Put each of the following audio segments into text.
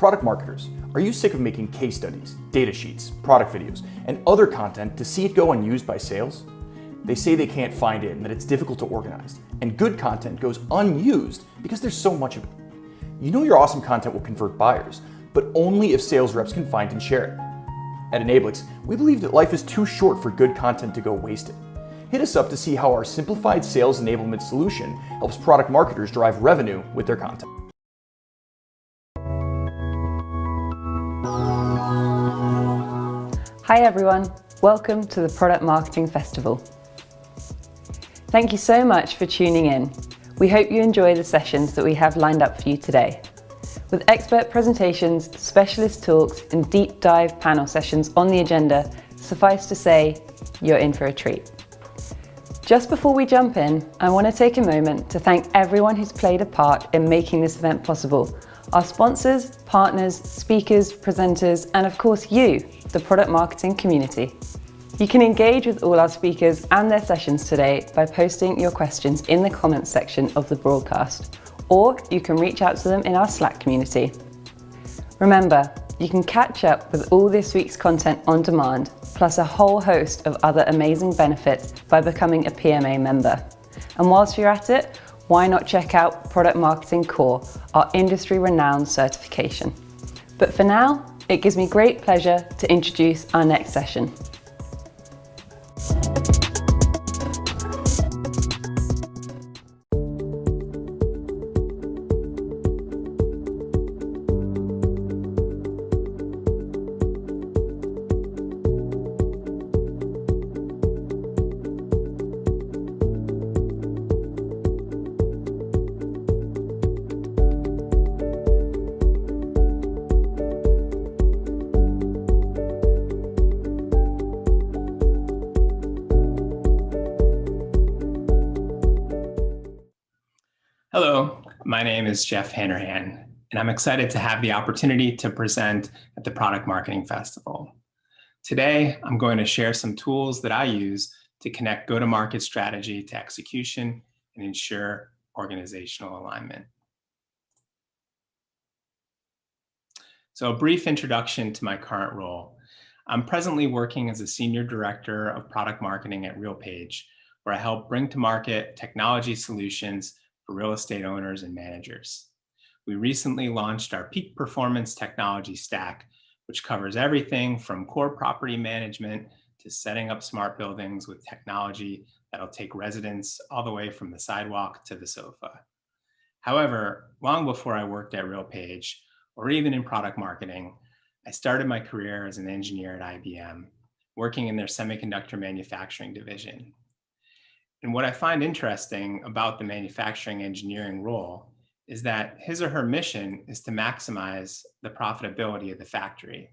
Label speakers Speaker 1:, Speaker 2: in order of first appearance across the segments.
Speaker 1: Product marketers, are you sick of making case studies, data sheets, product videos, and other content to see it go unused by sales? They say they can't find it and that it's difficult to organize, and good content goes unused because there's so much of it. You know your awesome content will convert buyers, but only if sales reps can find and share it. At Enablix, we believe that life is too short for good content to go wasted. Hit us up to see how our simplified sales enablement solution helps product marketers drive revenue with their content.
Speaker 2: Hi everyone, welcome to the Product Marketing Festival. Thank you so much for tuning in. We hope you enjoy the sessions that we have lined up for you today. With expert presentations, specialist talks, and deep dive panel sessions on the agenda, suffice to say, you're in for a treat. Just before we jump in, I want to take a moment to thank everyone who's played a part in making this event possible. Our sponsors, partners, speakers, presenters, and of course you, the product marketing community. You can engage with all our speakers and their sessions today by posting your questions in the comments section of the broadcast, or you can reach out to them in our Slack community. Remember, you can catch up with all this week's content on demand, plus a whole host of other amazing benefits by becoming a PMA member. And whilst you're at it, why not check out Product Marketing Core, our industry-renowned certification. But for now, it gives me great pleasure to introduce our next session.
Speaker 3: Hello, my name is Jeff Hanrahan, and I'm excited to have the opportunity to present at the Product Marketing Festival. Today, I'm going to share some tools that I use to connect go-to-market strategy to execution and ensure organizational alignment. So a brief introduction to my current role. I'm presently working as a Senior Director of Product Marketing at RealPage, where I help bring to market technology solutions for real estate owners and managers. We recently launched our peak performance technology stack, which covers everything from core property management to setting up smart buildings with technology that'll take residents all the way from the sidewalk to the sofa. However, long before I worked at RealPage or even in product marketing, I started my career as an engineer at IBM, working in their semiconductor manufacturing division. And what I find interesting about the manufacturing engineering role is that his or her mission is to maximize the profitability of the factory.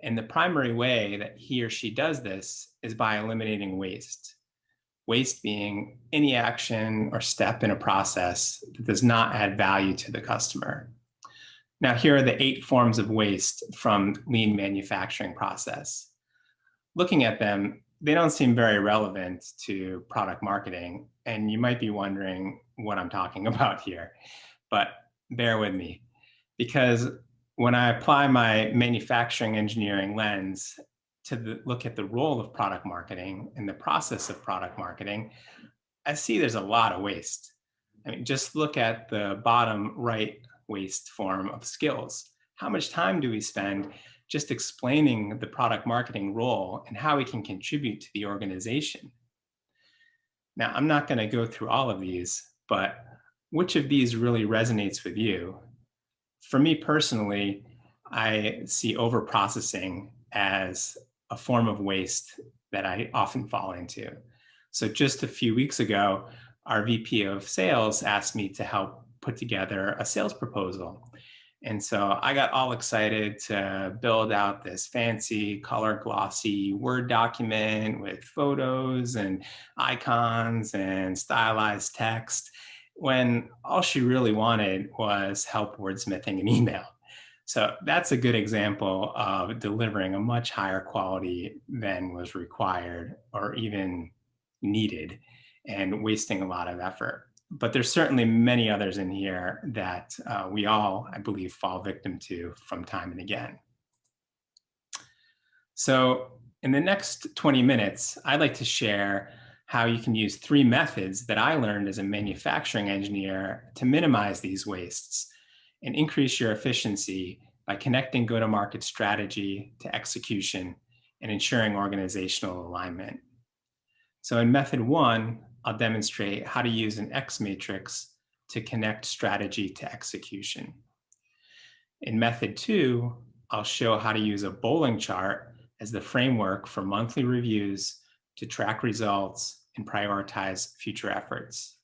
Speaker 3: And the primary way that he or she does this is by eliminating waste. Waste being any action or step in a process that does not add value to the customer. Now, here are the 8 forms of waste from lean manufacturing process. Looking at them, they don't seem very relevant to product marketing, and you might be wondering what I'm talking about here, but bear with me, because when I apply my manufacturing engineering lens to look at the role of product marketing and the process of product marketing, I see there's a lot of waste. I mean, just look at the bottom right waste form of skills. How much time do we spend just explaining the product marketing role and how it can contribute to the organization? Now, I'm not going to go through all of these, but which of these really resonates with you? For me personally, I see overprocessing as a form of waste that I often fall into. So just a few weeks ago, our VP of sales asked me to help put together a sales proposal. And so I got all excited to build out this fancy color glossy Word document with photos and icons and stylized text, when all she really wanted was help wordsmithing an email. So that's a good example of delivering a much higher quality than was required or even needed and wasting a lot of effort. But there's certainly many others in here that we all, I believe, fall victim to from time and again. So in the next 20 minutes, I'd like to share how you can use 3 methods that I learned as a manufacturing engineer to minimize these wastes and increase your efficiency by connecting go-to-market strategy to execution and ensuring organizational alignment. So in method 1, I'll demonstrate how to use an X matrix to connect strategy to execution. In method 2, I'll show how to use a bowling chart as the framework for monthly reviews to track results and prioritize future efforts.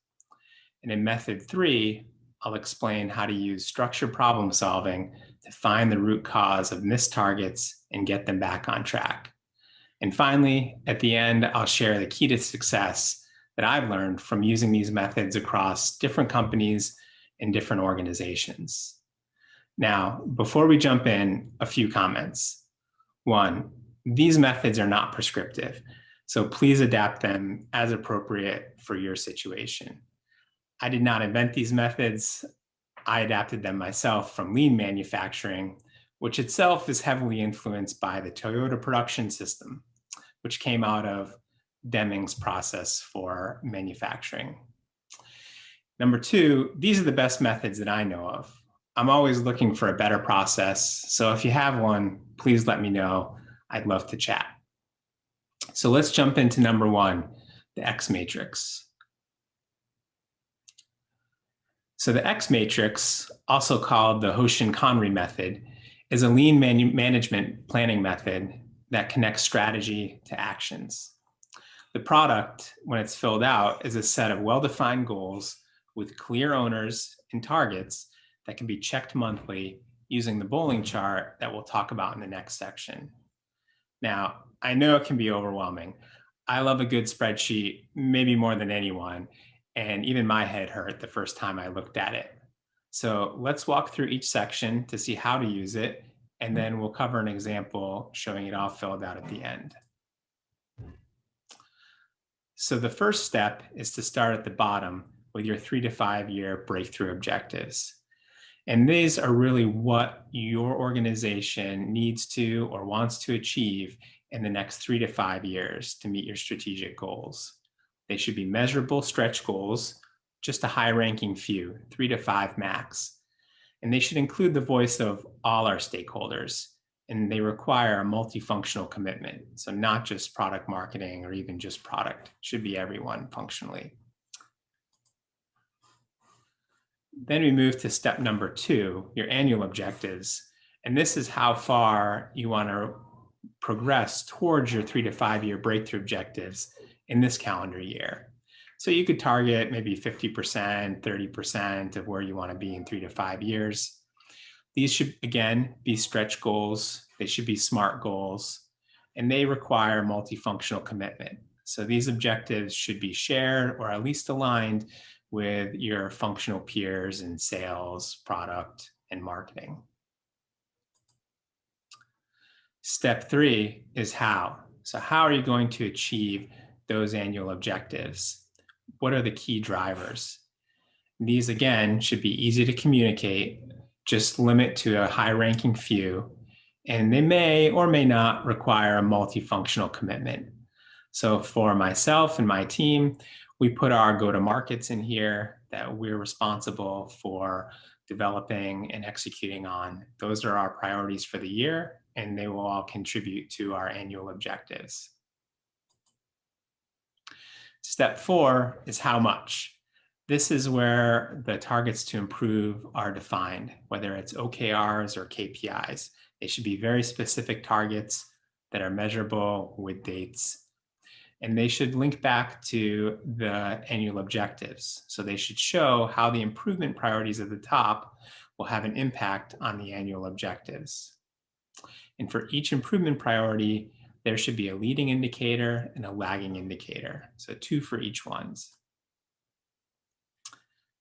Speaker 3: And in method 3, I'll explain how to use structured problem solving to find the root cause of missed targets and get them back on track. And finally, at the end, I'll share the key to success that I've learned from using these methods across different companies and different organizations. Now, before we jump in, a few comments. 1, these methods are not prescriptive, so please adapt them as appropriate for your situation. I did not invent these methods. I adapted them myself from lean manufacturing, which itself is heavily influenced by the Toyota production system, which came out of Deming's process for manufacturing. Number 2, these are the best methods that I know of. I'm always looking for a better process, so if you have one, please let me know. I'd love to chat. So let's jump into number 1, the X matrix. So the X matrix, also called the Hoshin-Conry method, is a lean management planning method that connects strategy to actions. The product, when it's filled out, is a set of well-defined goals with clear owners and targets that can be checked monthly using the bowling chart that we'll talk about in the next section. Now, I know it can be overwhelming. I love a good spreadsheet, maybe more than anyone, and even my head hurt the first time I looked at it. So let's walk through each section to see how to use it, and then we'll cover an example showing it all filled out at the end. So the first step is to start at the bottom with your 3 to 5 year breakthrough objectives. And these are really what your organization needs to or wants to achieve in the next 3 to 5 years to meet your strategic goals. They should be measurable stretch goals, just a high-ranking few, 3 to 5 max. And they should include the voice of all our stakeholders, and they require a multifunctional commitment. So not just product marketing or even just product, it should be everyone functionally. Then we move to step number 2, your annual objectives. And this is how far you want to progress towards your 3 to 5 year breakthrough objectives in this calendar year. So you could target maybe 50%, 30% of where you want to be in 3 to 5 years. These should, again, be stretch goals. They should be SMART goals, and they require multifunctional commitment. So these objectives should be shared or at least aligned with your functional peers in sales, product, and marketing. Step 3 is how. So how are you going to achieve those annual objectives? What are the key drivers? These, again, should be easy to communicate, just limit to a high-ranking few, and they may or may not require a multifunctional commitment. So for myself and my team, we put our go-to-markets in here that we're responsible for developing and executing on. Those are our priorities for the year, and they will all contribute to our annual objectives. Step 4 is how much. This is where the targets to improve are defined, whether it's OKRs or KPIs. They should be very specific targets that are measurable with dates. And they should link back to the annual objectives. So they should show how the improvement priorities at the top will have an impact on the annual objectives. And for each improvement priority, there should be a leading indicator and a lagging indicator. So 2 for each ones.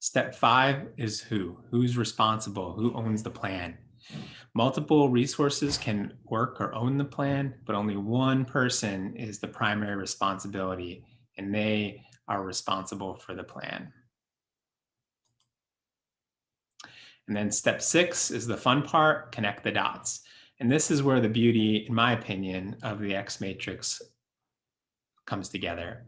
Speaker 3: Step 5 is who. Who's responsible? Who owns the plan? Multiple resources can work or own the plan, but only one person is the primary responsibility, and they are responsible for the plan. And then step 6 is the fun part, connect the dots. And this is where the beauty, in my opinion, of the X matrix comes together.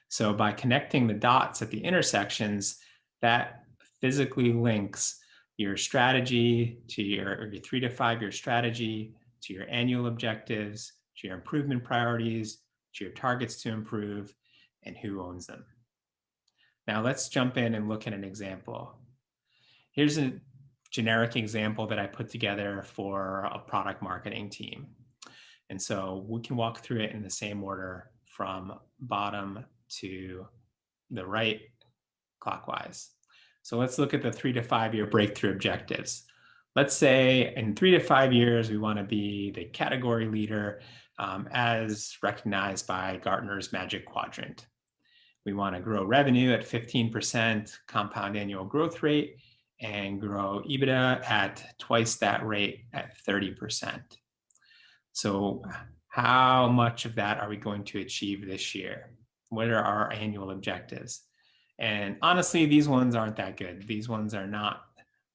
Speaker 3: So by connecting the dots at the intersections, that physically links your strategy to your 3 to 5 year strategy, to your annual objectives, to your improvement priorities, to your targets to improve, and who owns them. Now let's jump in and look at an example. Here's a generic example that I put together for a product marketing team. And so we can walk through it in the same order from bottom to the right clockwise. So let's look at the 3 to 5 year breakthrough objectives. Let's say in 3 to 5 years, we want to be the category leader as recognized by Gartner's Magic Quadrant. We want to grow revenue at 15% compound annual growth rate and grow EBITDA at twice that rate at 30%. So how much of that are we going to achieve this year? What are our annual objectives? And honestly, these ones aren't that good. These ones are not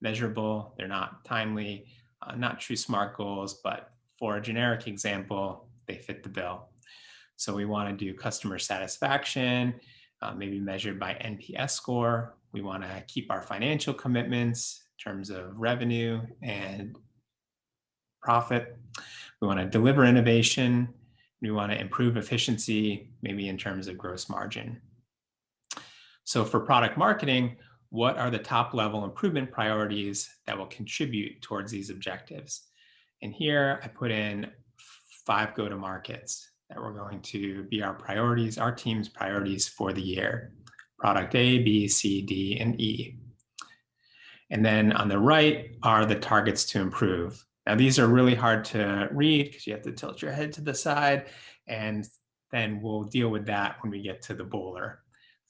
Speaker 3: measurable. They're not timely, not true SMART goals, but for a generic example, they fit the bill. So we want to do customer satisfaction, maybe measured by NPS score. We want to keep our financial commitments in terms of revenue and profit. We want to deliver innovation. We want to improve efficiency, maybe in terms of gross margin. So for product marketing, what are the top level improvement priorities that will contribute towards these objectives? And here I put in 5 go-to-markets that were going to be our priorities, our team's priorities for the year. Product A, B, C, D, and E. And then on the right are the targets to improve. Now these are really hard to read because you have to tilt your head to the side, and then we'll deal with that when we get to the bowler.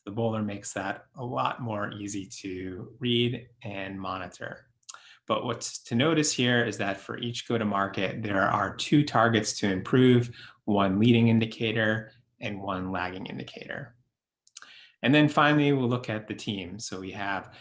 Speaker 3: The bowler makes that a lot more easy to read and monitor. But what's to notice here is that for each go-to-market, there are 2 targets to improve, 1 leading indicator and 1 lagging indicator. And then finally, we'll look at the team. So we have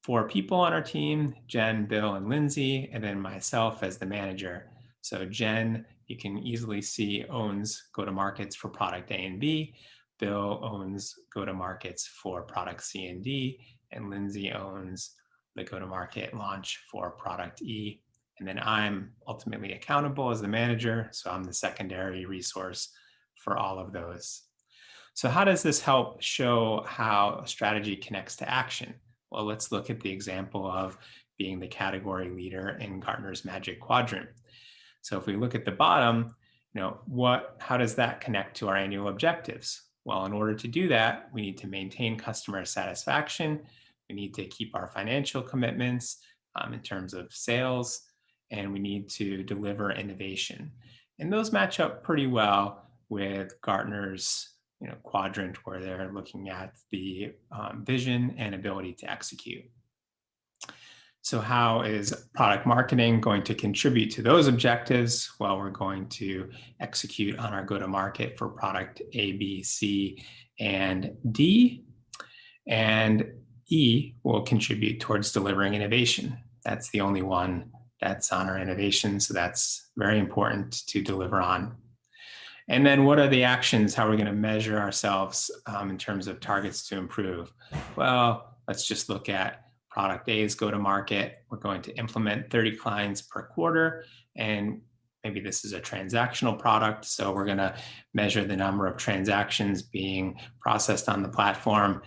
Speaker 3: 4 people on our team, Jen, Bill, and Lindsay, and then myself as the manager. So Jen, you can easily see, owns go-to-markets for product A and B. Bill owns go-to-markets for product C and D, and Lindsay owns the go-to-market launch for product E. And then I'm ultimately accountable as the manager, so I'm the secondary resource for all of those. So how does this help show how a strategy connects to action? Well, let's look at the example of being the category leader in Gartner's Magic Quadrant. So if we look at the bottom, how does that connect to our annual objectives? Well, in order to do that, we need to maintain customer satisfaction. We need to keep our financial commitments in terms of sales, and we need to deliver innovation. And those match up pretty well with Gartner's quadrant, where they're looking at the vision and ability to execute. So how is product marketing going to contribute to those objectives? Well, we're going to execute on our go-to-market for product A, B, C, and D. And E will contribute towards delivering innovation. That's the only one that's on our innovation, so that's very important to deliver on. And then what are the actions? How are we going to measure ourselves in terms of targets to improve? Well, let's just look at product A's go-to-market. We're going to implement 30 clients per quarter, and maybe this is a transactional product, so we're going to measure the number of transactions being processed on the platform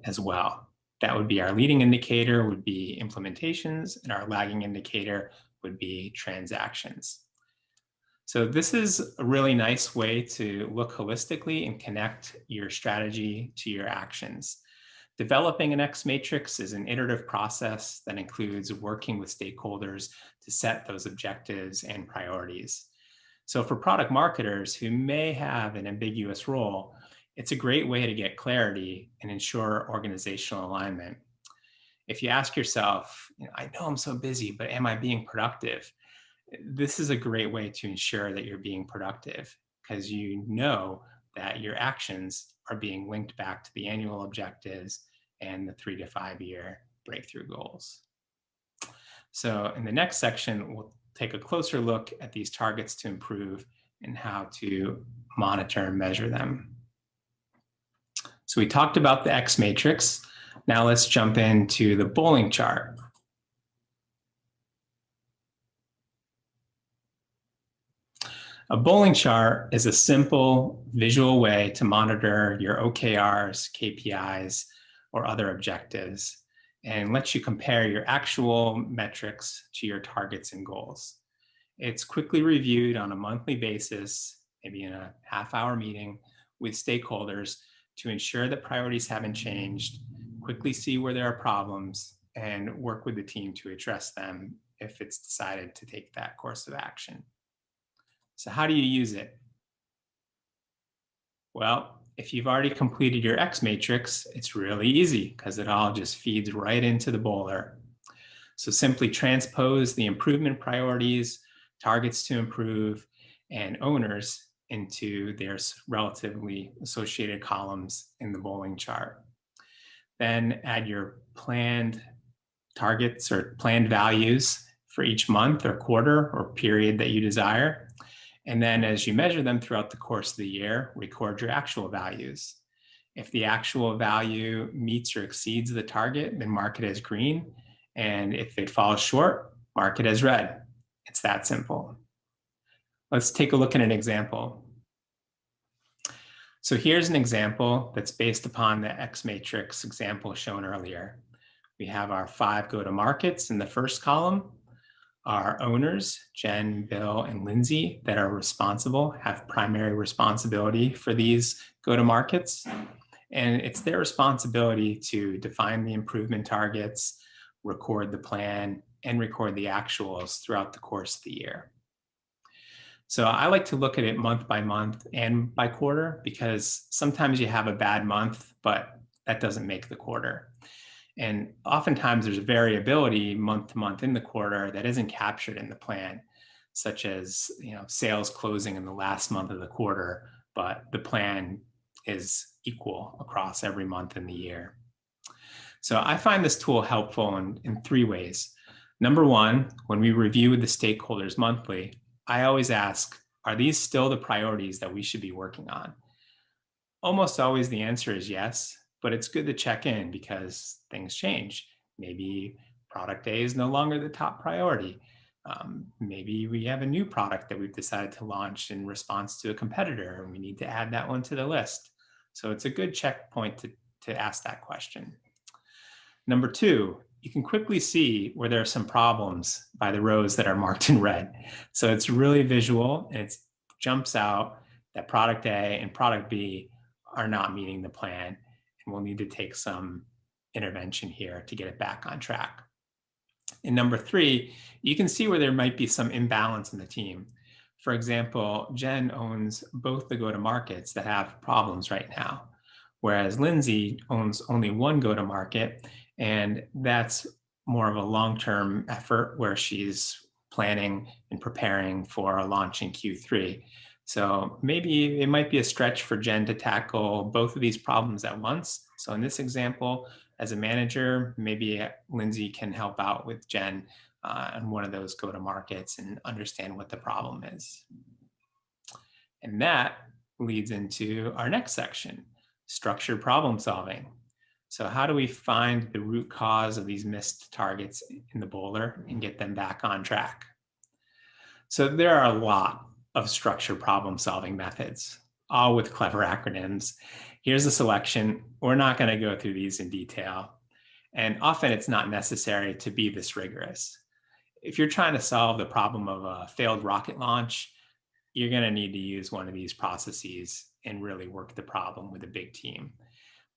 Speaker 3: as well. That would be our leading indicator, would be implementations, and our lagging indicator would be transactions. So this is a really nice way to look holistically and connect your strategy to your actions. Developing an X matrix is an iterative process that includes working with stakeholders to set those objectives and priorities. So for product marketers who may have an ambiguous role, it's a great way to get clarity and ensure organizational alignment. If you ask yourself, I know I'm so busy, but am I being productive? This is a great way to ensure that you're being productive, because you know that your actions are being linked back to the annual objectives and the 3 to 5 year breakthrough goals. So in the next section, we'll take a closer look at these targets to improve and how to monitor and measure them. So we talked about the X matrix. Now let's jump into the bowling chart. A bowling chart is a simple visual way to monitor your OKRs, KPIs, or other objectives, and lets you compare your actual metrics to your targets and goals. It's quickly reviewed on a monthly basis, maybe in a half-hour meeting with stakeholders to ensure that priorities haven't changed, quickly see where there are problems, and work with the team to address them if it's decided to take that course of action. So how do you use it? Well, if you've already completed your X matrix, it's really easy because it all just feeds right into the bowler. So simply transpose the improvement priorities, targets to improve, and owners into their relatively associated columns in the bowling chart. Then add your planned targets or planned values for each month or quarter or period that you desire. And then as you measure them throughout the course of the year, record your actual values. If the actual value meets or exceeds the target, then mark it as green. And if it falls short, mark it as red. It's that simple. Let's take a look at an example. So here's an example that's based upon the X matrix example shown earlier. We have our 5 go-to-markets in the first column. Our owners, Jen, Bill, and Lindsay, that are responsible, have primary responsibility for these go-to-markets. And it's their responsibility to define the improvement targets, record the plan, and record the actuals throughout the course of the year. So I like to look at it month by month and by quarter, because sometimes you have a bad month, but that doesn't make the quarter. And oftentimes there's variability month to month in the quarter that isn't captured in the plan, such as sales closing in the last month of the quarter, but the plan is equal across every month in the year. So I find this tool helpful in 3 ways. Number one, when we review with the stakeholders monthly, I always ask, are these still the priorities that we should be working on? Almost always the answer is yes, but it's good to check in because things change. Maybe product A is no longer the top priority. Maybe we have a new product that we've decided to launch in response to a competitor, and we need to add that one to the list. So it's a good checkpoint to ask that question. Number 2, you can quickly see where there are some problems by the rows that are marked in red. So it's really visual, and it jumps out that product A and product B are not meeting the plan, and we'll need to take some intervention here to get it back on track. And number 3, you can see where there might be some imbalance in the team. For example, Jen owns both the go-to-markets that have problems right now, whereas Lindsay owns only one go-to-market, and that's more of a long-term effort where she's planning and preparing for a launch in Q3. So maybe it might be a stretch for Jen to tackle both of these problems at once. So in this example, as a manager, maybe Lindsay can help out with Jen on one of those go-to-markets and understand what the problem is. And that leads into our next section, structured problem solving. So how do we find the root cause of these missed targets in the bowler and get them back on track? So there are a lot of structured problem solving methods, all with clever acronyms. Here's a selection. We're not going to go through these in detail. And often it's not necessary to be this rigorous. If you're trying to solve the problem of a failed rocket launch, you're going to need to use one of these processes and really work the problem with a big team.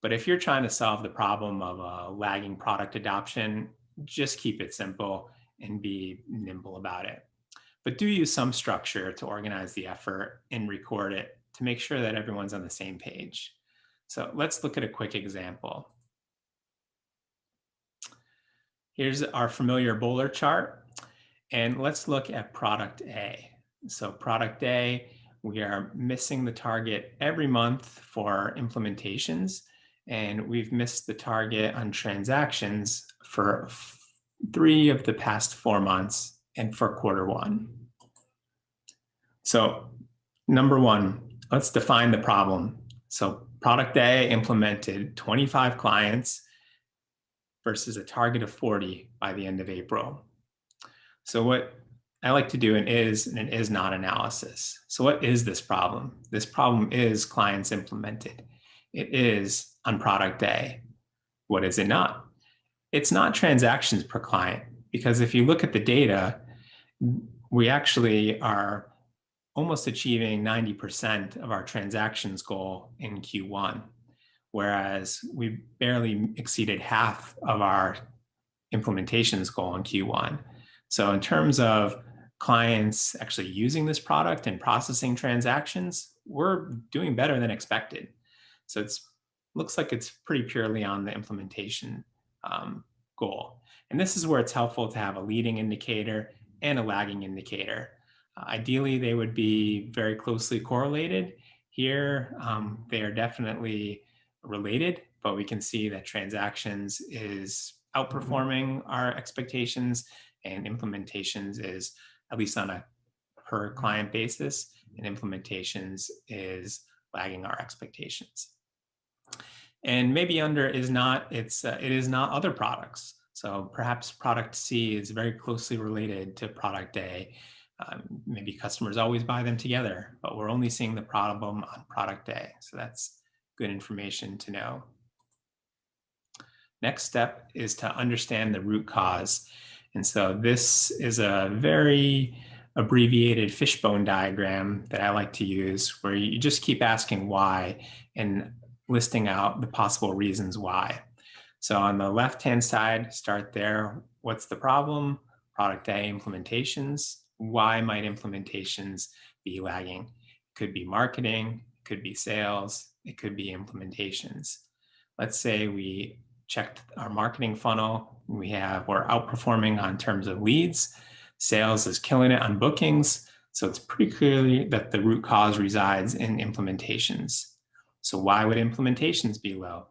Speaker 3: But if you're trying to solve the problem of a lagging product adoption, just keep it simple and be nimble about it. But do use some structure to organize the effort and record it to make sure that everyone's on the same page. So let's look at a quick example. Here's our familiar bowler chart, and let's look at product A. So product A, we are missing the target every month for implementations, and we've missed the target on transactions for 3 of the past 4 months and for Q1. So number 1, let's define the problem. So product A implemented 25 clients versus a target of 40 by the end of April. So what I like to do an is and an is not analysis. So what is this problem? This problem is clients implemented. It is on product A. What is it not? It's not transactions per client, because if you look at the data, we actually are almost achieving 90% of our transactions goal in Q1, whereas we barely exceeded half of our implementations goal in Q1. So in terms of clients actually using this product and processing transactions, we're doing better than expected. So it looks like it's pretty purely on the implementation goal. And this is where it's helpful to have a leading indicator and a lagging indicator. Ideally, they would be very closely correlated. Here, they are definitely related, but we can see that transactions is outperforming our expectations and implementations is, at least on a per client basis, and implementations is lagging our expectations. And maybe under is not, it is not other products. So perhaps product C is very closely related to product A. Maybe customers always buy them together, but we're only seeing the problem on product A. So that's good information to know. Next step is to understand the root cause. And so this is a very abbreviated fishbone diagram that I like to use, where you just keep asking why and listing out the possible reasons why. So on the left-hand side, start there. What's the problem? Product A, implementations. Why might implementations be lagging? It could be marketing, it could be sales, it could be implementations. Let's say we checked our marketing funnel. We're outperforming on terms of leads. Sales is killing it on bookings. So it's pretty clear that the root cause resides in implementations. So why would implementations be low?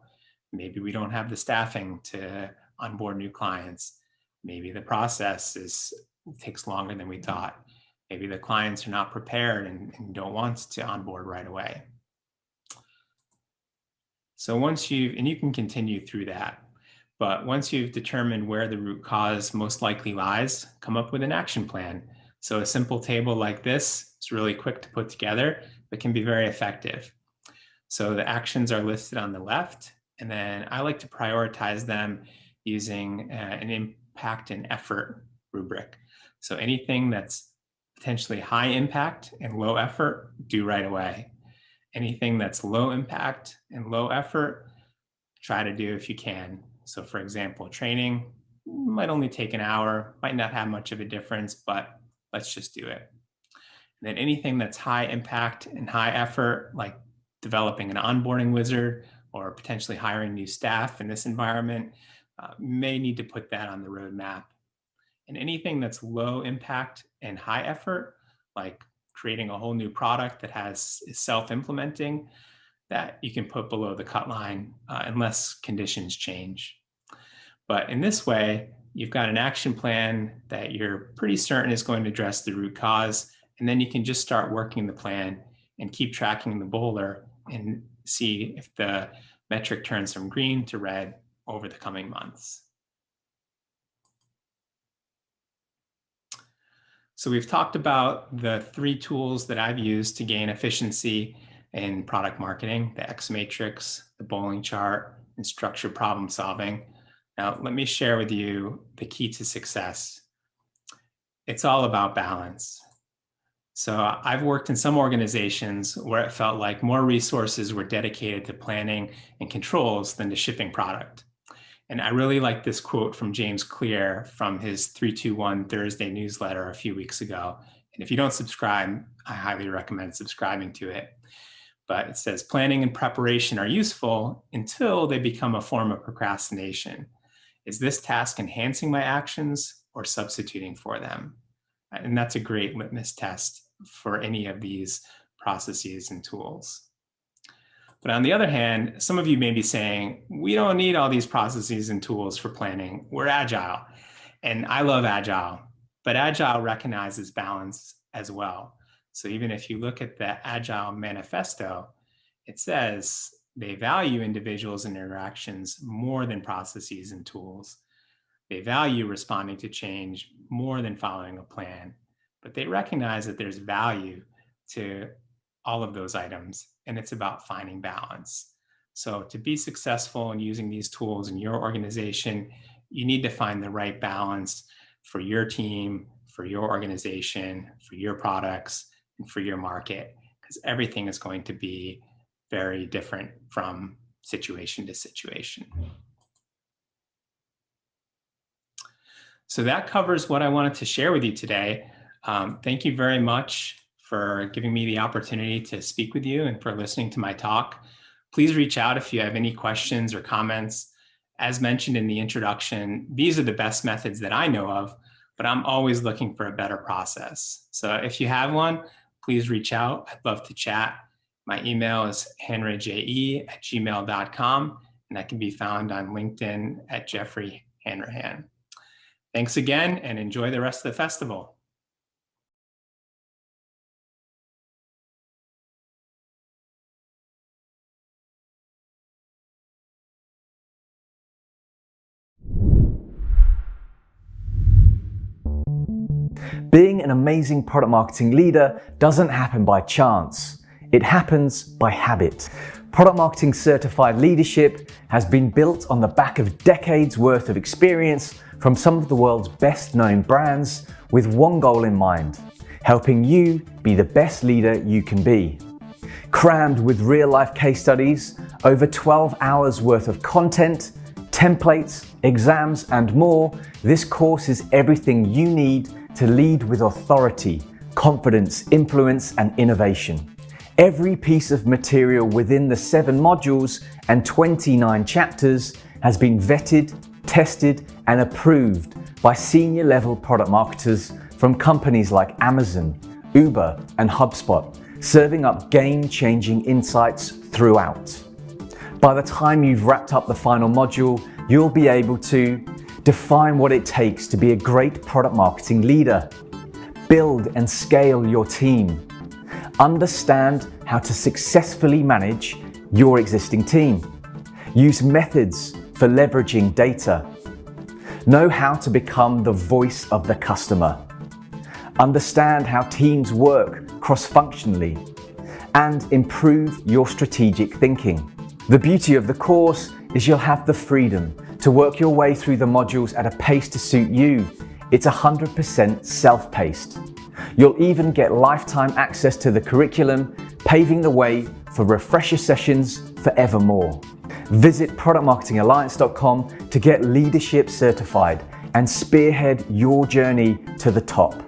Speaker 3: Maybe we don't have the staffing to onboard new clients. Maybe the process takes longer than we thought. Maybe the clients are not prepared and don't want to onboard right away. So and you can continue through that, but once you've determined where the root cause most likely lies, come up with an action plan. So a simple table like this is really quick to put together, but can be very effective. So the actions are listed on the left, and then I like to prioritize them using an impact and effort rubric. So anything that's potentially high impact and low effort, do right away. Anything that's low impact and low effort, try to do if you can. So for example, training might only take an hour, might not have much of a difference, but let's just do it. And then anything that's high impact and high effort, like developing an onboarding wizard or potentially hiring new staff in this environment, may need to put that on the roadmap. And anything that's low impact and high effort, like creating a whole new product that is self-implementing, that you can put below the cut line unless conditions change. But in this way, you've got an action plan that you're pretty certain is going to address the root cause, and then you can just start working the plan and keep tracking the boulder and see if the metric turns from green to red over the coming months. So we've talked about the 3 tools that I've used to gain efficiency in product marketing: the X matrix, the bowling chart, and structured problem solving. Now, let me share with you the key to success. It's all about balance. So I've worked in some organizations where it felt like more resources were dedicated to planning and controls than to shipping product. And I really like this quote from James Clear from his 321 Thursday newsletter a few weeks ago. And if you don't subscribe, I highly recommend subscribing to it. But it says, planning and preparation are useful until they become a form of procrastination. Is this task enhancing my actions or substituting for them? And that's a great litmus test for any of these processes and tools. But on the other hand, some of you may be saying, we don't need all these processes and tools for planning. We're agile. And I love Agile, but Agile recognizes balance as well. So even if you look at the Agile manifesto, it says they value individuals and interactions more than processes and tools. They value responding to change more than following a plan, but they recognize that there's value to all of those items, and it's about finding balance. So to be successful in using these tools in your organization, you need to find the right balance for your team, for your organization, for your products, and for your market, because everything is going to be very different from situation to situation. So that covers what I wanted to share with you today. Thank you very much for giving me the opportunity to speak with you and for listening to my talk. Please reach out if you have any questions or comments. As mentioned in the introduction, these are the best methods that I know of, but I'm always looking for a better process. So if you have one, please reach out. I'd love to chat. My email is hanraje@gmail.com, and that can be found on LinkedIn at Jeffrey Hanrahan. Thanks again, and enjoy the rest of the festival.
Speaker 4: Being an amazing product marketing leader doesn't happen by chance. It happens by habit. Product marketing certified leadership has been built on the back of decades worth of experience from some of the world's best known brands with one goal in mind: helping you be the best leader you can be. Crammed with real life case studies, over 12 hours worth of content, templates, exams, and more, this course is everything you need to lead with authority, confidence, influence, and innovation. Every piece of material within the 7 modules and 29 chapters has been vetted, tested, and approved by senior level product marketers from companies like Amazon, Uber, and HubSpot, serving up game-changing insights throughout. By the time you've wrapped up the final module, you'll be able to define what it takes to be a great product marketing leader, build and scale your team, understand how to successfully manage your existing team, use methods for leveraging data, know how to become the voice of the customer, understand how teams work cross-functionally, and improve your strategic thinking. The beauty of the course is you'll have the freedom to work your way through the modules at a pace to suit you. It's 100% self-paced. You'll even get lifetime access to the curriculum, paving the way for refresher sessions forevermore. Visit productmarketingalliance.com to get leadership certified and spearhead your journey to the top.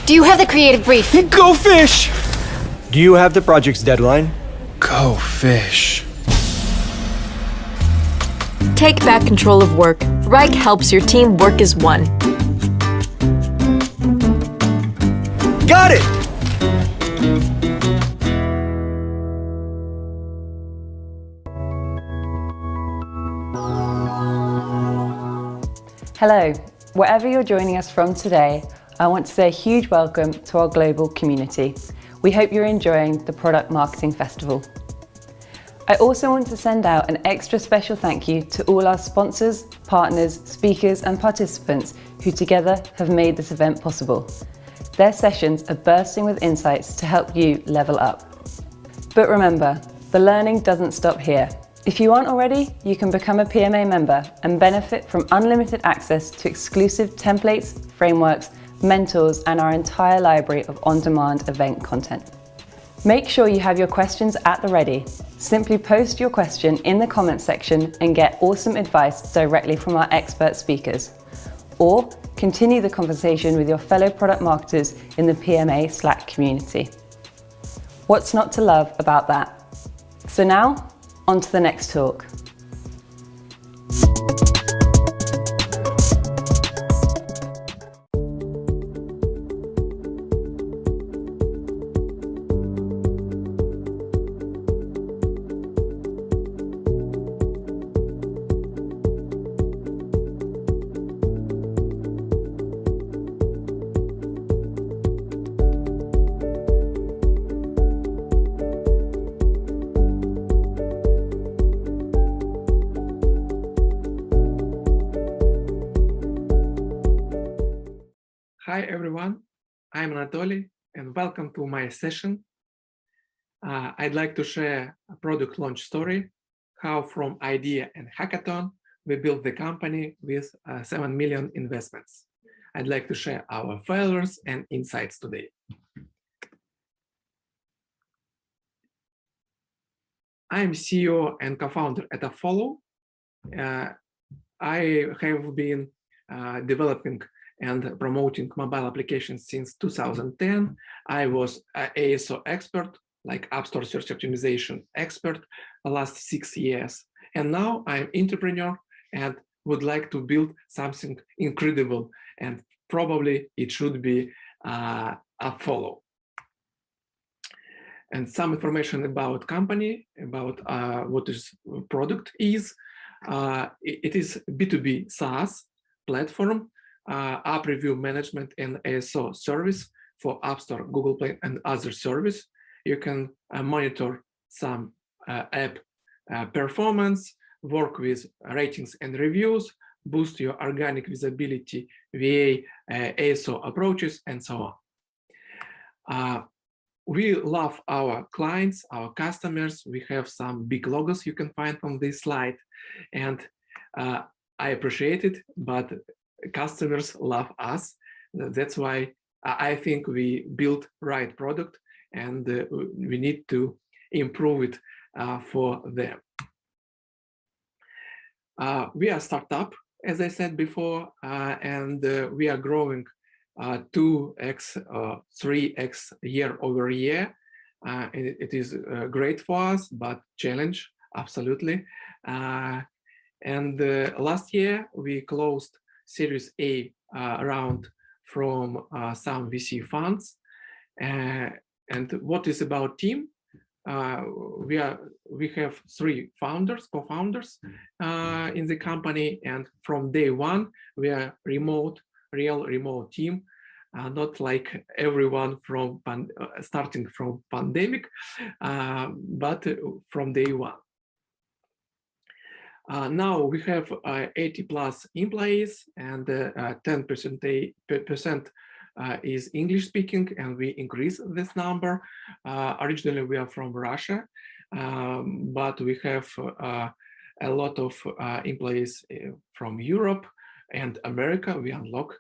Speaker 5: Do you have the creative brief?
Speaker 6: Go fish!
Speaker 7: Do you have the project's deadline?
Speaker 6: Go fish.
Speaker 8: Take back control of work. Reich helps your team work as one.
Speaker 7: Got it!
Speaker 2: Hello, wherever you're joining us from today, I want to say a huge welcome to our global community. We hope you're enjoying the Product Marketing Festival. I also want to send out an extra special thank you to all our sponsors, partners, speakers and participants who together have made this event possible. Their sessions are bursting with insights to help you level up. But remember, the learning doesn't stop here. If you aren't already, you can become a PMA member and benefit from unlimited access to exclusive templates, frameworks, mentors, and our entire library of on-demand event content. Make sure you have your questions at the ready. Simply post your question in the comments section and get awesome advice directly from our expert speakers. Or continue the conversation with your fellow product marketers in the PMA Slack community. What's not to love about that? So now, on to the next talk.
Speaker 9: Hi everyone, I'm Anatoly and welcome to my session. I'd like to share a product launch story, how from idea and hackathon we built the company with 7 million investments. I'd like to share our failures and insights today. I'm CEO and co-founder at AppFollow. I have been developing and promoting mobile applications since 2010. I was an ASO expert, like App Store Search Optimization expert, the last 6 years. And now I'm entrepreneur and would like to build something incredible. And probably it should be AppFollow. And some information about company, about what is product is. It is B2B SaaS platform, app review management and ASO service for App Store, Google Play, and other service. You can monitor some app performance, work with ratings and reviews, boost your organic visibility via ASO approaches, and so on. We love our clients, our customers. We have some big logos you can find on this slide, and I appreciate it, but customers love us. That's why I think we built right product and we need to improve it for them. We are a startup, as I said before, and we are growing 2x, 3x year over year. It is great for us, but challenge, absolutely. And last year we closed Series A round from some VC funds. And what is about team? We have 3 co-founders in the company, and from day one we are real remote team, not like everyone from starting from pandemic, but from day one. Now we have 80 plus employees, and 10% is English speaking, and we increase this number. Originally we are from Russia, but we have a lot of employees from Europe and America. We unlock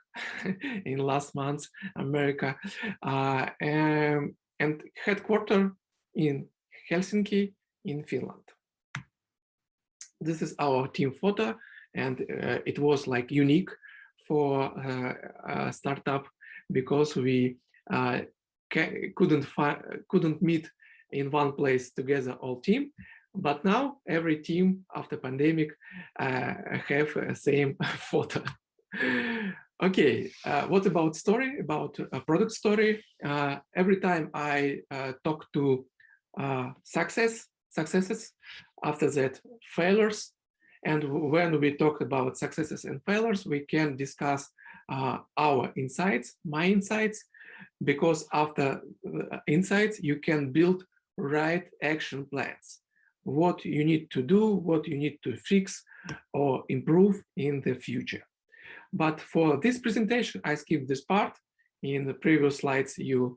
Speaker 9: in last month America, and headquarters in Helsinki in Finland. This is our team photo, and it was like unique for a startup because we couldn't meet in one place together, all team. But now every team after pandemic have the same photo. Okay, what about story, about a product story? Every time I talk to successes, after that failures, and when we talk about successes and failures, we can discuss our insights, my insights, because after insights, you can build right action plans. What you need to do, what you need to fix or improve in the future. But for this presentation, I skipped this part. In the previous slides, you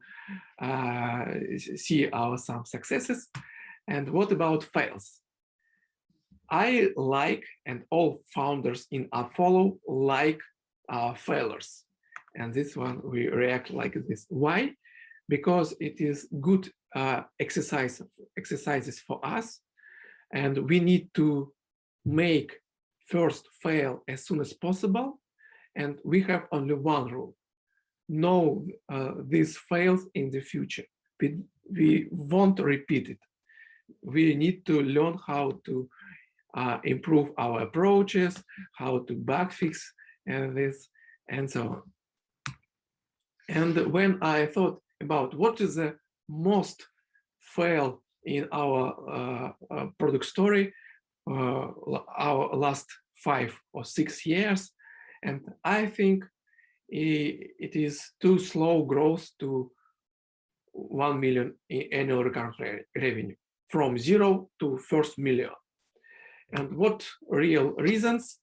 Speaker 9: see some successes. And what about fails? I like, and all founders in AppFollow like failures. And this one, we react like this. Why? Because it is good exercises for us. And we need to make first fail as soon as possible. And we have only one rule. No, this fails in the future. We won't repeat it. We need to learn how to improve our approaches, how to bug fix and this, and so on. And when I thought about what is the most fail in our product story, our last 5 or 6 years, and I think it is too slow growth to 1 million in annual recurrent revenue, from 0 to first million. And what real reasons?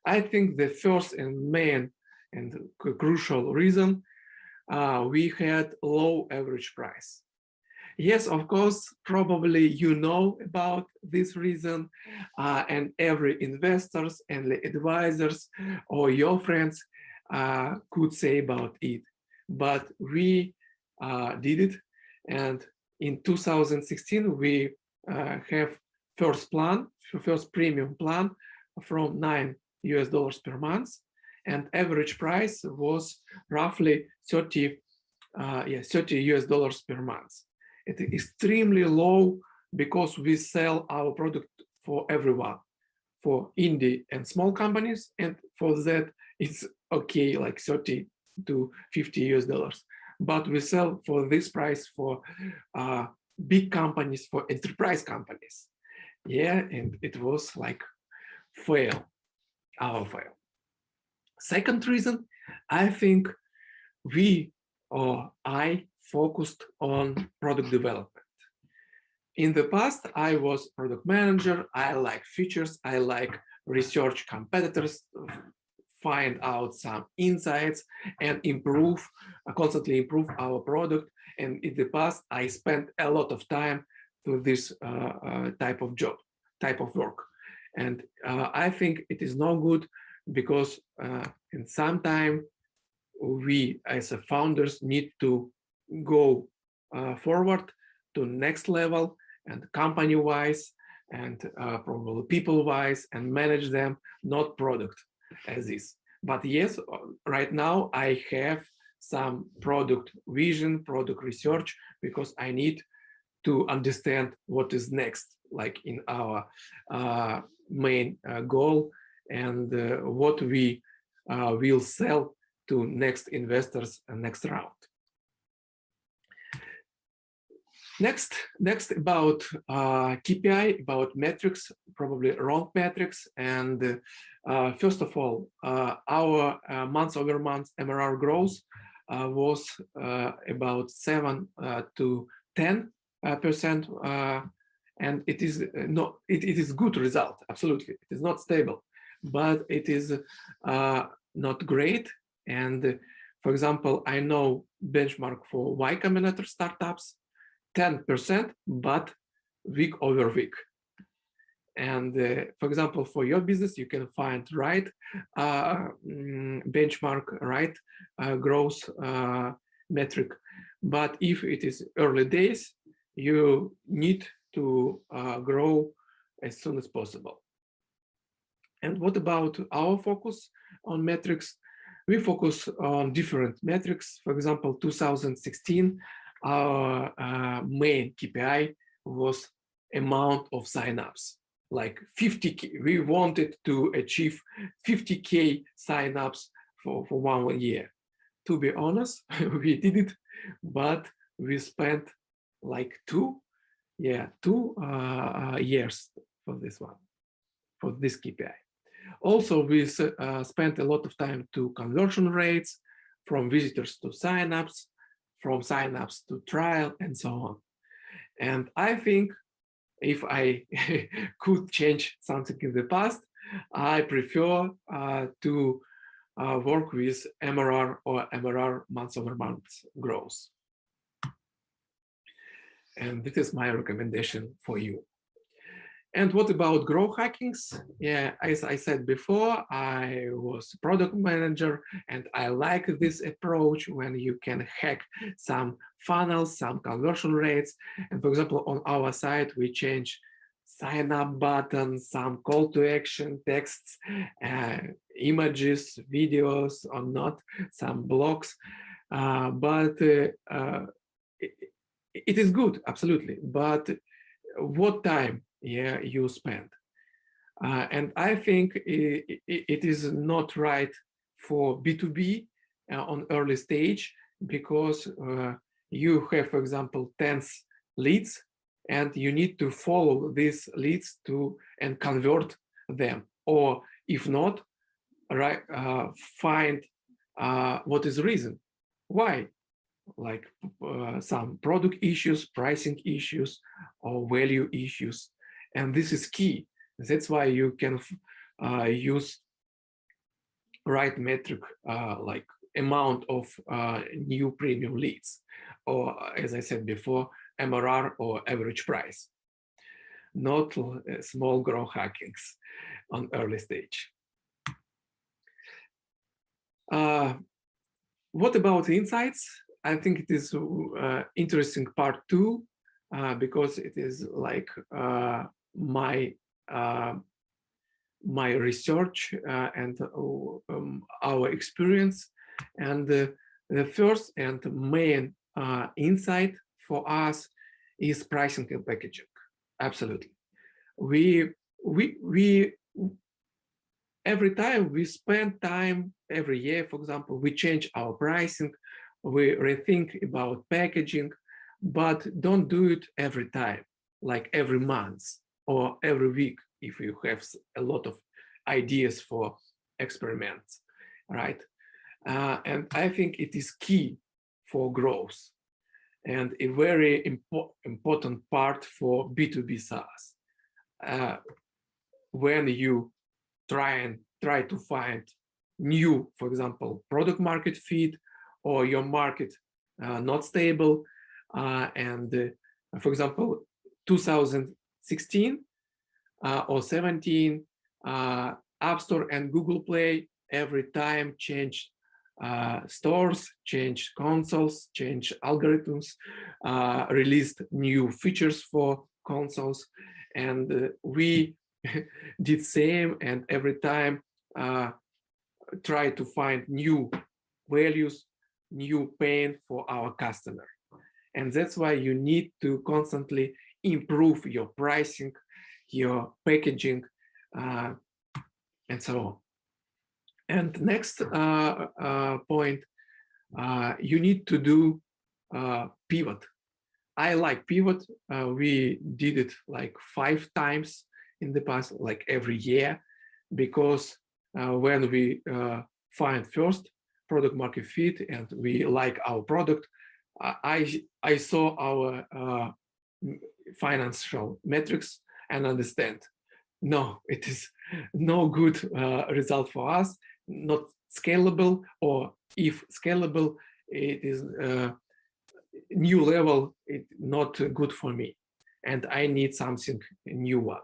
Speaker 9: I think the first and main and crucial reason, we had low average price. Yes, of course, probably you know about this reason, and every investors and advisors or your friends could say about it. But we did it, and in 2016 we have first premium plan from $9 per month, and average price was roughly $30 per month. It is extremely low because we sell our product for everyone, for indie and small companies, and for that it's okay, like $30 to $50. But we sell for this price for big companies, for enterprise companies. Yeah, and it was like our fail. Second reason, I think I focused on product development. In the past, I was product manager. I like features. I like research competitors, find out some insights, and constantly improve our product. And in the past, I spent a lot of time to this type of work. And I think it is no good because in some time, we as a founders need to go forward to next level, and company-wise and probably people-wise, and manage them, not product as is. But yes, right now I have some product vision, product research, because I need to understand what is next, like in our main goal, and what we will sell to next investors and next round. Next about KPI, about metrics, probably wrong metrics. And first of all, our month-over-month MRR growth was about 7 to 10%, and it is good result. Absolutely, it is not stable, but it is not great. And for example, I know benchmark for Y Combinator startups 10%, but week over week. And for example, for your business, you can find right benchmark, right growth metric. But if it is early days, you need to grow as soon as possible. And what about our focus on metrics? we focus on different metrics. For example, 2016, our main KPI was amount of signups, like 50K. We wanted to achieve 50K signups for 1 year. To be honest, we did it, but we spent like two years for this one, for this KPI. Also, we spent a lot of time to conversion rates, from visitors to signups, from signups to trial, and so on. And I think if I could change something in the past, I prefer to work with MRR or MRR month-over-month growth. And this is my recommendation for you. And what about growth hackings? Yeah, as I said before, I was a product manager, and I like this approach when you can hack some funnels, some conversion rates. And for example, on our site, we change sign up buttons, some call to action texts, images, videos or not, some blocks. But it is good, absolutely. But what time you spend? And I think it is not right for B2B on early stage, because you have, for example, 10 leads, and you need to follow these leads and convert them, or if not, right, find what is the reason why, like some product issues, pricing issues, or value issues. And this is key. That's why you can use right metric, like amount of new premium leads, or as I said before, MRR or average price, not small growth hackings on early stage. What about insights? I think it is interesting part too, because it is like my research and our experience. And the first and main insight for us is pricing and packaging. Absolutely. We every time we spend time, every year, for example, we change our pricing, we rethink about packaging, but don't do it every time, like every month or every week, if you have a lot of ideas for experiments, right? And I think it is key for growth, and a very important part for B2B SaaS. When you try to find new, for example, product market fit, or your market not stable, and for example, 2016 or 17, App Store and Google Play every time change stores, change consoles, change algorithms, released new features for consoles, and we did same, and every time try to find new values, new pain for our customer. And that's why you need to constantly improve your pricing, your packaging, and so on. And next point, you need to do pivot. I like pivot. We did it like 5 times in the past, like every year, because when we find first product market fit and we like our product, I saw our financial metrics and understand, no, it is no good result for us, not scalable, or if scalable, it is new level, it not good for me, and I need something new one.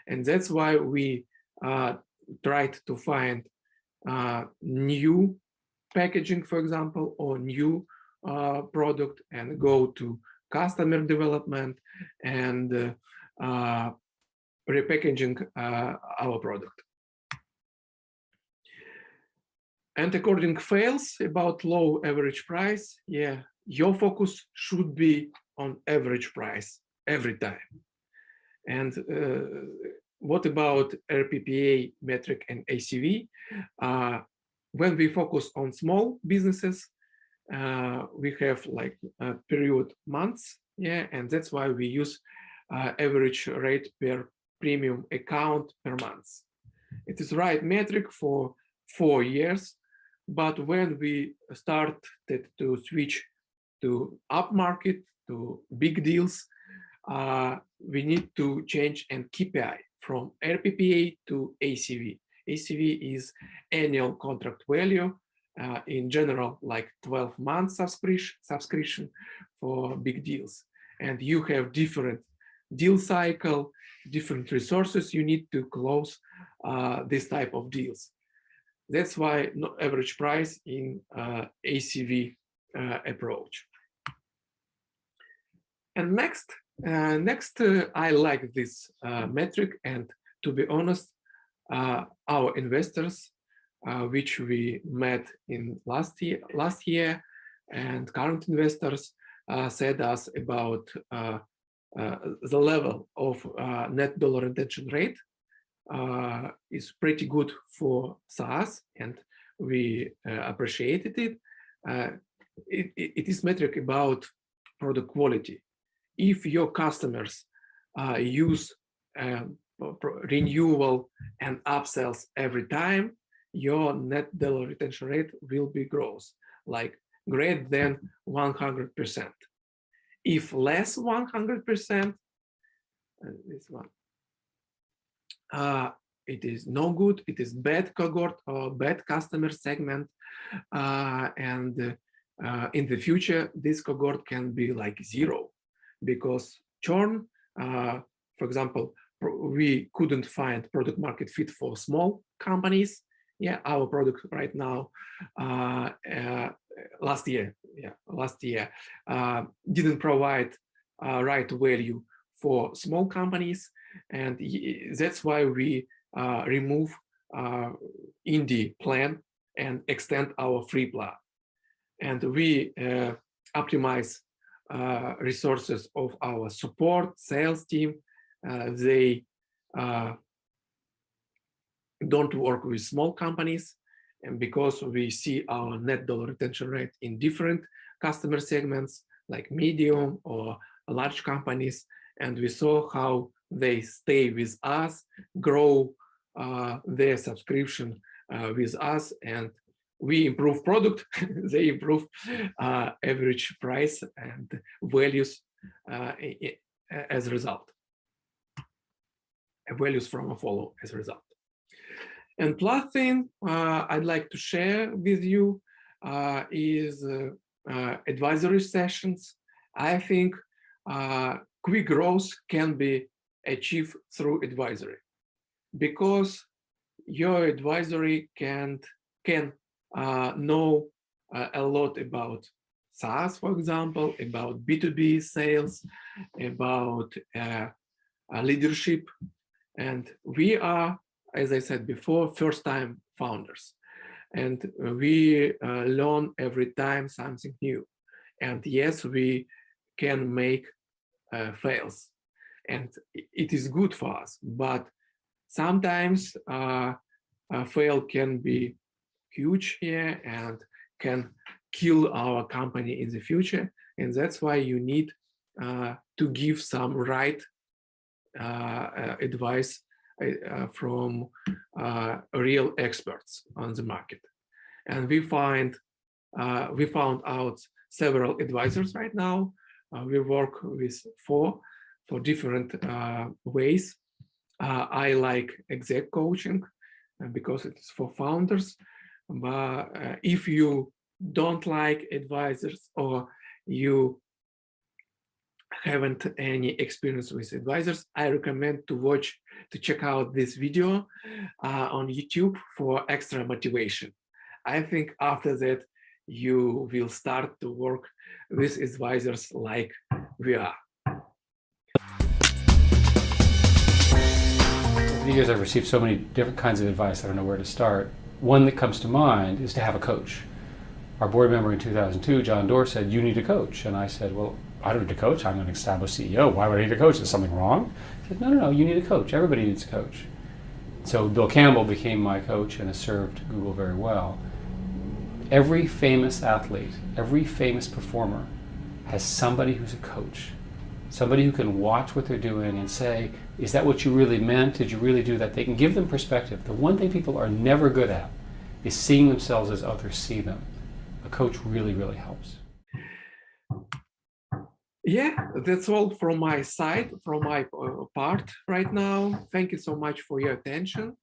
Speaker 9: And that's why we tried to find new packaging, for example, or new product, and go to customer development and repackaging our product. And according fails about low average price, yeah, your focus should be on average price every time. And what about RPPA metric and ACV? When we focus on small businesses, we have like period months, yeah, and that's why we use average rate per premium account per month. It is right metric for 4 years, but when we started to switch to upmarket, to big deals, we need to change an KPI from RPPA to ACV. ACV is annual contract value, in general, like 12 months subscription for big deals. And you have different deal cycle, different resources you need to close this type of deals. That's why average price in ACV approach. And next, I like this metric, and to be honest, our investors, which we met in last year, and current investors said us about the level of net dollar retention rate is pretty good for SaaS, and we appreciated it. It is metric about product quality. If your customers use renewal and upsells every time, your net dollar retention rate will be growth, like greater than 100%. If less 100%, this one, it is no good, it is bad cohort or bad customer segment, and in the future, this cohort can be like 0, because churn, for example, we couldn't find product market fit for small companies. Yeah, our product right now, last year didn't provide right value for small companies, and that's why we remove indie plan and extend our free plan, and we optimize resources of our support sales team. They don't work with small companies, and because we see our net dollar retention rate in different customer segments like medium or large companies, and we saw how they stay with us, grow their subscription with us, and we improve product, they improve average price and values as a result, values from AppFollow as a result. And last thing I'd like to share with you is advisory sessions. I think quick growth can be achieved through advisory, because your advisory can know a lot about SaaS, for example, about B2B sales, about leadership. And we are, as I said before, first-time founders. And we learn every time something new. And yes, we can make fails. And it is good for us. But sometimes fail can be huge here and can kill our company in the future. And that's why you need to give some right advice from real experts on the market. And we found out several advisors right now. We work with 4 for different ways. I like exec coaching because it's for founders. But if you don't like advisors, or you haven't any experience with advisors, I recommend to check out this video on YouTube for extra motivation. I think after that, you will start to work with advisors like we are.
Speaker 5: Over the years, I've received so many different kinds of advice, I don't know where to start. one that comes to mind is to have a coach. Our board member in 2002, John Doerr, said, "You need a coach." And I said, "Well, I don't need a coach. I'm an established CEO. Why would I need a coach? Is something wrong?" He said, No, you need a coach. Everybody needs a coach." So Bill Campbell became my coach and has served Google very well. Every famous athlete, every famous performer has somebody who's a coach. Somebody who can watch what they're doing and say, "Is that what you really meant? Did you really do that?" They can give them perspective. The one thing people are never good at is seeing themselves as others see them. A coach really, really helps.
Speaker 9: Yeah, that's all from my side, from my part right now. Thank you so much for your attention.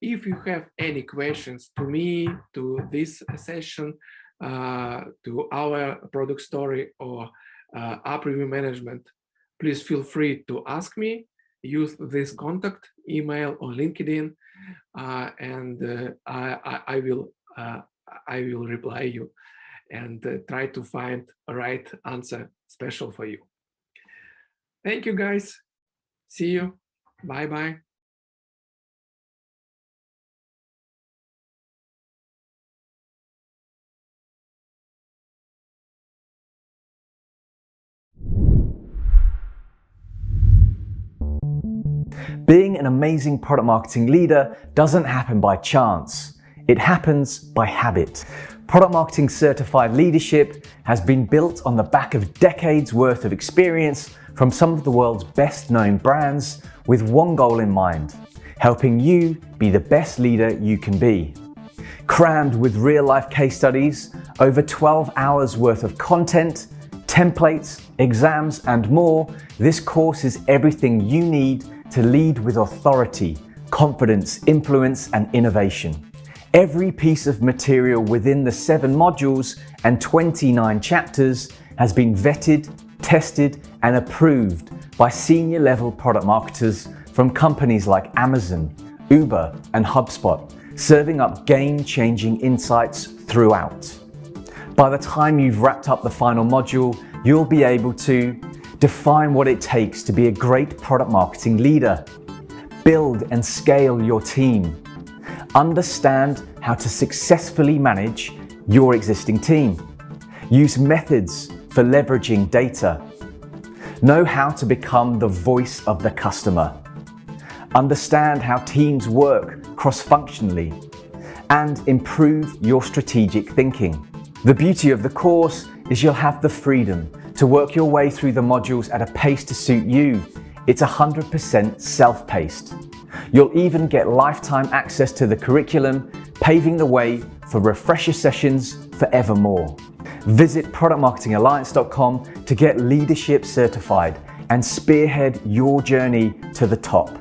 Speaker 9: If you have any questions to me, to this session, to our product story or app review management, please feel free to ask me. Use this contact email or LinkedIn, and I will reply you and try to find a right answer special for you. Thank you, guys. See you. Bye-bye.
Speaker 4: Being an amazing product marketing leader doesn't happen by chance. It happens by habit. Product marketing certified leadership has been built on the back of decades worth of experience from some of the world's best known brands with one goal in mind: helping you be the best leader you can be. Crammed with real life case studies, over 12 hours worth of content, templates, exams, and more, this course is everything you need to lead with authority, confidence, influence, and innovation. Every piece of material within the 7 modules and 29 chapters has been vetted, tested, and approved by senior level product marketers from companies like Amazon, Uber, and HubSpot, serving up game-changing insights throughout. By the time you've wrapped up the final module, you'll be able to define what it takes to be a great product marketing leader, build and scale your team, understand how to successfully manage your existing team, use methods for leveraging data, know how to become the voice of the customer, understand how teams work cross-functionally, and improve your strategic thinking. The beauty of the course is you'll have the freedom to work your way through the modules at a pace to suit you. It's 100% self-paced. You'll even get lifetime access to the curriculum, paving the way for refresher sessions forevermore. Visit productmarketingalliance.com to get leadership certified and spearhead your journey to the top.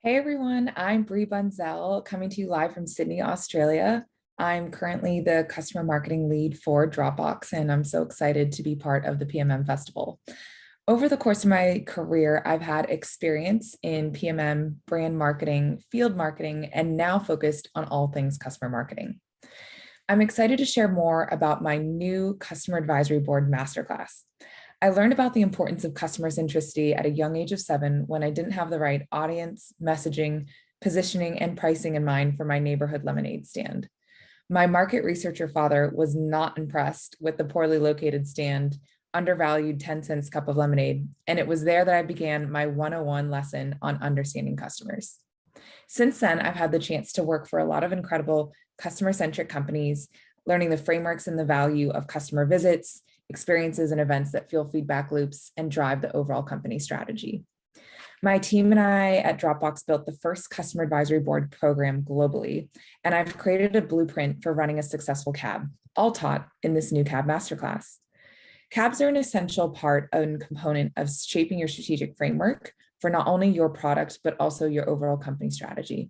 Speaker 10: Hey everyone, I'm Bree Bunzel coming to you live from Sydney, Australia. I'm currently the customer marketing lead for Dropbox, and I'm so excited to be part of the PMM Festival. Over the course of my career, I've had experience in PMM, brand marketing, field marketing, and now focused on all things customer marketing. I'm excited to share more about my new Customer Advisory Board Masterclass. I learned about the importance of customer centricity at a young age of 7 when I didn't have the right audience, messaging, positioning, and pricing in mind for my neighborhood lemonade stand. My market researcher father was not impressed with the poorly located stand, undervalued 10 cents cup of lemonade, and it was there that I began my 101 lesson on understanding customers. Since then, I've had the chance to work for a lot of incredible customer-centric companies, learning the frameworks and the value of customer visits, experiences and events that fuel feedback loops and drive the overall company strategy. My team and I at Dropbox built the first customer advisory board program globally, and I've created a blueprint for running a successful CAB, all taught in this new CAB masterclass. CABs are an essential part and component of shaping your strategic framework for not only your product, but also your overall company strategy.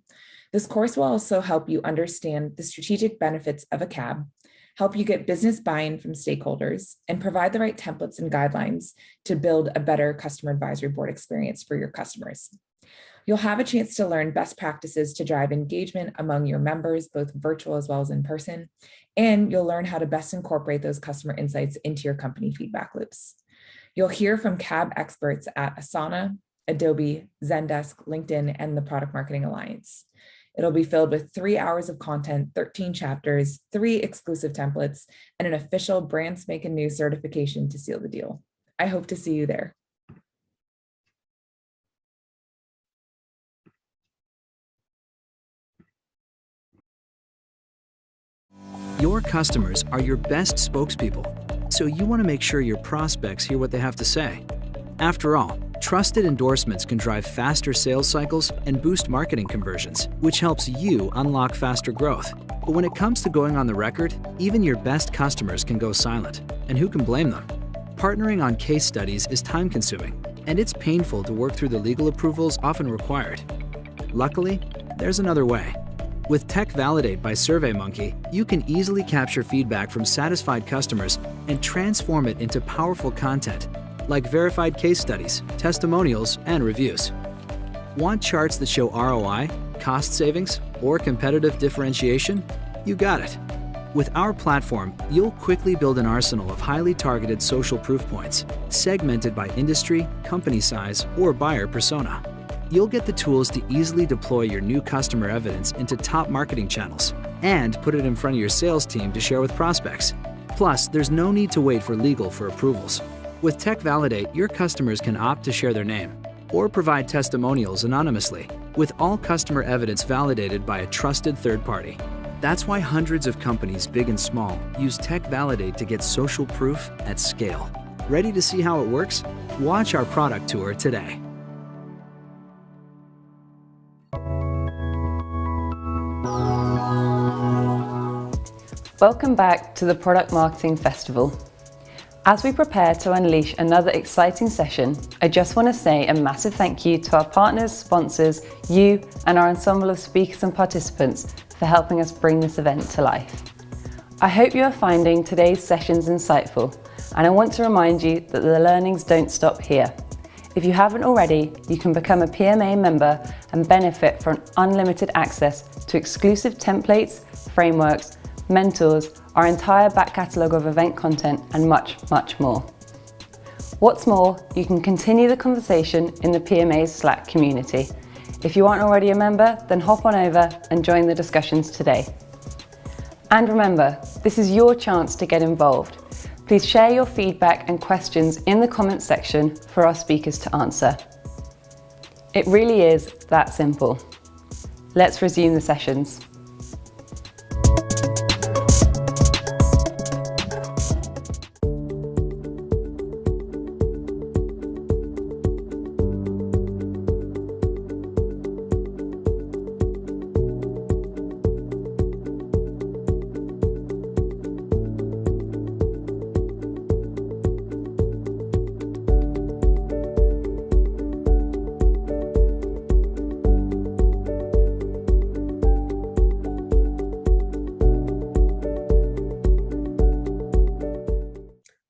Speaker 10: This course will also help you understand the strategic benefits of a CAB, help you get business buy-in from stakeholders, and provide the right templates and guidelines to build a better customer advisory board experience for your customers. You'll have a chance to learn best practices to drive engagement among your members, both virtual as well as in person, and you'll learn how to best incorporate those customer insights into your company feedback loops. You'll hear from CAB experts at Asana, Adobe, Zendesk, LinkedIn, and the Product Marketing Alliance. It'll be filled with 3 hours of content, 13 chapters, 3 exclusive templates, and an official Brand Spankin' New certification to seal the deal. I hope to see you there.
Speaker 11: Your customers are your best spokespeople, so you want to make sure your prospects hear what they have to say. After all, trusted endorsements can drive faster sales cycles and boost marketing conversions, which helps you unlock faster growth. But when it comes to going on the record, even your best customers can go silent, and who can blame them? Partnering on case studies is time-consuming, and it's painful to work through the legal approvals often required. Luckily, there's another way. With Tech Validate by SurveyMonkey, you can easily capture feedback from satisfied customers and transform it into powerful content like verified case studies, testimonials, and reviews. Want charts that show ROI, cost savings, or competitive differentiation? You got it. With our platform, you'll quickly build an arsenal of highly targeted social proof points, segmented by industry, company size, or buyer persona. You'll get the tools to easily deploy your new customer evidence into top marketing channels and put it in front of your sales team to share with prospects. Plus, there's no need to wait for legal for approvals. With Tech Validate, your customers can opt to share their name or provide testimonials anonymously, with all customer evidence validated by a trusted third party. That's why hundreds of companies, big and small, use Tech Validate to get social proof at scale. Ready to see how it works? Watch our product tour today.
Speaker 2: Welcome back to the Product Marketing Festival. As we prepare to unleash another exciting session, I just want to say a massive thank you to our partners, sponsors, you, and our ensemble of speakers and participants for helping us bring this event to life. I hope you are finding today's sessions insightful, and I want to remind you that the learnings don't stop here. If you haven't already, you can become a PMA member and benefit from unlimited access to exclusive templates, frameworks, mentors, our entire back catalogue of event content, and much, much more. What's more, you can continue the conversation in the PMA's Slack community. If you aren't already a member, then hop on over and join the discussions today. And remember, this is your chance to get involved. Please share your feedback and questions in the comments section for our speakers to answer. It really is that simple. Let's resume the sessions.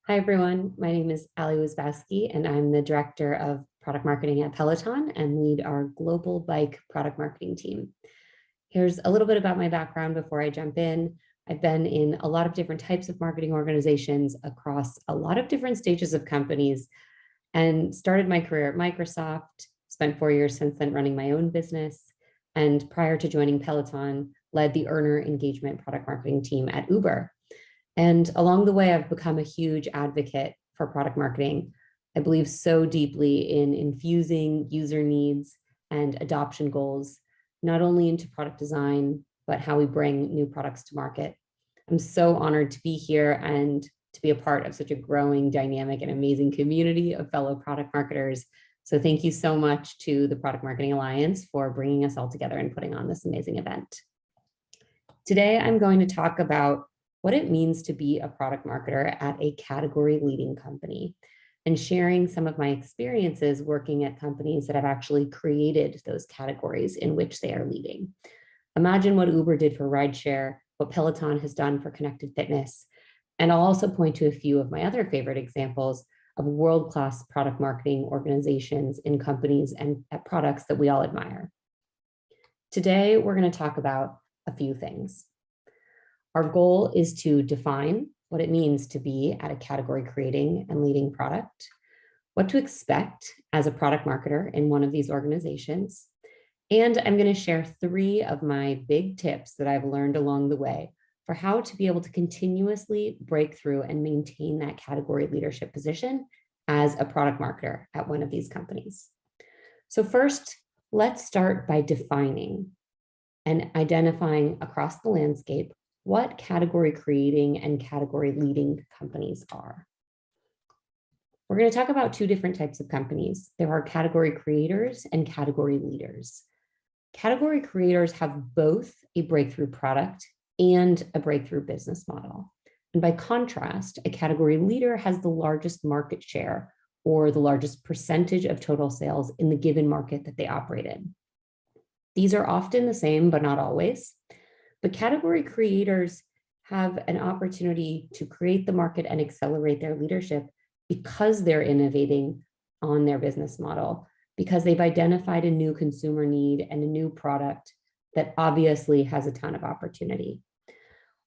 Speaker 12: Hi, everyone. My name is Wiezbowski, and I'm the Director of Product Marketing at Peloton and lead our global bike product marketing team. Here's a little bit about my background before I jump in. I've been in a lot of different types of marketing organizations across a lot of different stages of companies and started my career at Microsoft, spent 4 years since then running my own business, and prior to joining Peloton, led the earner engagement product marketing team at Uber. And along the way, I've become a huge advocate for product marketing. I believe so deeply in infusing user needs and adoption goals, not only into product design, but how we bring new products to market. I'm so honored to be here and to be a part of such a growing, dynamic, and amazing community of fellow product marketers. So thank you so much to the Product Marketing Alliance for bringing us all together and putting on this amazing event. Today, I'm going to talk about what it means to be a product marketer at a category leading company and sharing some of my experiences working at companies that have actually created those categories in which they are leading. Imagine what Uber did for rideshare, what Peloton has done for connected fitness. And I'll also point to a few of my other favorite examples of world-class product marketing organizations in companies and at products that we all admire. Today, we're going to talk about a few things. Our goal is to define what it means to be at a category creating and leading product, what to expect as a product marketer in one of these organizations, and I'm going to share 3 of my big tips that I've learned along the way for how to be able to continuously break through and maintain that category leadership position as a product marketer at one of these companies. So first, let's start by defining and identifying across the landscape what category creating and category leading companies are. We're going to talk about 2 different types of companies. There are category creators and category leaders. Category creators have both a breakthrough product and a breakthrough business model. And by contrast, a category leader has the largest market share or the largest percentage of total sales in the given market that they operate in. These are often the same, but not always. But category creators have an opportunity to create the market and accelerate their leadership because they're innovating on their business model, because they've identified a new consumer need and a new product that obviously has a ton of opportunity.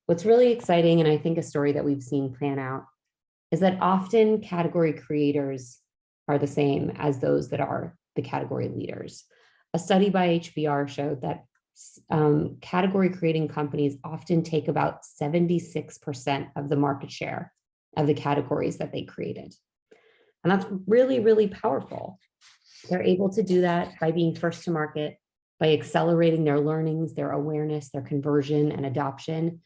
Speaker 12: What's really exciting, and I think a story that we've seen plan out, is that often category creators are the same as those that are the category leaders. A study by HBR showed that category creating companies often take about 76% of the market share of the categories that they created. And that's really, really powerful. They're able to do that by being first to market, by accelerating their learnings, their awareness, their conversion and adoption.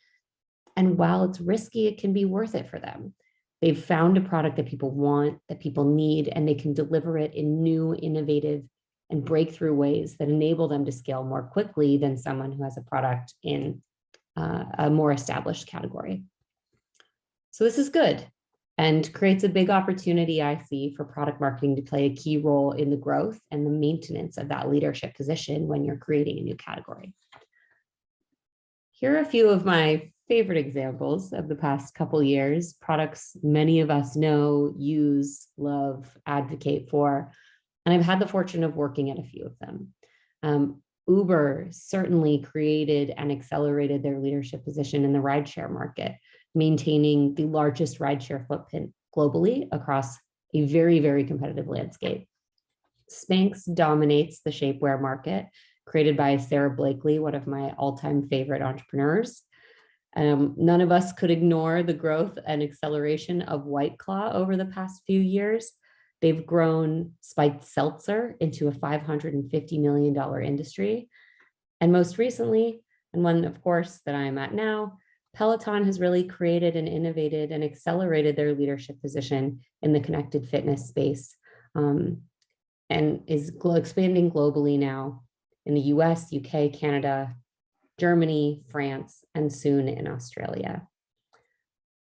Speaker 12: And while it's risky, it can be worth it for them. They've found a product that people want, that people need, and they can deliver it in new, innovative, and breakthrough ways that enable them to scale more quickly than someone who has a product in a more established category. So this is good and creates a big opportunity, I see, for product marketing to play a key role in the growth and the maintenance of that leadership position when you're creating a new category. Here are a few of my favorite examples of the past couple years, products many of us know, use, love, advocate for. And I've had the fortune of working at a few of them. Uber certainly created and accelerated their leadership position in the rideshare market, maintaining the largest rideshare footprint globally across a very, very competitive landscape. Spanx dominates the shapewear market, created by Sarah Blakely, one of my all-time favorite entrepreneurs. None of us could ignore the growth and acceleration of White Claw over the past few years. They've grown spiked seltzer into a $550 million industry. And most recently, and one, of course, that I'm at now, Peloton has really created and innovated and accelerated their leadership position in the connected fitness space and is expanding globally now in the US, UK, Canada, Germany, France, and soon in Australia.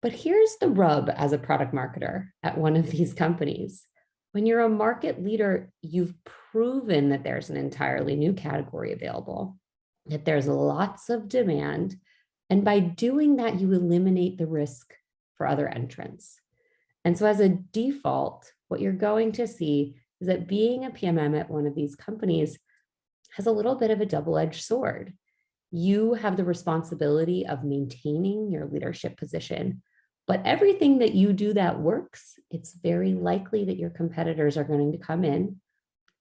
Speaker 12: But here's the rub as a product marketer at one of these companies. When you're a market leader, you've proven that there's an entirely new category available, that there's lots of demand. And by doing that, you eliminate the risk for other entrants. And so as a default, what you're going to see is that being a PMM at one of these companies has a little bit of a double-edged sword. You have the responsibility of maintaining your leadership position, but everything that you do that works, it's very likely that your competitors are going to come in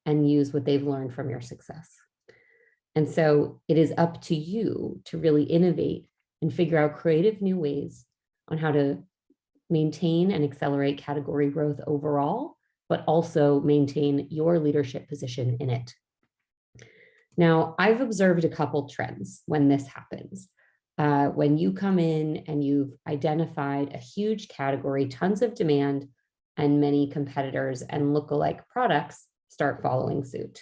Speaker 12: and use what they've learned from your success. And so it is up to you to really innovate and figure out creative new ways on how to maintain and accelerate category growth overall, but also maintain your leadership position in it. Now, I've observed a couple trends when this happens. When you come in and you've identified a huge category, tons of demand, and many competitors and lookalike products start following suit.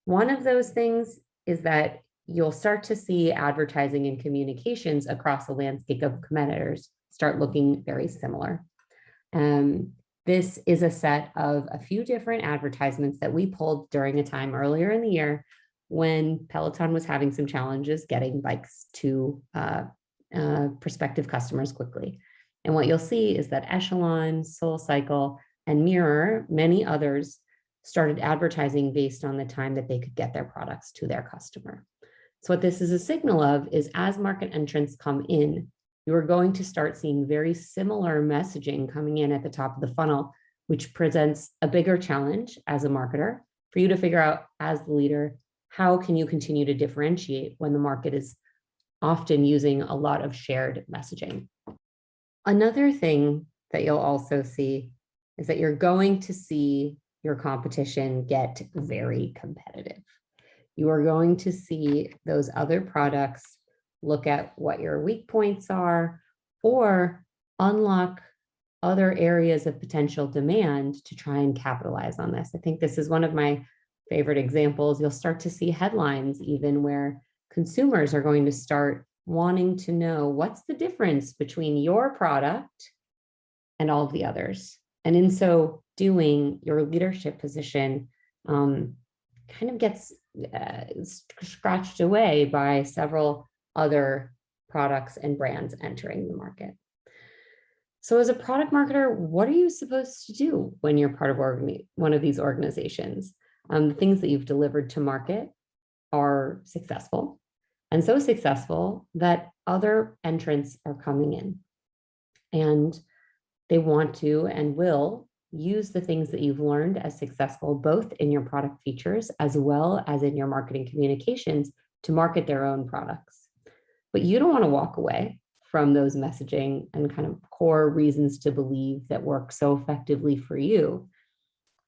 Speaker 12: One of those things is that you'll start to see advertising and communications across a landscape of competitors start looking very similar. This is a set of a few different advertisements that we pulled during a time earlier in the year when Peloton was having some challenges getting bikes to prospective customers quickly. And what you'll see is that Echelon, SoulCycle, and Mirror, many others, started advertising based on the time that they could get their products to their customer. So what this is a signal of is as market entrants come in, you are going to start seeing very similar messaging coming in at the top of the funnel, which presents a bigger challenge as a marketer for you to figure out as the leader, how can you continue to differentiate when the market is often using a lot of shared messaging. Another thing that you'll also see is that you're going to see your competition get very competitive. You are going to see those other products look at what your weak points are or unlock other areas of potential demand to try and capitalize on this. I think this is one of my favorite examples. You'll start to see headlines even where consumers are going to start wanting to know what's the difference between your product and all of the others. And in so doing, your leadership position kind of gets scratched away by several other products and brands entering the market. So as a product marketer, what are you supposed to do when you're part of one of these organizations? The things that you've delivered to market are successful, and so successful that other entrants are coming in. And they want to and will use the things that you've learned as successful, both in your product features as well as in your marketing communications, to market their own products. But you don't want to walk away from those messaging and kind of core reasons to believe that work so effectively for you.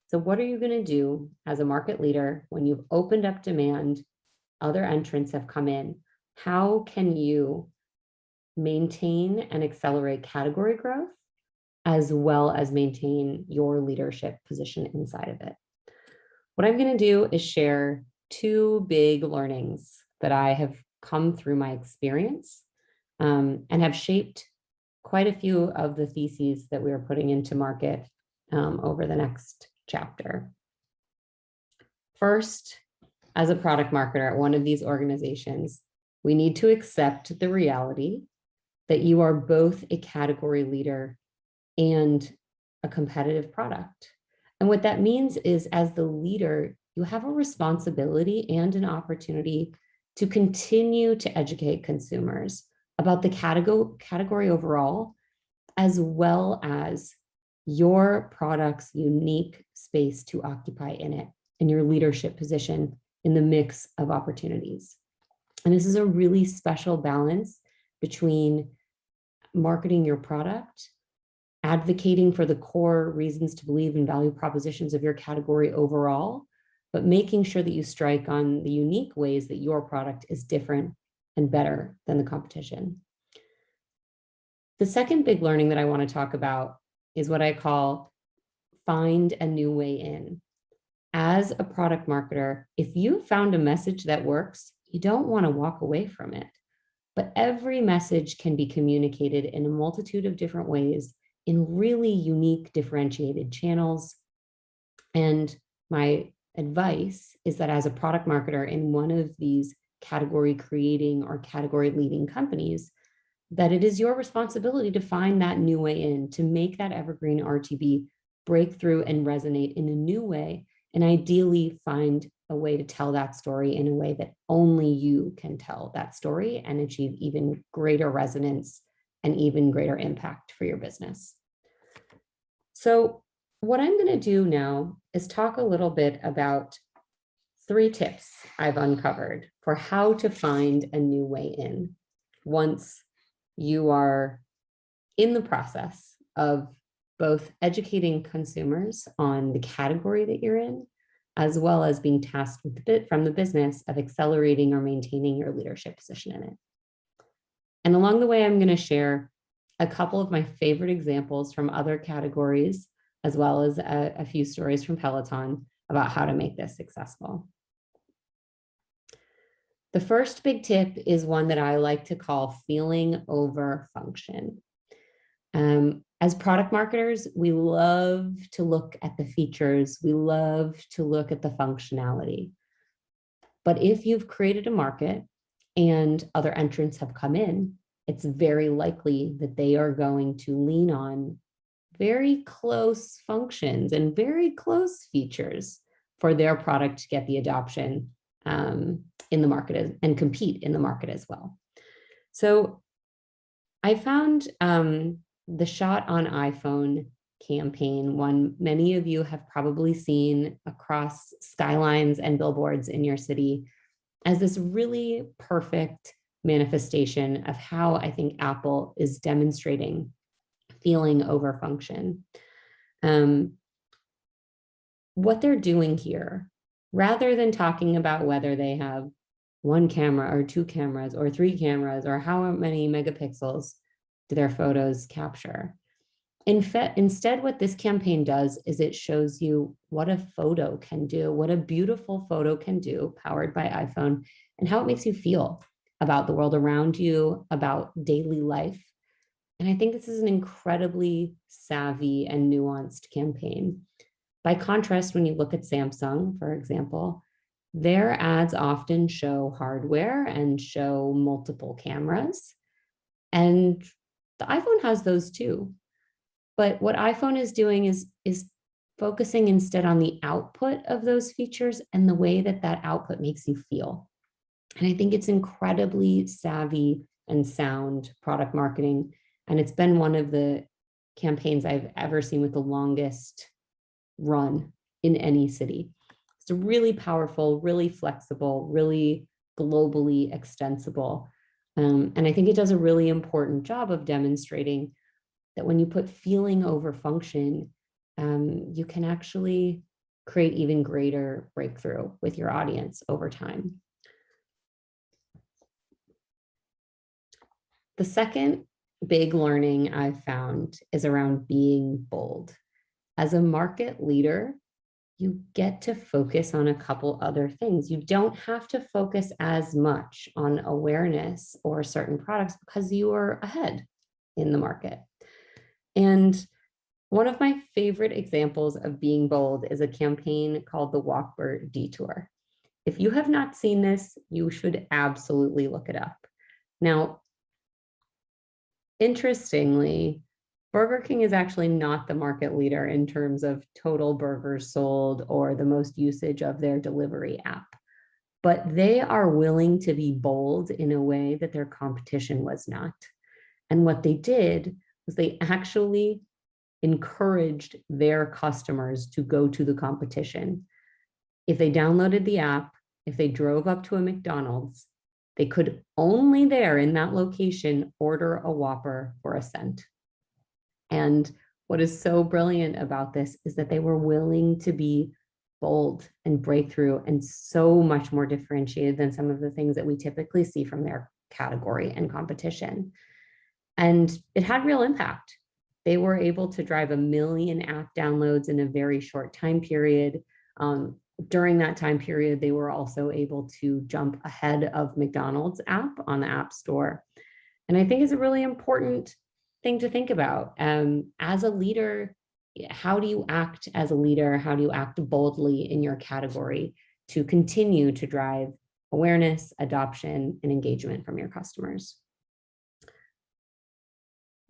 Speaker 12: So what are you going to do as a market leader when you've opened up demand, other entrants have come in? How can you maintain and accelerate category growth as well as maintain your leadership position inside of it? What I'm going to do is share two big learnings that I have come through my experience and have shaped quite a few of the theses that we are putting into market over the next chapter. First, as a product marketer at one of these organizations, we need to accept the reality that you are both a category leader and a competitive product. And what that means is, as the leader, you have a responsibility and an opportunity to continue to educate consumers about the category overall, as well as your product's unique space to occupy in it and your leadership position in the mix of opportunities. And this is a really special balance between marketing your product, advocating for the core reasons to believe in value propositions of your category overall, but making sure that you strike on the unique ways that your product is different and better than the competition. The second big learning that I want to talk about is what I call find a new way in. As a product marketer, if you found a message that works, you don't want to walk away from it. But every message can be communicated in a multitude of different ways in really unique, differentiated channels. And my advice is that as a product marketer in one of these category creating or category leading companies, that it is your responsibility to find that new way in, to make that evergreen RTB break through and resonate in a new way, and ideally find a way to tell that story in a way that only you can tell that story and achieve even greater resonance and even greater impact for your business. So what I'm going to do now is talk a little bit about 3 tips I've uncovered for how to find a new way in once you are in the process of both educating consumers on the category that you're in, as well as being tasked with the bit from the business of accelerating or maintaining your leadership position in it. And along the way, I'm going to share a couple of my favorite examples from other categories, as well as a few stories from Peloton about how to make this successful. The first big tip is one that I like to call feeling over function. As product marketers, we love to look at the features. We love to look at the functionality. But if you've created a market and other entrants have come in, it's very likely that they are going to lean on very close functions and very close features for their product to get the adoption in the market and compete in the market as well. So I found the Shot on iPhone campaign, one many of you have probably seen across skylines and billboards in your city, as this really perfect manifestation of how I think Apple is demonstrating feeling over function. What they're doing here, rather than talking about whether they have 1 camera or 2 cameras or 3 cameras or how many megapixels do their photos capture. Instead, what this campaign does is it shows you what a photo can do, what a beautiful photo can do powered by iPhone, and how it makes you feel about the world around you, about daily life. And I think this is an incredibly savvy and nuanced campaign. By contrast, when you look at Samsung, for example, their ads often show hardware and show multiple cameras. And the iPhone has those too. But what iPhone is doing is focusing instead on the output of those features and the way that that output makes you feel. And I think it's incredibly savvy and sound product marketing. And it's been one of the campaigns I've ever seen with the longest run in any city. It's really powerful, really flexible, really globally extensible. And I think it does a really important job of demonstrating that when you put feeling over function, you can actually create even greater breakthrough with your audience over time. The second big learning I've found is around being bold. As a market leader, you get to focus on a couple other things. You don't have to focus as much on awareness or certain products because you are ahead in the market. And one of my favorite examples of being bold is a campaign called the Walkbird Detour. If you have not seen this, you should absolutely look it up. Now, interestingly, Burger King is actually not the market leader in terms of total burgers sold or the most usage of their delivery app, but they are willing to be bold in a way that their competition was not. And what they did was they actually encouraged their customers to go to the competition. If they downloaded the app, if they drove up to a McDonald's, they could only there in that location order a Whopper for a cent. And what is so brilliant about this is that they were willing to be bold and breakthrough and so much more differentiated than some of the things that we typically see from their category and competition. And it had real impact. They were able to drive 1 million app downloads in a very short time period. During that time period, they were also able to jump ahead of McDonald's app on the App Store. And I think it's a really important thing to think about. As a leader, how do you act as a leader? How do you act boldly in your category to continue to drive awareness, adoption, and engagement from your customers?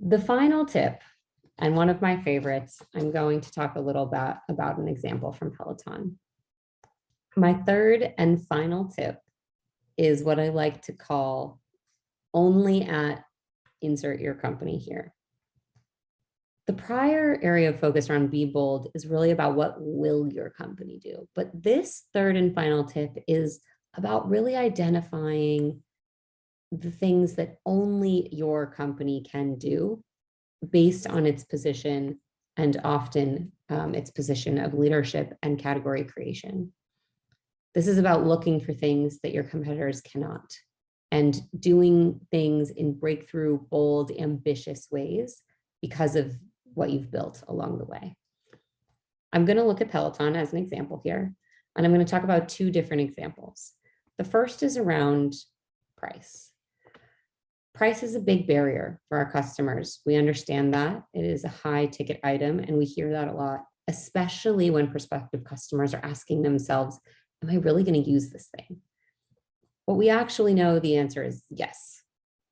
Speaker 12: The final tip, and one of my favorites, I'm going to talk a little bit about an example from Peloton. My third and final tip is what I like to call only at insert your company here. The prior area of focus around Be Bold is really about what will your company do. But this third and final tip is about really identifying the things that only your company can do based on its position and often its position of leadership and category creation. This is about looking for things that your competitors cannot and doing things in breakthrough, bold, ambitious ways because of what you've built along the way. I'm going to look at Peloton as an example here, and I'm going to talk about two different examples. The first is around price. Price is a big barrier for our customers. We understand that it is a high ticket item, and we hear that a lot, especially when prospective customers are asking themselves, am I really going to use this thing? What we actually know, the answer is yes,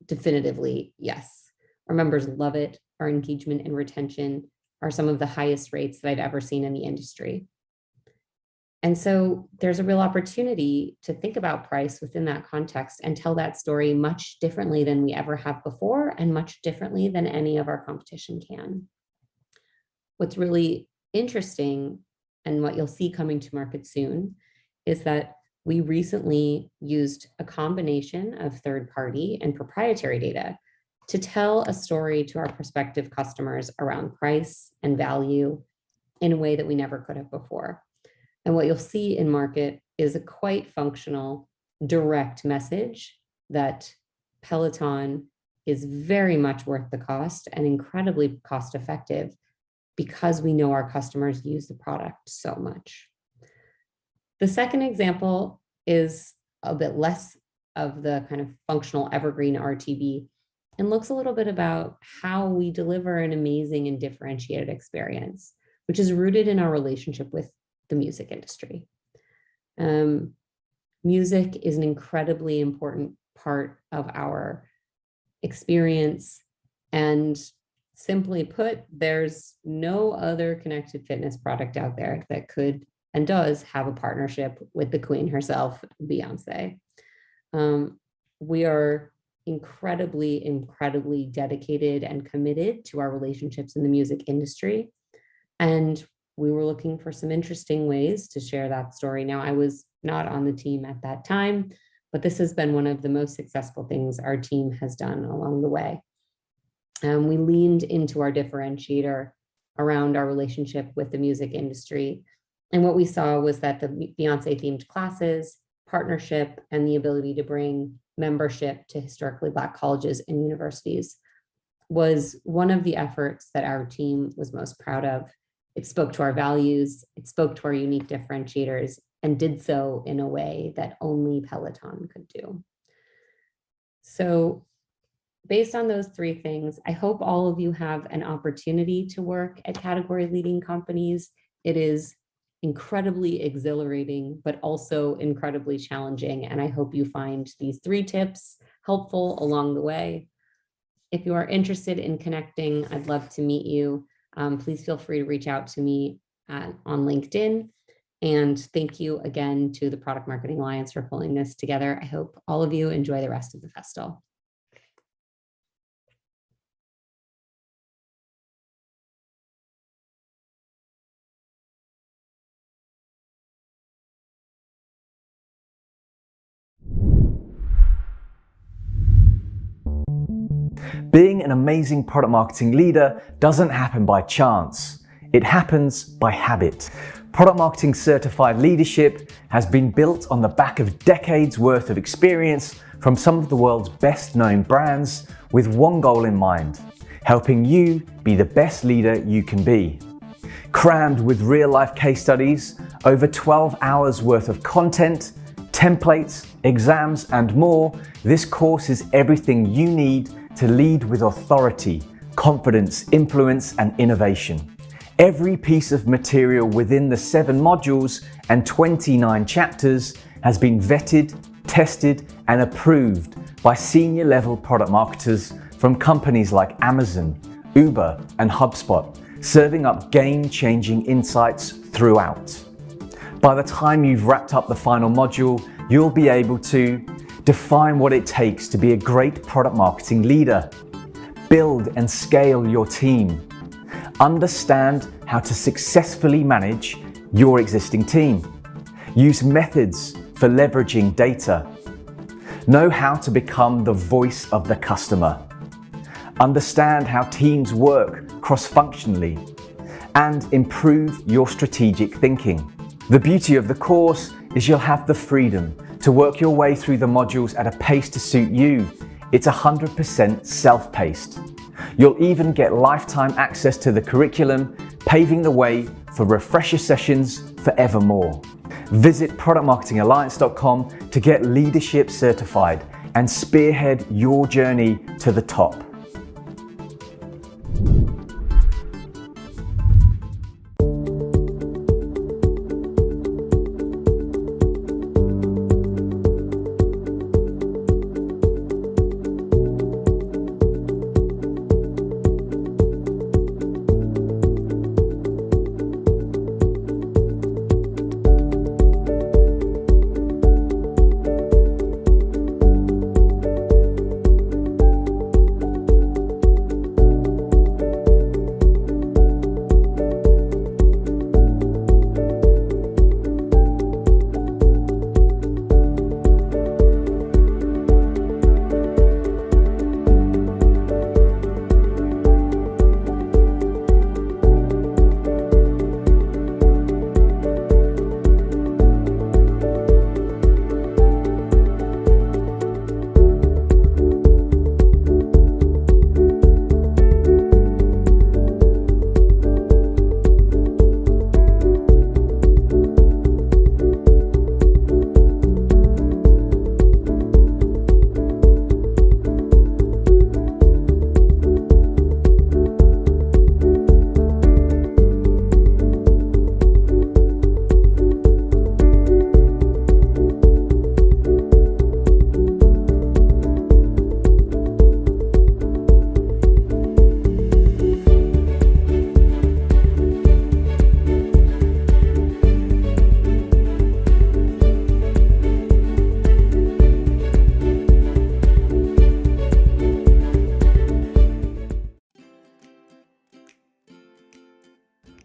Speaker 12: definitively yes. Our members love it. Our engagement and retention are some of the highest rates that I've ever seen in the industry. And so there's a real opportunity to think about price within that context and tell that story much differently than we ever have before and much differently than any of our competition can. What's really interesting and what you'll see coming to market soon is that we recently used a combination of third-party and proprietary data to tell a story to our prospective customers around price and value in a way that we never could have before. And what you'll see in market is a quite functional, direct message that Peloton is very much worth the cost and incredibly cost effective because we know our customers use the product so much. The second example is a bit less of the kind of functional evergreen RTB and looks a little bit about how we deliver an amazing and differentiated experience, which is rooted in our relationship with the music industry. Music is an incredibly important part of our experience, and simply put, there's no other connected fitness product out there that could and does have a partnership with the queen herself, Beyonce. We are incredibly dedicated and committed to our relationships in the music industry. And we were looking for some interesting ways to share that story. Now, I was not on the team at that time, but this has been one of the most successful things our team has done along the way. We leaned into our differentiator around our relationship with the music industry. And what we saw was that the Beyonce themed classes, partnership, and the ability to bring membership to historically Black colleges and universities was one of the efforts that our team was most proud of. It spoke to our values, it spoke to our unique differentiators, and did so in a way that only Peloton could do. So based on those three things, I hope all of you have an opportunity to work at category leading companies. It is incredibly exhilarating, but also incredibly challenging. And I hope you find these three tips helpful along the way. If you are interested in connecting, I'd love to meet you. Please feel free to reach out to me on LinkedIn. And thank you again to the Product Marketing Alliance for pulling this together. I hope all of you enjoy the rest of the festival.
Speaker 4: Being an amazing product marketing leader doesn't happen by chance. It happens by habit. Product marketing certified leadership has been built on the back of decades worth of experience from some of the world's best known brands with one goal in mind: helping you be the best leader you can be. Crammed with real life case studies, over 12 hours worth of content, templates, exams, and more, this course is everything you need to lead with authority, confidence, influence, and innovation. Every piece of material within the 7 modules and 29 chapters has been vetted, tested, and approved by senior level product marketers from companies like Amazon, Uber, and HubSpot, serving up game-changing insights throughout. By the time you've wrapped up the final module, you'll be able to define what it takes to be a great product marketing leader, build and scale your team, understand how to successfully manage your existing team, use methods for leveraging data, know how to become the voice of the customer, understand how teams work cross-functionally, and improve your strategic thinking. The beauty of the course is you'll have the freedom to work your way through the modules at a pace to suit you. It's 100% self-paced. You'll even get lifetime access to the curriculum, paving the way for refresher sessions forevermore. Visit productmarketingalliance.com to get leadership certified and spearhead your journey to the top.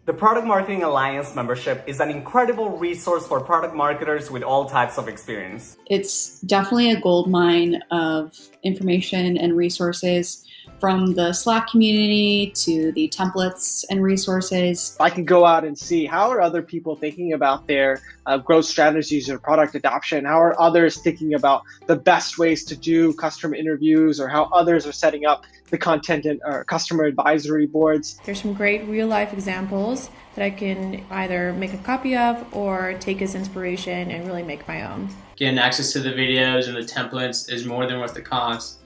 Speaker 13: The Product Marketing Alliance membership is an incredible resource for product marketers with all types of experience.
Speaker 14: It's definitely a goldmine of information and resources, from the Slack community to the templates and resources.
Speaker 15: I can go out and see how are other people thinking about their growth strategies or product adoption. How are others thinking about the best ways to do customer interviews, or how others are setting up the content and customer advisory boards.
Speaker 16: There's some great real life examples that I can either make a copy of or take as inspiration and really make my own.
Speaker 17: Getting access to the videos and the templates is more than worth the cost,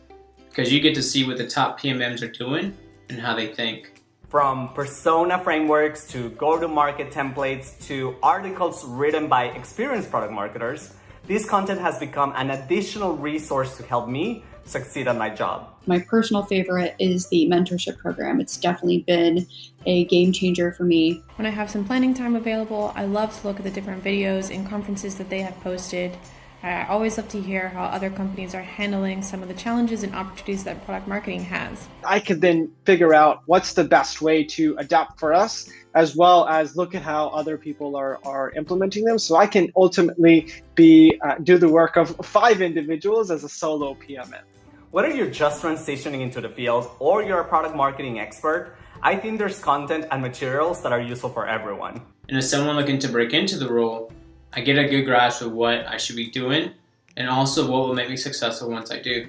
Speaker 17: because you get to see what the top PMMs are doing and how they think.
Speaker 13: From persona frameworks to go-to-market templates to articles written by experienced product marketers, this content has become an additional resource to help me succeed at my job.
Speaker 14: My personal favorite is the mentorship program. It's definitely been a game changer for me.
Speaker 16: When I have some planning time available, I love to look at the different videos and conferences that they have posted. I always love to hear how other companies are handling some of the challenges and opportunities that product marketing has.
Speaker 15: I could then figure out what's the best way to adapt for us, as well as look at how other people are implementing them. So I can ultimately do the work of 5 individuals as a solo PMM.
Speaker 13: Whether you're just transitioning into the field or you're a product marketing expert, I think there's content and materials that are useful for everyone.
Speaker 17: And as someone looking to break into the role, I get a good grasp of what I should be doing and also what will make me successful once I do.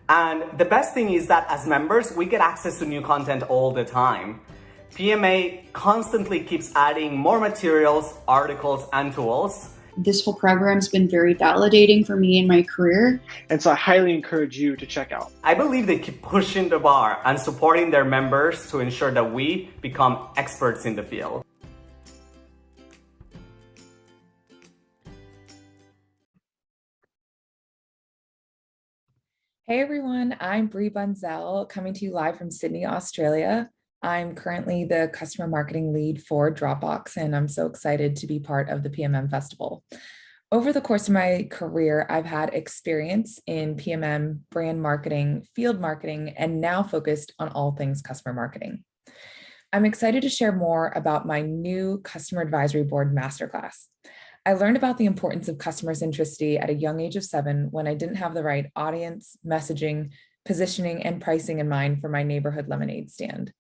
Speaker 13: And the best thing is that as members, we get access to new content all the time. PMA constantly keeps adding more materials, articles, and tools.
Speaker 14: This whole program's been very validating for me in my career.
Speaker 15: And so I highly encourage you to check out.
Speaker 13: I believe they keep pushing the bar and supporting their members to ensure that we become experts in the field.
Speaker 10: Hey everyone, I'm Brie Bunzel coming to you live from Sydney, Australia. I'm currently the customer marketing lead for Dropbox, and I'm so excited to be part of the PMM Festival. Over the course of my career, I've had experience in PMM, brand marketing, field marketing, and now focused on all things customer marketing. I'm excited to share more about my new Customer Advisory Board Masterclass. I learned about the importance of customer centricity at a young age of 7 when I didn't have the right audience, messaging, positioning, and pricing in mind for my neighborhood lemonade stand.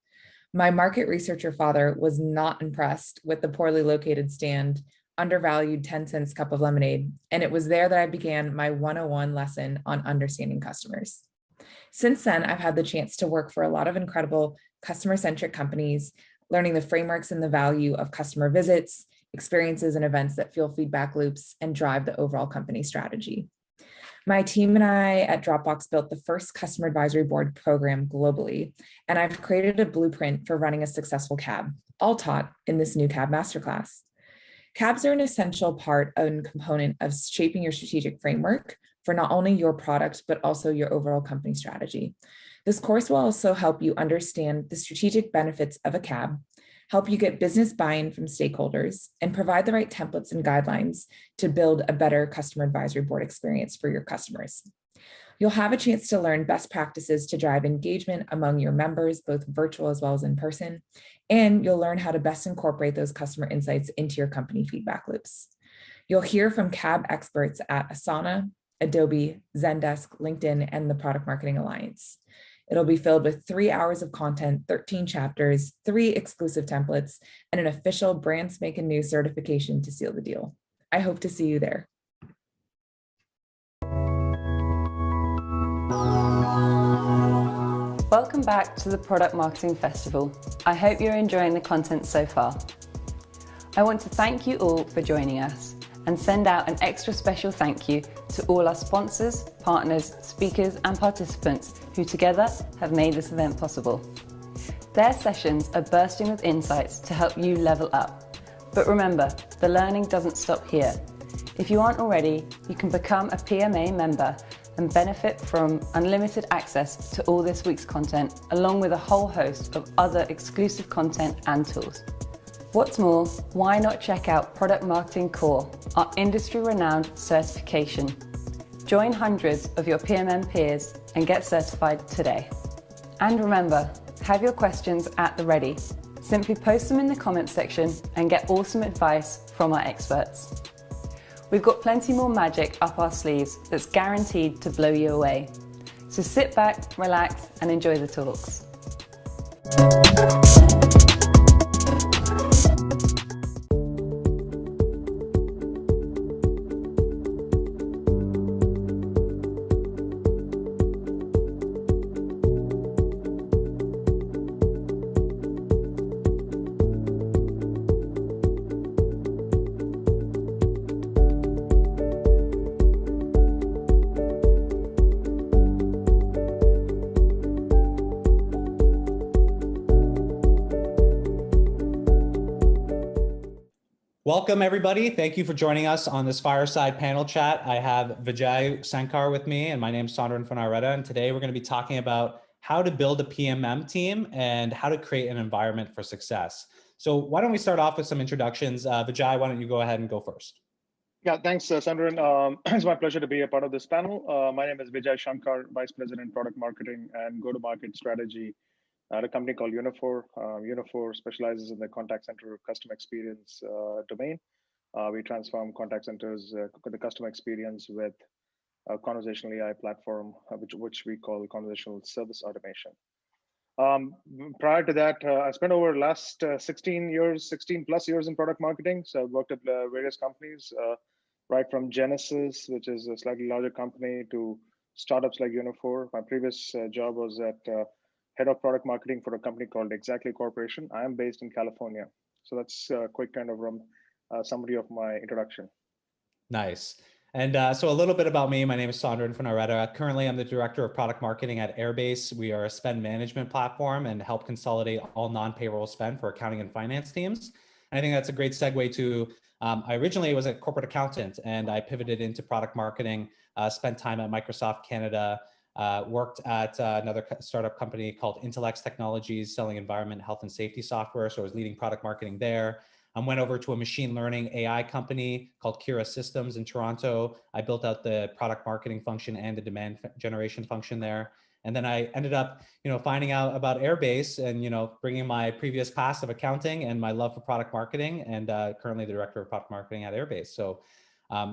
Speaker 10: My market researcher father was not impressed with the poorly located stand, undervalued 10 cents cup of lemonade, and it was there that I began my 101 lesson on understanding customers. Since then, I've had the chance to work for a lot of incredible customer-centric companies, learning the frameworks and the value of customer visits, experiences and events that fuel feedback loops and drive the overall company strategy. My team and I at Dropbox built the first customer advisory board program globally, and I've created a blueprint for running a successful CAB, all taught in this new CAB masterclass. CABs are an essential part and component of shaping your strategic framework for not only your product, but also your overall company strategy. This course will also help you understand the strategic benefits of a CAB, help you get business buy-in from stakeholders, and provide the right templates and guidelines to build a better customer advisory board experience for your customers. You'll have a chance to learn best practices to drive engagement among your members, both virtual as well as in person, and you'll learn how to best incorporate those customer insights into your company feedback loops. You'll hear from CAB experts at Asana, Adobe, Zendesk, LinkedIn, and the Product Marketing Alliance. It'll be filled with 3 hours of content, 13 chapters, 3 exclusive templates, and an official Brand Spankin' New certification to seal the deal. I hope to see you there.
Speaker 2: Welcome back to the Product Marketing Festival. I hope you're enjoying the content so far. I want to thank you all for joining us and send out an extra special thank you to all our sponsors, partners, speakers, and participants who together have made this event possible. Their sessions are bursting with insights to help you level up. But remember, the learning doesn't stop here. If you aren't already, you can become a PMA member and benefit from unlimited access to all this week's content, along with a whole host of other exclusive content and tools. What's more, why not check out Product Marketing Core, our industry-renowned certification? Join hundreds of your PMM peers and get certified today. And remember, have your questions at the ready. Simply post them in the comments section and get awesome advice from our experts. We've got plenty more magic up our sleeves that's guaranteed to blow you away. So sit back, relax, and enjoy the talks.
Speaker 18: Welcome, everybody. Thank you for joining us on this Fireside panel chat. I have Vijai Shankar with me, and my name is Sonduren Fanarredha. And today we're going to be talking about how to build a PMM team and how to create an environment for success. So why don't we start off with some introductions? Vijai, why don't you go ahead and go first?
Speaker 19: Yeah, thanks, Sonduren. It's my pleasure to be a part of this panel. My name is Vijai Shankar, Vice President, Product Marketing and Go-to-Market Strategy at a company called Uniphore. Uniphore specializes in the contact center customer experience domain. We transform contact centers, the customer experience with a conversational AI platform, which we call conversational service automation. Prior to that, I spent over the last 16 plus years in product marketing. So I've worked at various companies, right from Genesis, which is a slightly larger company, to startups like Uniphore. My previous job was at head of product marketing for a company called Exactly Corporation. I am based in California. So that's a quick kind of summary of my introduction.
Speaker 18: Nice. And so a little bit about me. My name is Sonduren Fanarredha. Currently, I'm the Director of Product Marketing at Airbase. We are a spend management platform and help consolidate all non-payroll spend for accounting and finance teams. And I think that's a great segue to, I originally was a corporate accountant and I pivoted into product marketing, spent time at Microsoft Canada, Worked at another startup company called Intellex Technologies, selling environment, health, and safety software. So I was leading product marketing there. I went over to a machine learning AI company called Kira Systems in Toronto. I built out the product marketing function and the demand generation function there. And then I ended up, finding out about Airbase and, bringing my previous past of accounting and my love for product marketing, and currently the director of product marketing at Airbase. So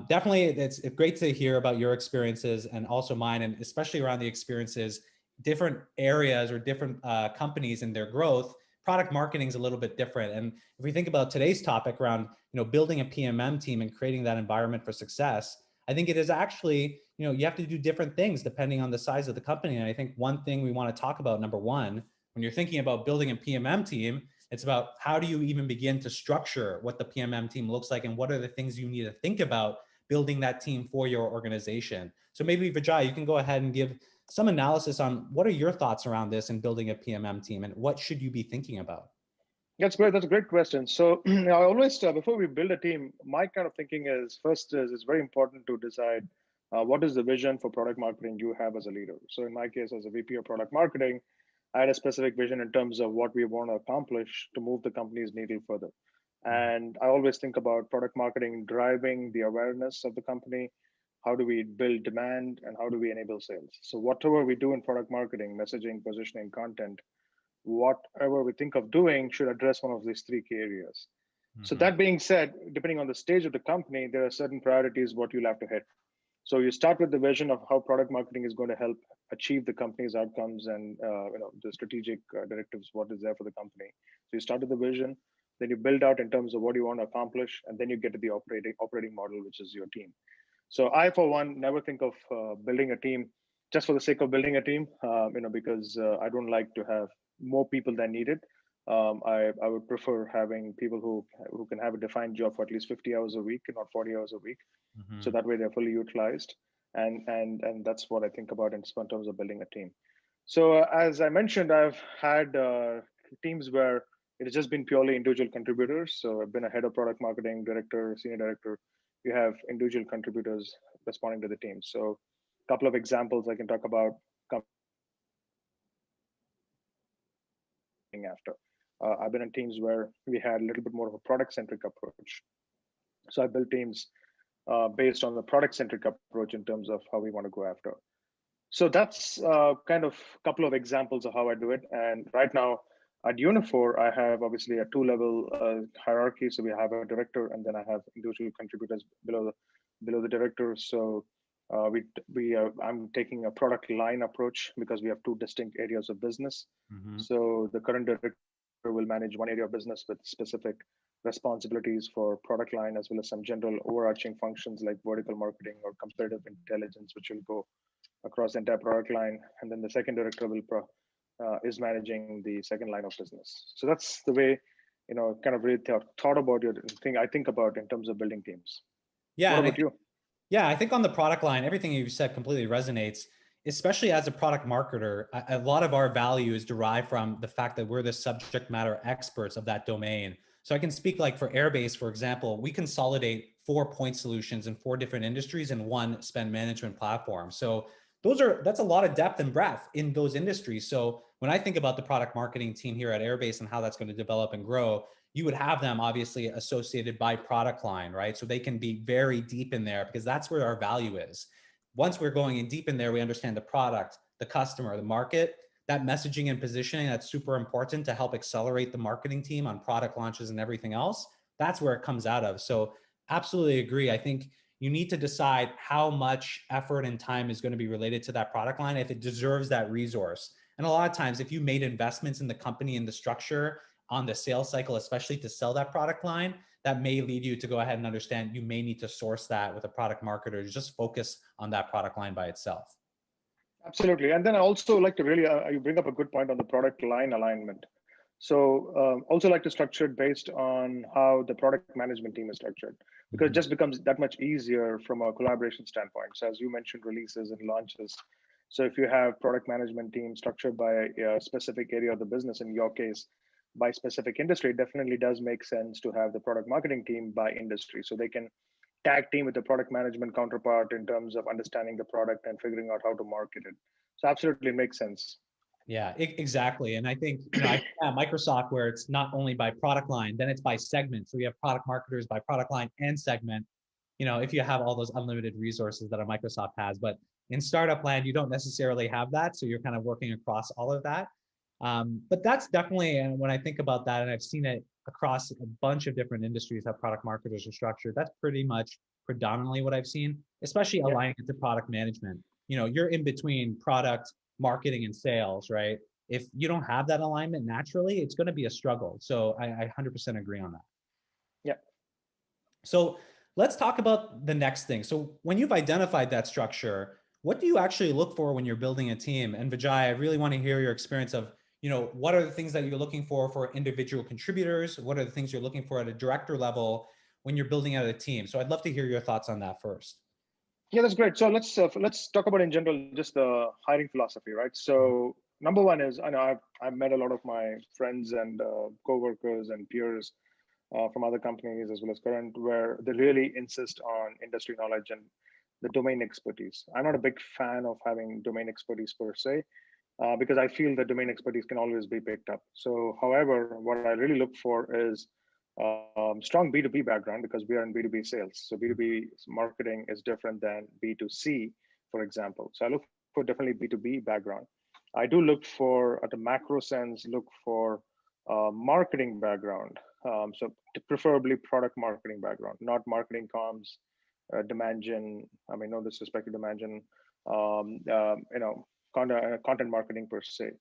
Speaker 18: definitely it's great to hear about your experiences and also mine, and especially around the experiences, different areas or different companies and their growth. Product marketing is a little bit different. And if we think about today's topic around, building a PMM team and creating that environment for success, I think it is actually, you have to do different things depending on the size of the company. And I think one thing we want to talk about, number one, when you're thinking about building a PMM team, it's about how do you even begin to structure what the PMM team looks like and what are the things you need to think about building that team for your organization. So maybe Vijai, you can go ahead and give some analysis on what are your thoughts around this and building a PMM team and what should you be thinking about?
Speaker 19: That's great. That's a great question. So I always, before we build a team, my kind of thinking is first is it's very important to decide what is the vision for product marketing you have as a leader. So in my case, as a VP of product marketing, I had a specific vision in terms of what we want to accomplish to move the company's needle further. And I always think about product marketing driving the awareness of the company. How do we build demand and how do we enable sales? So whatever we do in product marketing, messaging, positioning, content, whatever we think of doing should address one of these three key areas. So that being said, depending on the stage of the company, there are certain priorities what you'll have to hit. So you start with the vision of how product marketing is going to help achieve the company's outcomes and the strategic directives, what is there for the company. So you start with the vision, then you build out in terms of what you want to accomplish, and then you get to the operating model, which is your team. So I, for one, never think of building a team just for the sake of building a team, because I don't like to have more people than needed. I would prefer having people who can have a defined job for at least 50 hours a week and not 40 hours a week. So that way they're fully utilized. And that's what I think about in terms of building a team. So as I mentioned, I've had teams where it has just been purely individual contributors. So I've been a head of product marketing, director, senior director. You have individual contributors responding to the team. So a couple of examples I can talk about after. I've been in teams where we had a little bit more of a product-centric approach. So I built teams based on the product-centric approach in terms of how we want to go after. So that's kind of a couple of examples of how I do it. And right now at Uniphore, I have obviously a two-level hierarchy. So we have a director, and then I have individual contributors below the director. So I'm taking a product line approach because we have two distinct areas of business. So the current director will manage one area of business with specific responsibilities for product line, as well as some general overarching functions like vertical marketing or competitive intelligence, which will go across the entire product line. And then the second director is managing the second line of business. So that's the way, kind of really thought about your thing. I think about in terms of building teams.
Speaker 18: Yeah.
Speaker 19: What about you?
Speaker 18: Yeah, I think on the product line, everything you said completely resonates, especially as a product marketer. A lot of our value is derived from the fact that we're the subject matter experts of that domain. So I can speak like for Airbase, for example, we consolidate 4 point solutions in 4 different industries in one spend management platform. So that's a lot of depth and breadth in those industries. So when I think about the product marketing team here at Airbase and how that's going to develop and grow, you would have them obviously associated by product line, right? So they can be very deep in there because that's where our value is. Once we're going in deep in there, we understand the product, the customer, the market, that messaging and positioning, that's super important to help accelerate the marketing team on product launches and everything else. That's where it comes out of. So absolutely agree. I think you need to decide how much effort and time is going to be related to that product line, if it deserves that resource. And a lot of times, if you made investments in the company and the structure on the sales cycle, especially to sell that product line, that may lead you to go ahead and understand you may need to source that with a product marketer to just focus on that product line by itself.
Speaker 19: Absolutely. And then I also like to really, you bring up a good point on the product line alignment. So also like to structure it based on how the product management team is structured, because it just becomes that much easier from a collaboration standpoint. So as you mentioned, releases and launches. So if you have product management team structured by a specific area of the business, in your case, by specific industry, it definitely does make sense to have the product marketing team by industry. So they can tag team with the product management counterpart in terms of understanding the product and figuring out how to market it. So absolutely makes sense.
Speaker 18: Yeah, exactly. And I think, I at Microsoft where it's not only by product line, then it's by segment. So you have product marketers by product line and segment, if you have all those unlimited resources that a Microsoft has. But in startup land, you don't necessarily have that. So you're kind of working across all of that. But that's definitely, and when I think about that, and I've seen it across a bunch of different industries, how product marketers are structured, that's pretty much predominantly what I've seen, especially aligning it to product management. You're in between product, marketing, and sales, right? If you don't have that alignment naturally, it's going to be a struggle. So I 100% agree on that.
Speaker 19: Yeah.
Speaker 18: So let's talk about the next thing. So when you've identified that structure, what do you actually look for when you're building a team? And Vijay, I really want to hear your experience of, what are the things that you're looking for individual contributors? What are the things you're looking for at a director level when you're building out a team? So I'd love to hear your thoughts on that first.
Speaker 19: Yeah, that's great. So let's talk about in general just the hiring philosophy, right? So number one is, I know I've met a lot of my friends and coworkers and peers from other companies as well as current, where they really insist on industry knowledge and the domain expertise. I'm not a big fan of having domain expertise per se, because I feel that domain expertise can always be picked up. So, however, what I really look for is strong B2B background, because we are in B2B sales. So B2B marketing is different than B2C, for example. So I look for definitely B2B background. I do look for, at a macro sense, look for marketing background. So preferably product marketing background, not marketing comms, demand gen. I mean, no disrespect to demand gen, content marketing per se.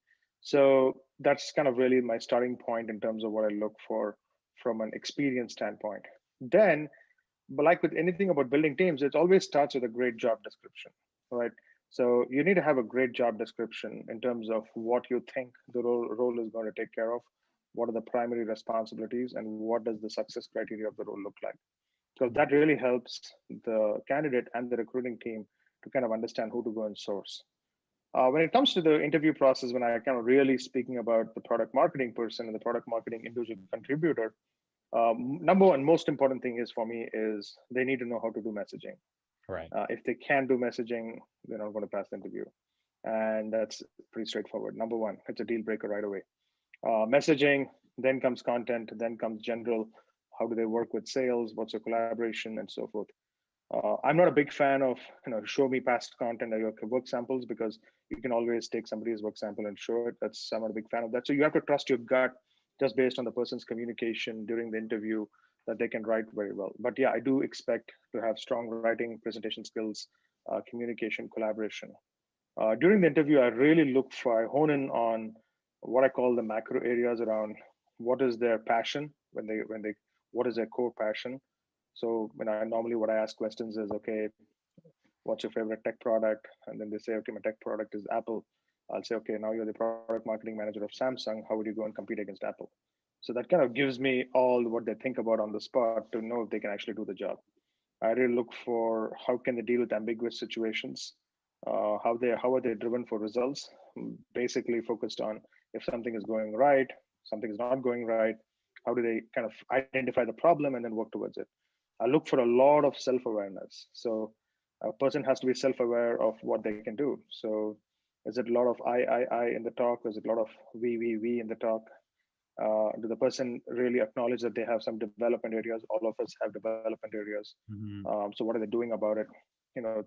Speaker 19: So that's kind of really my starting point in terms of what I look for from an experience standpoint. Then, but like with anything about building teams, it always starts with a great job description, right? So you need to have a great job description in terms of what you think the role is going to take care of, what are the primary responsibilities, and what does the success criteria of the role look like. So that really helps the candidate and the recruiting team to kind of understand who to go and source. When it comes to the interview process, when I kind of really speaking about the product marketing person and the product marketing individual contributor, number one, most important thing is for me is they need to know how to do messaging.
Speaker 18: Right.
Speaker 19: If they can't do messaging, they're not going to pass the interview. And that's pretty straightforward. Number one, it's a deal breaker right away. Messaging, then comes content, then comes general. How do they work with sales? What's the collaboration and so forth? I'm not a big fan of show me past content or your work samples, because you can always take somebody's work sample and show it. I'm not a big fan of that. So you have to trust your gut just based on the person's communication during the interview that they can write very well. But yeah, I do expect to have strong writing, presentation skills, communication, collaboration. During the interview, I really I hone in on what I call the macro areas around what is their passion what is their core passion. So normally what I ask questions is, okay, what's your favorite tech product? And then they say, okay, my tech product is Apple. I'll say, okay, now you're the product marketing manager of Samsung. How would you go and compete against Apple? So that kind of gives me all what they think about on the spot to know if they can actually do the job. I really look for how can they deal with ambiguous situations, how are they driven for results, basically focused on if something is going right, something is not going right, how do they kind of identify the problem and then work towards it. I look for a lot of self-awareness. So a person has to be self-aware of what they can do. So is it a lot of I in the talk? Is it a lot of we in the talk? Do the person really acknowledge that they have some development areas? All of us have development areas.
Speaker 18: Mm-hmm.
Speaker 19: So what are they doing about it?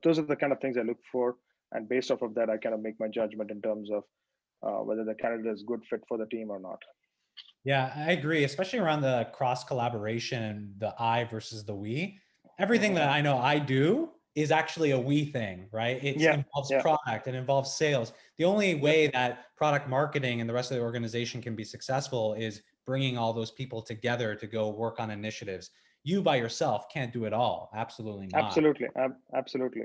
Speaker 19: Those are the kind of things I look for. And based off of that, I kind of make my judgment in terms of whether the candidate is a good fit for the team or not.
Speaker 18: Yeah, I agree, especially around the cross collaboration and the I versus the we. Everything that I know I do is actually a we thing, right? It involves product, it involves sales. The only way that product marketing and the rest of the organization can be successful is bringing all those people together to go work on initiatives. You by yourself can't do it all. Absolutely not.
Speaker 19: Absolutely.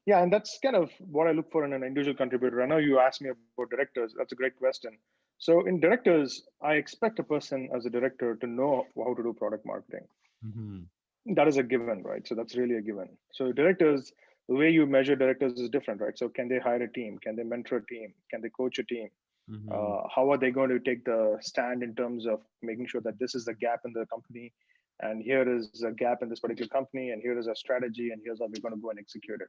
Speaker 19: Yeah, and that's kind of what I look for in an individual contributor. I know you asked me about directors. That's a great question. So in directors, I expect a person as a director to know how to do product marketing.
Speaker 18: Mm-hmm.
Speaker 19: That is a given, right? So that's really a given. So directors, the way you measure directors is different, right? So can they hire a team? Can they mentor a team? Can they coach a team?
Speaker 18: Mm-hmm.
Speaker 19: How are they going to take the stand in terms of making sure that this is the gap in the company? and here is a gap in this particular company, and here is our strategy, and here's how we're going to go and execute it.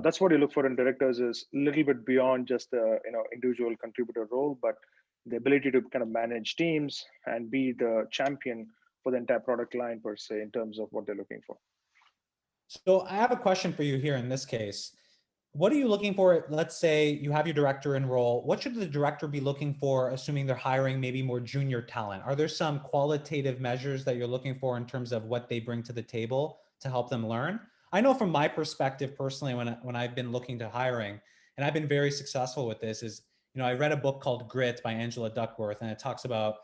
Speaker 19: That's what you look for in directors, is a little bit beyond just the individual contributor role, but the ability to kind of manage teams and be the champion for the entire product line per se in terms of what they're looking for.
Speaker 18: So I have a question for you here in this case. What are you looking for? Let's say you have your director in role. What should the director be looking for, assuming they're hiring maybe more junior talent? Are there some qualitative measures that you're looking for in terms of what they bring to the table to help them learn? I know from my perspective personally, when I've been looking to hiring, and I've been very successful with this, is I read a book called Grit by Angela Duckworth, and it talks about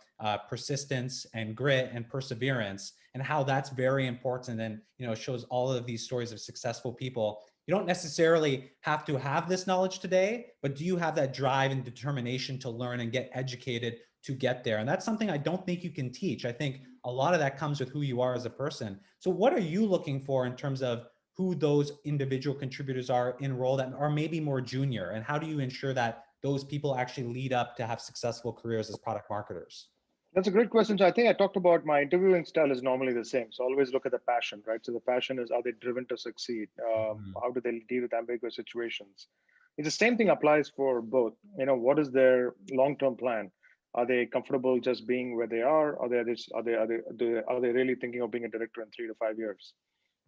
Speaker 18: persistence and grit and perseverance, and how that's very important. And it shows all of these stories of successful people. You don't necessarily have to have this knowledge today, but do you have that drive and determination to learn and get educated to get there? And that's something I don't think you can teach. I think a lot of that comes with who you are as a person. So what are you looking for in terms of who those individual contributors are in role that are maybe more junior? And how do you ensure that those people actually lead up to have successful careers as product marketers?
Speaker 19: That's a great question. So I think I talked about my interviewing style is normally the same. So always look at the passion, right? So the passion is, are they driven to succeed? How do they deal with ambiguous situations? It's the same thing applies for both. What is their long-term plan? Are they comfortable just being where they are? Are they really thinking of being a director in 3 to 5 years?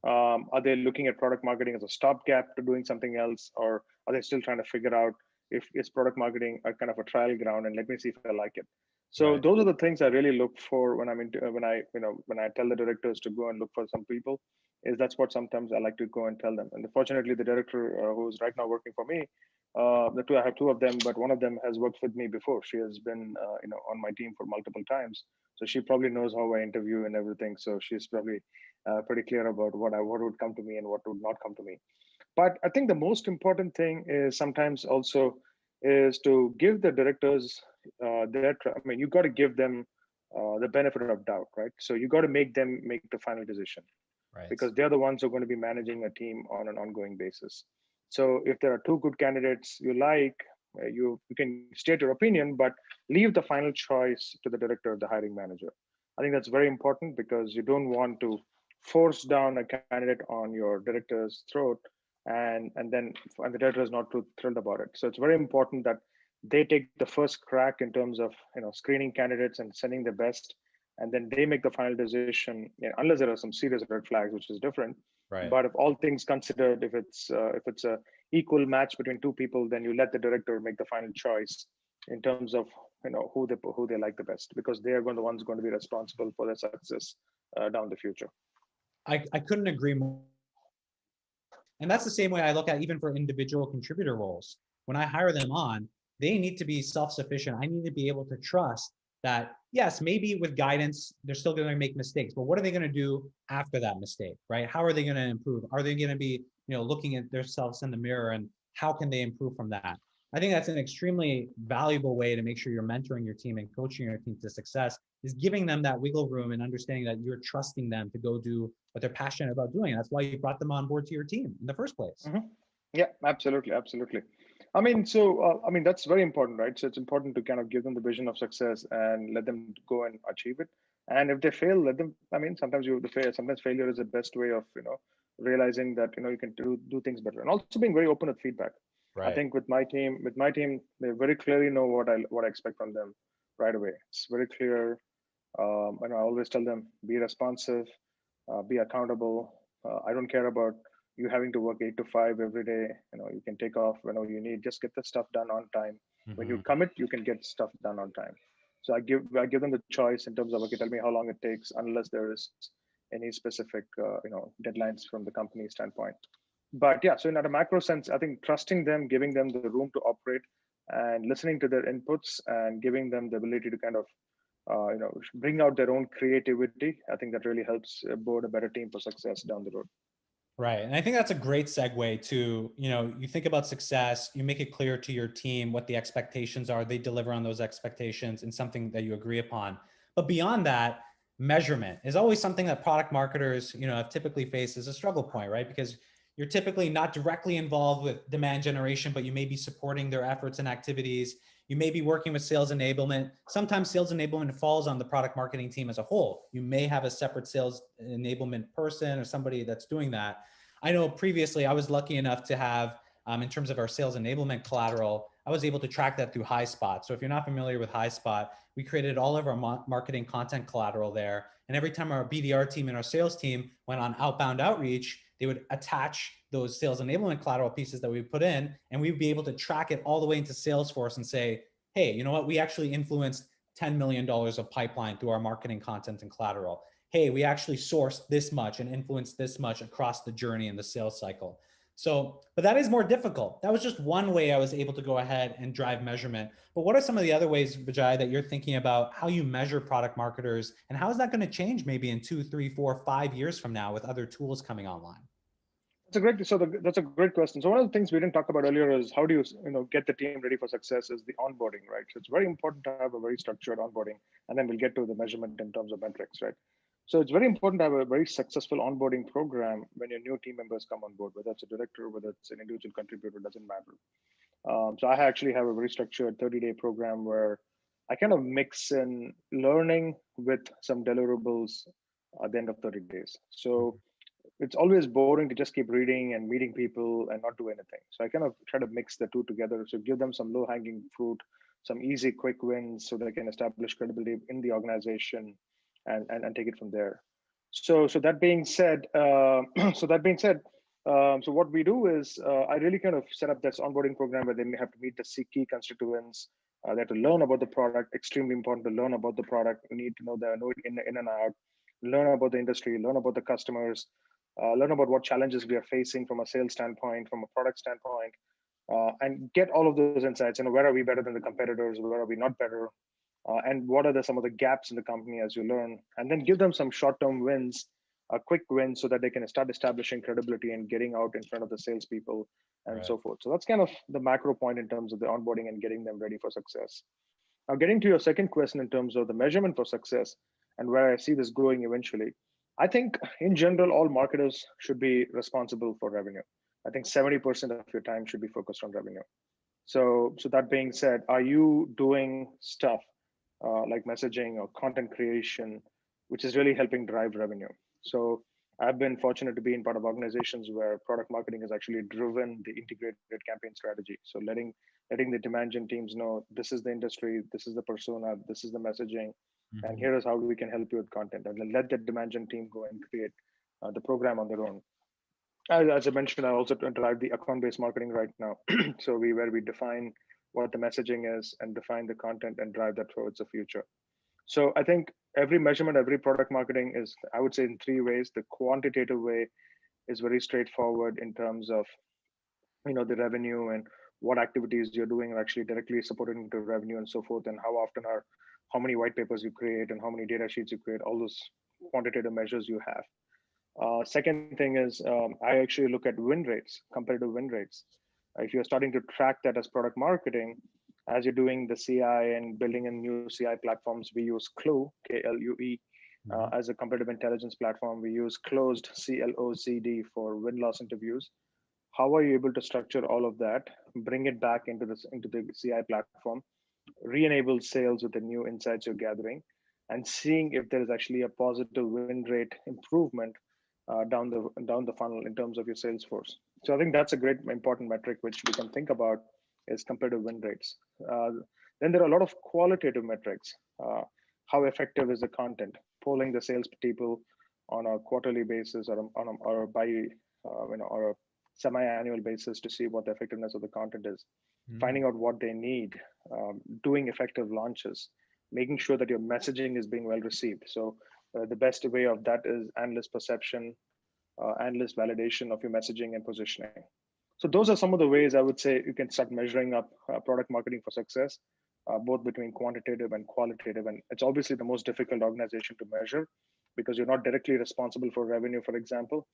Speaker 19: Are they looking at product marketing as a stopgap to doing something else, or are they still trying to figure out if it's product marketing a kind of a trial ground and let me see if I like it? So those are the things I really look for when when I tell the directors to go and look for some people. Is that's what sometimes I like to go and tell them. And fortunately, the director who's right now working for me, I have 2 of them, but one of them has worked with me before. She has been on my team for multiple times, so she probably knows how I interview and everything. So she's probably pretty clear about what would come to me and what would not come to me. But I think the most important thing is sometimes also is to give the directors you got to give them the benefit of doubt, right? So you got to make them make the final decision, right? Because they're the ones who are going to be managing a team on an ongoing basis. So if there are 2 good candidates you like, you can state your opinion, but leave the final choice to the director or the hiring manager. I think that's very important because you don't want to force down a candidate on your director's throat and the director is not too thrilled about it. So it's very important that they take the first crack in terms of screening candidates and sending the best, and then they make the final decision. Unless there are some serious red flags, which is different. Right. But if all things considered, if it's a equal match between 2 people, then you let the director make the final choice in terms of who they like the best, because they are the ones going to be responsible for their success down the future.
Speaker 18: I couldn't agree more. And that's the same way I look at even for individual contributor roles. When I hire them on, they need to be self-sufficient. I need to be able to trust that, yes, maybe with guidance, they're still going to make mistakes, but what are they going to do after that mistake, right? How are they going to improve? Are they going to be, looking at themselves in the mirror, and how can they improve from that? I think that's an extremely valuable way to make sure you're mentoring your team and coaching your team to success, is giving them that wiggle room and understanding that you're trusting them to go do what they're passionate about doing. And that's why you brought them on board to your team in the first place.
Speaker 19: Mm-hmm. Yeah, absolutely. That's very important, right? So it's important to kind of give them the vision of success and let them go and achieve it. And if they fail, let them. Sometimes sometimes failure is the best way of realizing that you can do things better, and also being very open with feedback. Right. I think with my team, they very clearly know what I expect from them right away. It's very clear. And I always tell them, be responsive, be accountable. I don't care about you having to work 8 to 5 every day. You can take off whenever you need. Just get the stuff done on time. Mm-hmm. When you commit, you can get stuff done on time. So I give them the choice in terms of, okay, tell me how long it takes, unless there is any specific deadlines from the company standpoint. But yeah, so in a macro sense, I think trusting them, giving them the room to operate, and listening to their inputs, and giving them the ability to kind of bring out their own creativity. I think that really helps build a better team for success down the road.
Speaker 18: Right. And I think that's a great segue to, you think about success, you make it clear to your team what the expectations are, they deliver on those expectations and something that you agree upon. But beyond that, measurement is always something that product marketers, have typically faced as a struggle point, right? Because you're typically not directly involved with demand generation, but you may be supporting their efforts and activities. You may be working with sales enablement. Sometimes sales enablement falls on the product marketing team as a whole. You may have a separate sales enablement person or somebody that's doing that. I know previously I was lucky enough to have, in terms of our sales enablement collateral, I was able to track that through HighSpot. So if you're not familiar with HighSpot, we created all of our marketing content collateral there. And every time our BDR team and our sales team went on outbound outreach, they would attach those sales enablement collateral pieces that we put in, and we'd be able to track it all the way into Salesforce and say, hey, you know what? We actually influenced $10 million of pipeline through our marketing content and collateral. Hey, we actually sourced this much and influenced this much across the journey in the sales cycle. So, but that is more difficult. That was just one way I was able to go ahead and drive measurement. But what are some of the other ways, Vijay, that you're thinking about how you measure product marketers, and how is that going to change maybe in 2, 3, 4, 5 years from now with other tools coming online?
Speaker 19: That's a great question. So one of the things we didn't talk about earlier is how do you get the team ready for success is the onboarding, right? So it's very important to have a very structured onboarding, and then we'll get to the measurement in terms of metrics, right? So it's very important to have a very successful onboarding program when your new team members come on board, whether it's a director, whether it's an individual contributor, doesn't matter. So I actually have a very structured 30-day program where I kind of mix in learning with some deliverables at the end of 30 days. So it's always boring to just keep reading and meeting people and not do anything. So I kind of try to mix the two together. So give them some low-hanging fruit, some easy, quick wins so they can establish credibility in the organization and take it from there. So that being said, so what we do is I really kind of set up this onboarding program where they may have to meet the key constituents. They have to learn about the product. Extremely important to learn about the product. We need to know it in and out. Learn about the industry. Learn about the customers. Learn about what challenges we are facing from a sales standpoint, from a product standpoint, and get all of those insights. Where are we better than the competitors? Where are we not better? And what are some of the gaps in the company as you learn? And then give them some short-term wins, quick wins, so that they can start establishing credibility and getting out in front of the salespeople and so forth. So that's kind of the macro point in terms of the onboarding and getting them ready for success. Now, getting to your second question in terms of the measurement for success and where I see this growing eventually, I think in general, all marketers should be responsible for revenue. I think 70% of your time should be focused on revenue. So that being said, are you doing stuff like messaging or content creation, which is really helping drive revenue? So I've been fortunate to be in part of organizations where product marketing has actually driven the integrated campaign strategy. So letting the demand gen teams know this is the industry, this is the persona, this is the messaging, and here is how we can help you with content. And then let the demand gen team go and create the program on their own. As I mentioned, I also drive the account-based marketing right now. So where we define what the messaging is and define the content and drive that towards the future. So I think every measurement, every product marketing is, I would say, in 3 ways. The quantitative way is very straightforward in terms of, the revenue and what activities you're doing are actually directly supporting the revenue and so forth, and how many white papers you create and how many data sheets you create, all those quantitative measures you have. Second thing is I actually look at win rates, competitive win rates. If you're starting to track that as product marketing, as you're doing the CI and building in new CI platforms, we use Clue, Klue, as a competitive intelligence platform. We use Closed, CLOCD, for win-loss interviews. How are you able to structure all of that, bring it back into the CI platform, re-enable sales with the new insights you're gathering, and seeing if there is actually a positive win rate improvement down the funnel in terms of your sales force. So I think that's a great important metric which we can think about is competitive win rates. Then there are a lot of qualitative metrics. How effective is the content? Polling the salespeople on a quarterly basis or a semi-annual basis to see what the effectiveness of the content is. Finding out what they need, doing effective launches, making sure that your messaging is being well received. So the best way of that is analyst perception, analyst validation of your messaging and positioning. So those are some of the ways I would say you can start measuring up product marketing for success, both between quantitative and qualitative. And it's obviously the most difficult organization to measure because you're not directly responsible for revenue, for example,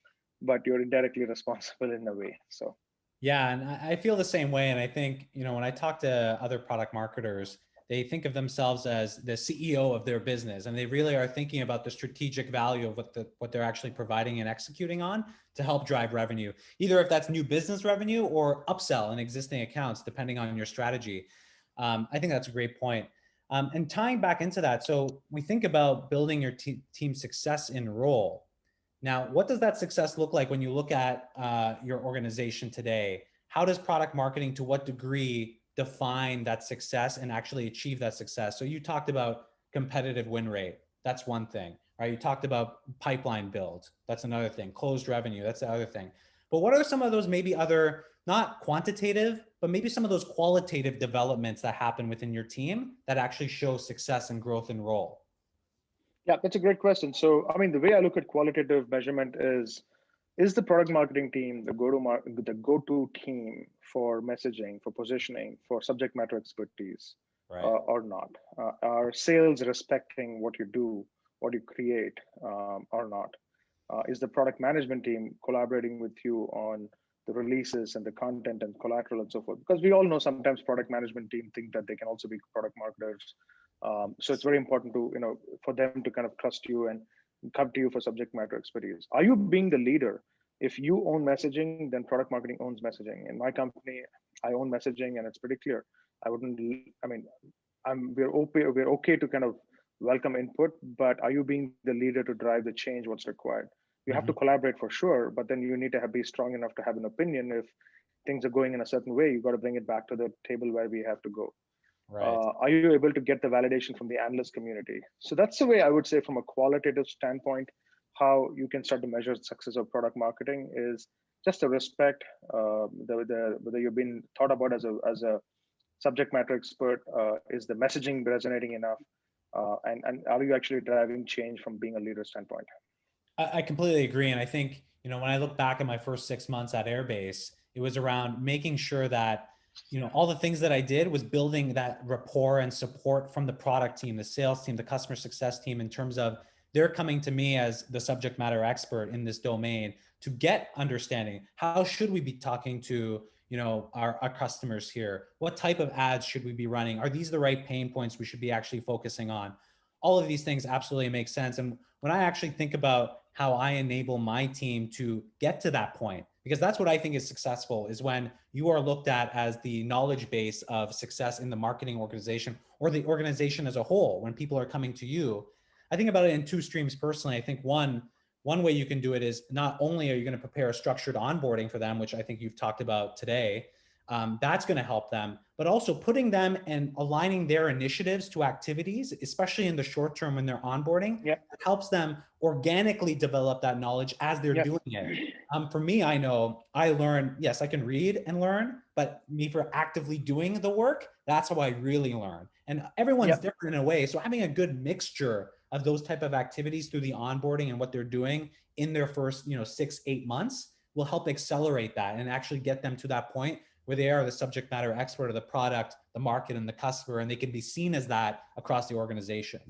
Speaker 19: but you're indirectly responsible in a way. So.
Speaker 18: Yeah, and I feel the same way. And I think, when I talk to other product marketers, they think of themselves as the CEO of their business, and they really are thinking about the strategic value of what they're actually providing and executing on to help drive revenue, either if that's new business revenue or upsell in existing accounts, depending on your strategy. I think that's a great point. And tying back into that, so we think about building your team success in role. Now, what does that success look like when you look at your organization today? How does product marketing, to what degree, define that success and actually achieve that success? So you talked about competitive win rate. That's one thing, right? You talked about pipeline build. That's another thing. Closed revenue. That's the other thing. But what are some of those maybe other, not quantitative, but maybe some of those qualitative developments that happen within your team that actually show success and growth in role?
Speaker 19: Yeah, that's a great question. So, I mean, the way I look at qualitative measurement is the product marketing team the go-to team for messaging, for positioning, for subject matter expertise,
Speaker 18: right.
Speaker 19: Or not? Are sales respecting what you do, what you create, or not? Is the product management team collaborating with you on the releases and the content and collateral and so forth? Because we all know sometimes product management team think that they can also be product marketers. So it's very important to, for them to kind of trust you and come to you for subject matter expertise. Are you being the leader? If you own messaging, then product marketing owns messaging. In my company, I own messaging, and it's pretty clear. We're okay to kind of welcome input, but are you being the leader to drive the change, what's required? You have to collaborate for sure, but then you need to be strong enough to have an opinion. If things are going in a certain way, you've got to bring it back to the table where we have to go.
Speaker 18: Right.
Speaker 19: Are you able to get the validation from the analyst community? So that's the way I would say from a qualitative standpoint, how you can start to measure the success of product marketing is just the respect, whether you've been thought about as a subject matter expert, is the messaging resonating enough, and are you actually driving change from being a leader standpoint?
Speaker 18: I completely agree. And I think, when I look back at my first 6 months at Airbase, it was around making sure that, all the things that I did was building that rapport and support from the product team, the sales team, the customer success team, in terms of they're coming to me as the subject matter expert in this domain to get understanding. How should we be talking to, our customers here? What type of ads should we be running? Are these the right pain points we should be actually focusing on? All of these things absolutely make sense. And when I actually think about how I enable my team to get to that point, because that's what I think is successful, is when you are looked at as the knowledge base of success in the marketing organization or the organization as a whole. When people are coming to you, I think about it in two streams personally. I think one way you can do it is not only are you going to prepare a structured onboarding for them, which I think you've talked about today, that's going to help them, but also putting them and aligning their initiatives to activities, especially in the short term when they're onboarding, helps them organically develop that knowledge as they're doing it. For me, I know I learn, yes, I can read and learn, but me for actively doing the work, that's how I really learn. And everyone's different in a way. So having a good mixture of those type of activities through the onboarding and what they're doing in their first 6-8 months will help accelerate that and actually get them to that point where they are the subject matter expert of the product, the market, and the customer, and they can be seen as that across the organization.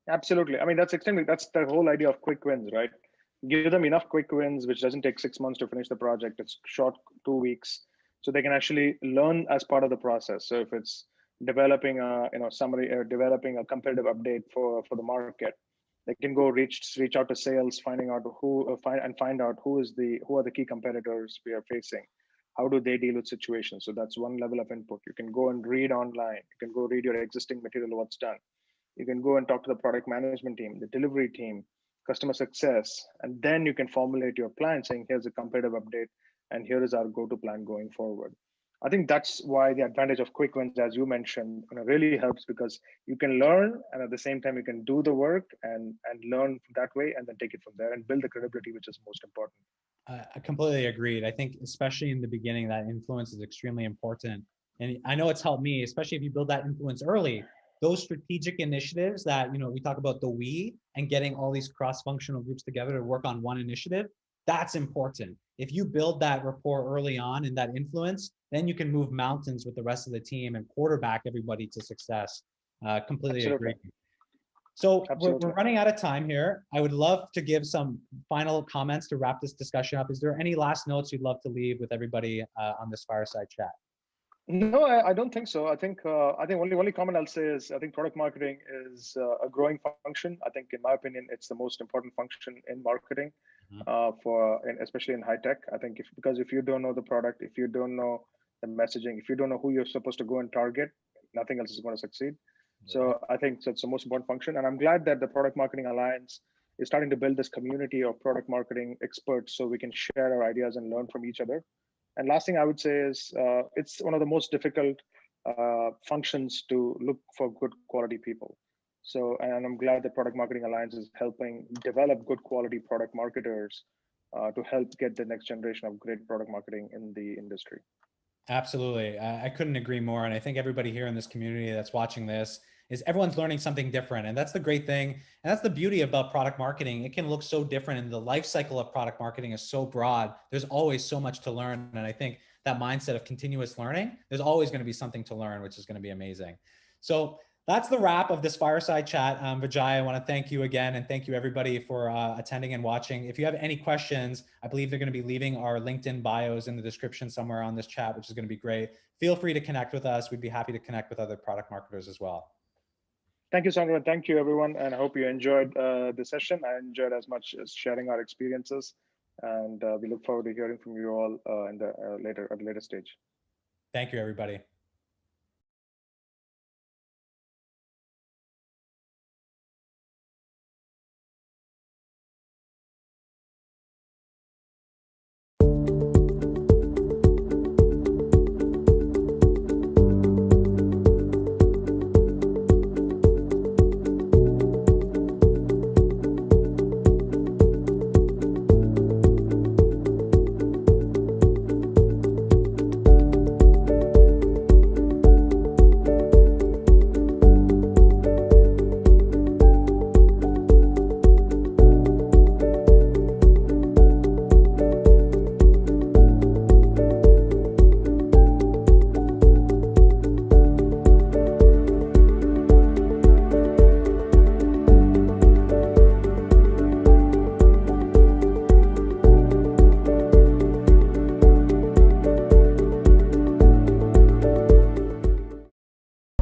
Speaker 19: Absolutely. I mean, that's the whole idea of quick wins, right? Give them enough quick wins, which doesn't take 6 months to finish the project. It's short, 2 weeks, so they can actually learn as part of the process. So if it's developing a summary or developing a competitive update for the market, they can go reach out to sales, find out who are the key competitors we are facing. How do they deal with situations? So that's one level of input. You can go and read online. You can go read your existing material, what's done. You can go and talk to the product management team, the delivery team, customer success, and then you can formulate your plan saying, here's a competitive update, and here is our go-to plan going forward. I think that's why the advantage of quick wins, as you mentioned, really helps, because you can learn, and at the same time, you can do the work and learn that way, and then take it from there and build the credibility, which is most important.
Speaker 18: I completely agreed. I think especially in the beginning, that influence is extremely important. And I know it's helped me, especially if you build that influence early. Those strategic initiatives that, we talk about the we and getting all these cross-functional groups together to work on one initiative, that's important. If you build that rapport early on and that influence, then you can move mountains with the rest of the team and quarterback everybody to success. Completely agree. So we're running out of time here. I would love to give some final comments to wrap this discussion up. Is there any last notes you'd love to leave with everybody on this fireside chat?
Speaker 19: No, I don't think so. I think only comment I'll say is I think product marketing is a growing function. I think, in my opinion, it's the most important function in marketing, especially in high tech. I think because if you don't know the product, if you don't know the messaging. If you don't know who you're supposed to go and target, nothing else is going to succeed. So I think that's the most important function. And I'm glad that the Product Marketing Alliance is starting to build this community of product marketing experts so we can share our ideas and learn from each other. And last thing I would say is it's one of the most difficult functions to look for good quality people. So, and I'm glad the Product Marketing Alliance is helping develop good quality product marketers to help get the next generation of great product marketing in the industry.
Speaker 18: Absolutely. I couldn't agree more. And I think everybody here in this community that's watching this is everyone's learning something different. And that's the great thing. And that's the beauty about product marketing. It can look so different, and the life cycle of product marketing is so broad. There's always so much to learn. And I think that mindset of continuous learning, there's always going to be something to learn, which is going to be amazing. So that's the wrap of this fireside chat. Vijay, I want to thank you again, and thank you everybody for attending and watching. If you have any questions, I believe they're going to be leaving our LinkedIn bios in the description somewhere on this chat, which is going to be great. Feel free to connect with us. We'd be happy to connect with other product marketers as well.
Speaker 19: Thank you, Sonduren. Thank you, everyone. And I hope you enjoyed the session. I enjoyed as much as sharing our experiences. And we look forward to hearing from you all at a later stage.
Speaker 18: Thank you, everybody.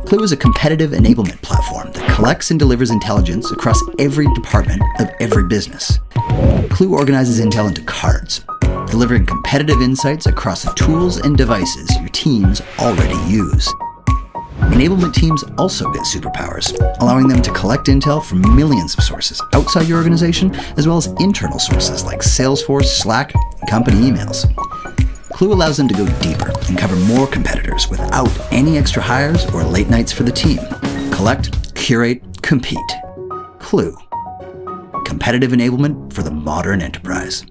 Speaker 20: Clue is a competitive enablement platform that collects and delivers intelligence across every department of every business. Clue organizes intel into cards, delivering competitive insights across the tools and devices your teams already use. Enablement teams also get superpowers, allowing them to collect intel from millions of sources outside your organization, as well as internal sources like Salesforce, Slack, and company emails. Clue allows them to go deeper and cover more competitors without any extra hires or late nights for the team. Collect, curate, compete. Clue. Competitive enablement for the modern enterprise.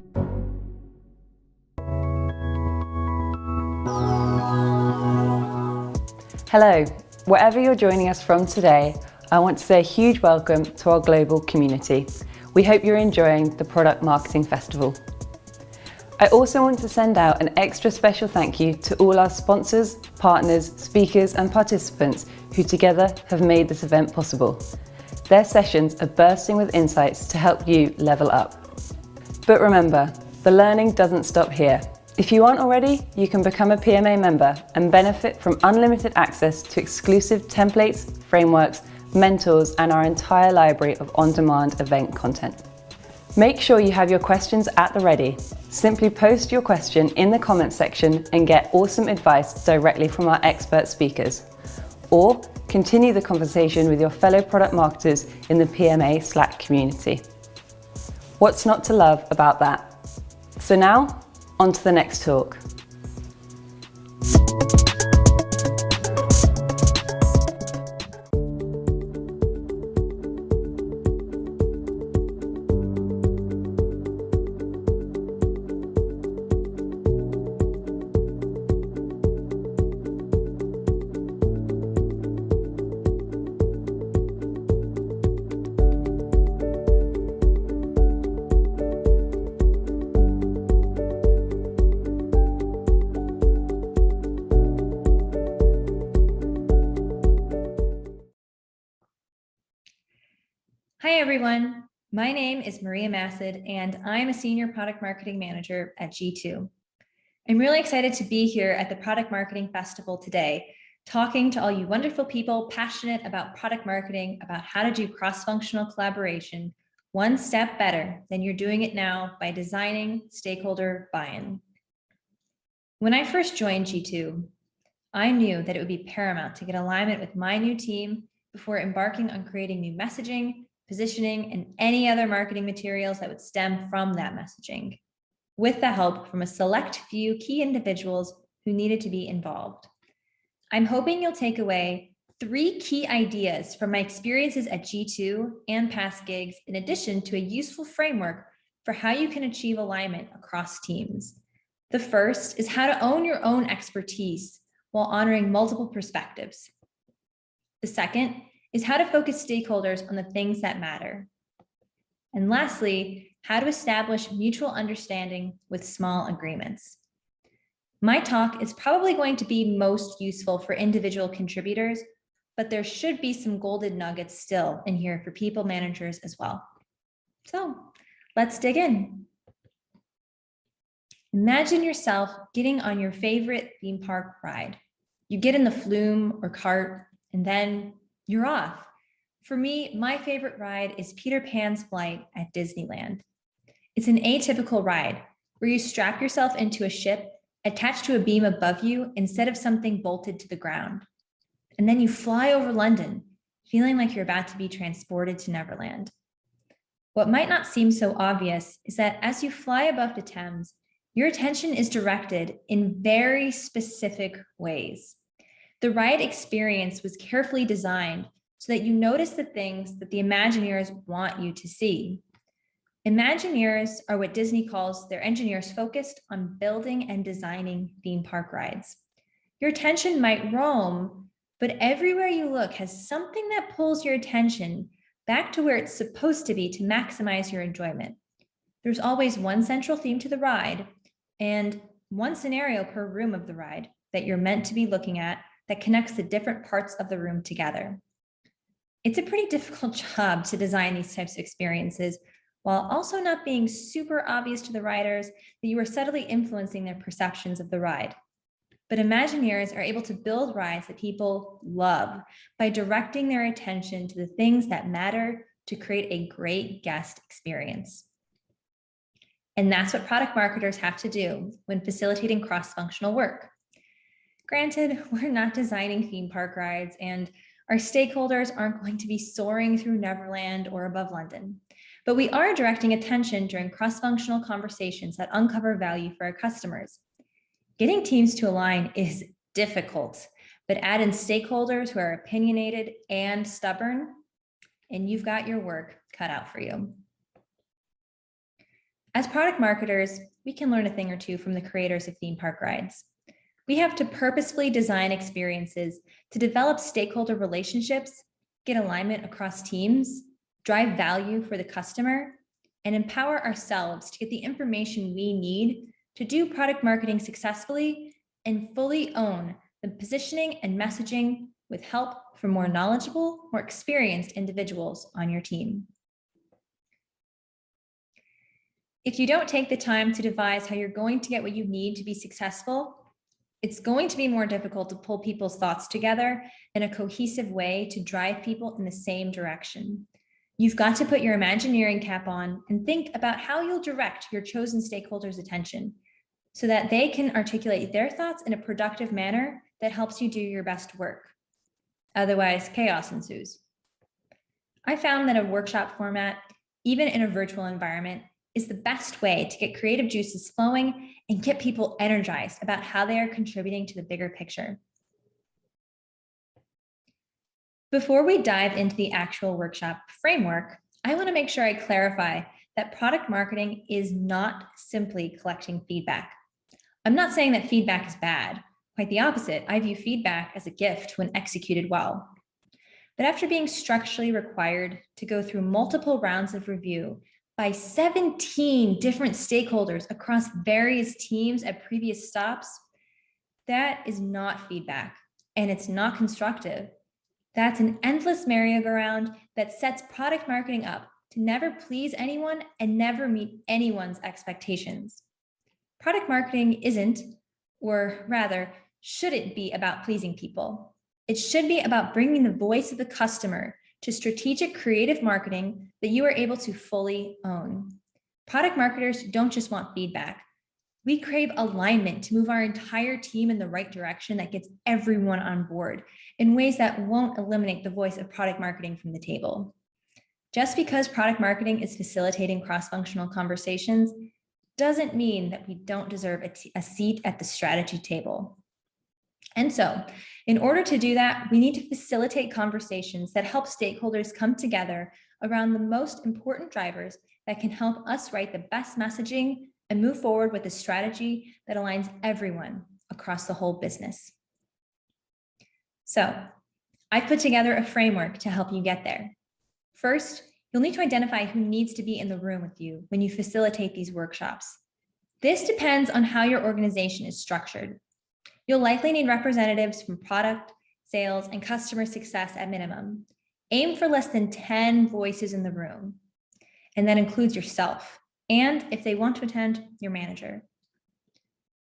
Speaker 2: Hello, wherever you're joining us from today, I want to say a huge welcome to our global community. We hope you're enjoying the Product Marketing Festival. I also want to send out an extra special thank you to all our sponsors, partners, speakers and participants who together have made this event possible. Their sessions are bursting with insights to help you level up. But remember, the learning doesn't stop here. If you aren't already, you can become a PMA member and benefit from unlimited access to exclusive templates, frameworks, mentors, and our entire library of on-demand event content. Make sure you have your questions at the ready. Simply post your question in the comments section and get awesome advice directly from our expert speakers. Or continue the conversation with your fellow product marketers in the PMA Slack community. What's not to love about that? So now, on to the next talk.
Speaker 21: Hi, everyone. My name is Maria Massad, and I'm a Senior Product Marketing Manager at G2. I'm really excited to be here at the Product Marketing Festival today, talking to all you wonderful people passionate about product marketing, about how to do cross-functional collaboration one step better than you're doing it now by designing stakeholder buy-in. When I first joined G2, I knew that it would be paramount to get alignment with my new team before embarking on creating new messaging, positioning, and any other marketing materials that would stem from that messaging, with the help from a select few key individuals who needed to be involved. I'm hoping you'll take away 3 key ideas from my experiences at G2 and past gigs, in addition to a useful framework for how you can achieve alignment across teams. The first is how to own your own expertise while honoring multiple perspectives. The second is how to focus stakeholders on the things that matter. And lastly, how to establish mutual understanding with small agreements. My talk is probably going to be most useful for individual contributors, but there should be some golden nuggets still in here for people managers as well. So let's dig in. Imagine yourself getting on your favorite theme park ride. You get in the flume or cart, and then you're off. For me, my favorite ride is Peter Pan's Flight at Disneyland. It's an atypical ride where you strap yourself into a ship attached to a beam above you instead of something bolted to the ground. And then you fly over London, feeling like you're about to be transported to Neverland. What might not seem so obvious is that as you fly above the Thames, your attention is directed in very specific ways. The ride experience was carefully designed so that you notice the things that the Imagineers want you to see. Imagineers are what Disney calls their engineers focused on building and designing theme park rides. Your attention might roam, but everywhere you look has something that pulls your attention back to where it's supposed to be to maximize your enjoyment. There's always one central theme to the ride and one scenario per room of the ride that you're meant to be looking at that connects the different parts of the room together. It's a pretty difficult job to design these types of experiences while also not being super obvious to the riders that you are subtly influencing their perceptions of the ride. But Imagineers are able to build rides that people love by directing their attention to the things that matter to create a great guest experience. And that's what product marketers have to do when facilitating cross-functional work. Granted, we're not designing theme park rides, and our stakeholders aren't going to be soaring through Neverland or above London, but we are directing attention during cross-functional conversations that uncover value for our customers. Getting teams to align is difficult, but add in stakeholders who are opinionated and stubborn, and you've got your work cut out for you. As product marketers, we can learn a thing or two from the creators of theme park rides. We have to purposefully design experiences to develop stakeholder relationships, get alignment across teams, drive value for the customer, and empower ourselves to get the information we need to do product marketing successfully and fully own the positioning and messaging with help from more knowledgeable, more experienced individuals on your team. If you don't take the time to devise how you're going to get what you need to be successful, it's going to be more difficult to pull people's thoughts together in a cohesive way to drive people in the same direction. You've got to put your Imagineering cap on and think about how you'll direct your chosen stakeholders' attention so that they can articulate their thoughts in a productive manner that helps you do your best work. Otherwise, chaos ensues. I found that a workshop format, even in a virtual environment, is the best way to get creative juices flowing and get people energized about how they are contributing to the bigger picture. Before we dive into the actual workshop framework, I want to make sure I clarify that product marketing is not simply collecting feedback. I'm not saying that feedback is bad. Quite the opposite. I view feedback as a gift when executed well. But after being structurally required to go through multiple rounds of review by 17 different stakeholders across various teams at previous stops, that is not feedback, and it's not constructive. That's an endless merry-go-round that sets product marketing up to never please anyone and never meet anyone's expectations. Product marketing isn't, or rather, shouldn't be about pleasing people. It should be about bringing the voice of the customer to strategic creative marketing that you are able to fully own. Product marketers don't just want feedback. We crave alignment to move our entire team in the right direction that gets everyone on board in ways that won't eliminate the voice of product marketing from the table. Just because product marketing is facilitating cross-functional conversations doesn't mean that we don't deserve a seat at the strategy table. And so, in order to do that, we need to facilitate conversations that help stakeholders come together around the most important drivers that can help us write the best messaging and move forward with a strategy that aligns everyone across the whole business. So, I've put together a framework to help you get there. First, you'll need to identify who needs to be in the room with you when you facilitate these workshops. This depends on how your organization is structured. You'll likely need representatives from product, sales, and customer success at minimum. Aim for less than 10 voices in the room, and that includes yourself, and if they want to attend, your manager.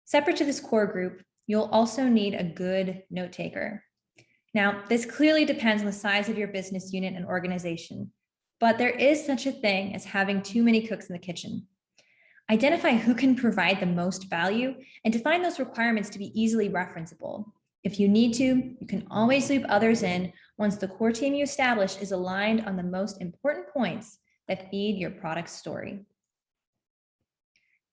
Speaker 21: Separate to this core group, you'll also need a good note taker. Now, this clearly depends on the size of your business unit and organization, but there is such a thing as having too many cooks in the kitchen. Identify who can provide the most value and define those requirements to be easily referenceable. If you need to, you can always loop others in once the core team you establish is aligned on the most important points that feed your product story.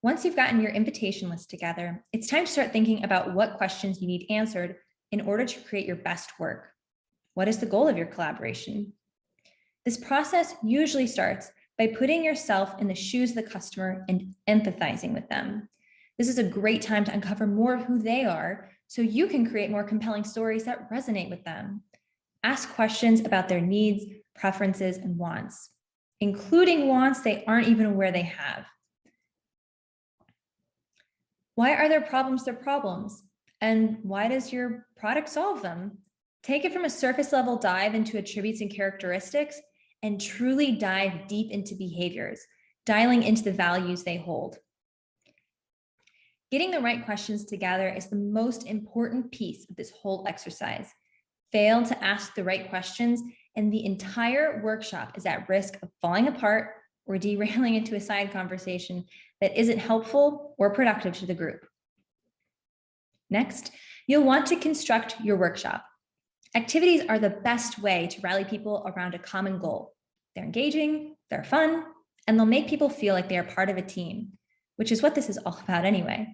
Speaker 21: Once you've gotten your invitation list together, it's time to start thinking about what questions you need answered in order to create your best work. What is the goal of your collaboration? This process usually starts by putting yourself in the shoes of the customer and empathizing with them. This is a great time to uncover more of who they are so you can create more compelling stories that resonate with them. Ask questions about their needs, preferences, and wants, including wants they aren't even aware they have. Why are their problems their problems? And why does your product solve them? Take it from a surface level dive into attributes and characteristics and truly dive deep into behaviors, dialing into the values they hold. Getting the right questions together is the most important piece of this whole exercise. Fail to ask the right questions, and the entire workshop is at risk of falling apart or derailing into a side conversation that isn't helpful or productive to the group. Next, you'll want to construct your workshop. Activities are the best way to rally people around a common goal. They're engaging, they're fun, and they'll make people feel like they are part of a team, which is what this is all about anyway.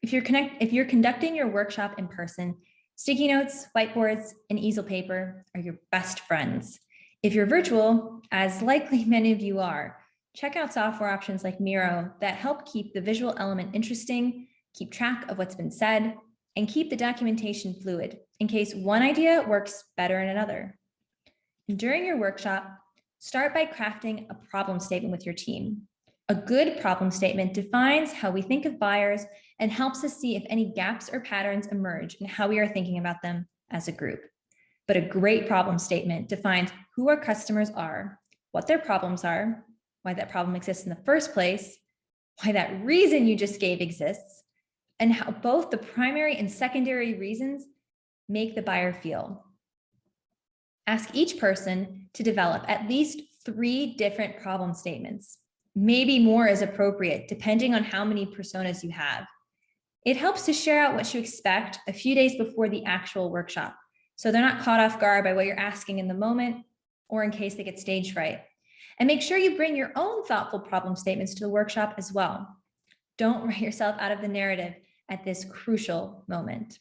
Speaker 21: If you're conducting your workshop in person, sticky notes, whiteboards, and easel paper are your best friends. If you're virtual, as likely many of you are, check out software options like Miro that help keep the visual element interesting, keep track of what's been said, and keep the documentation fluid in case one idea works better in another. And during your workshop, start by crafting a problem statement with your team. A good problem statement defines how we think of buyers and helps us see if any gaps or patterns emerge in how we are thinking about them as a group. But a great problem statement defines who our customers are, what their problems are, why that problem exists in the first place, why that reason you just gave exists, and how both the primary and secondary reasons make the buyer feel. Ask each person to develop at least 3 different problem statements. Maybe more is appropriate, depending on how many personas you have. It helps to share out what you expect a few days before the actual workshop, so they're not caught off guard by what you're asking in the moment, or in case they get stage fright. And make sure you bring your own thoughtful problem statements to the workshop as well. Don't write yourself out of the narrative at this crucial moment.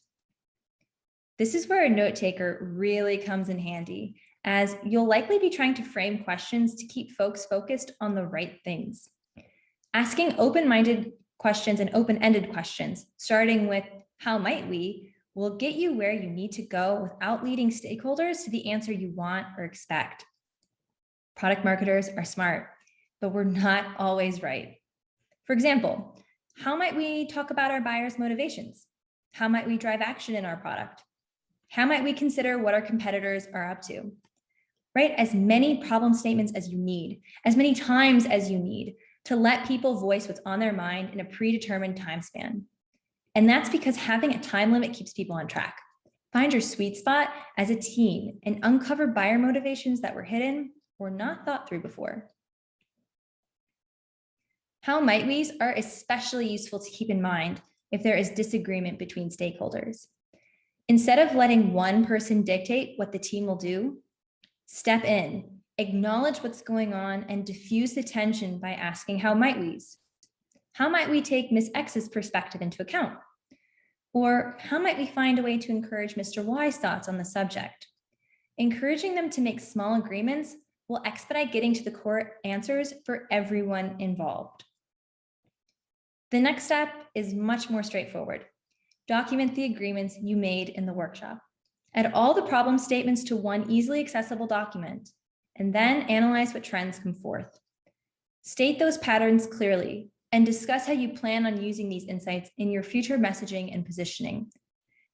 Speaker 21: This is where a note taker really comes in handy, as you'll likely be trying to frame questions to keep folks focused on the right things. Asking open-minded questions and open-ended questions, starting with how might we, will get you where you need to go without leading stakeholders to the answer you want or expect. Product marketers are smart, but we're not always right. For example, how might we talk about our buyers' motivations? How might we drive action in our product? How might we consider what our competitors are up to? Write as many problem statements as you need, as many times as you need, to let people voice what's on their mind in a predetermined time span. And that's because having a time limit keeps people on track. Find your sweet spot as a team and uncover buyer motivations that were hidden or not thought through before. How might we's are especially useful to keep in mind if there is disagreement between stakeholders. Instead of letting one person dictate what the team will do, step in, acknowledge what's going on, and diffuse the tension by asking how might we's. How might we take Ms. X's perspective into account? Or how might we find a way to encourage Mr. Y's thoughts on the subject? Encouraging them to make small agreements will expedite getting to the core answers for everyone involved. The next step is much more straightforward. Document the agreements you made in the workshop. Add all the problem statements to one easily accessible document, and then analyze what trends come forth. State those patterns clearly and discuss how you plan on using these insights in your future messaging and positioning.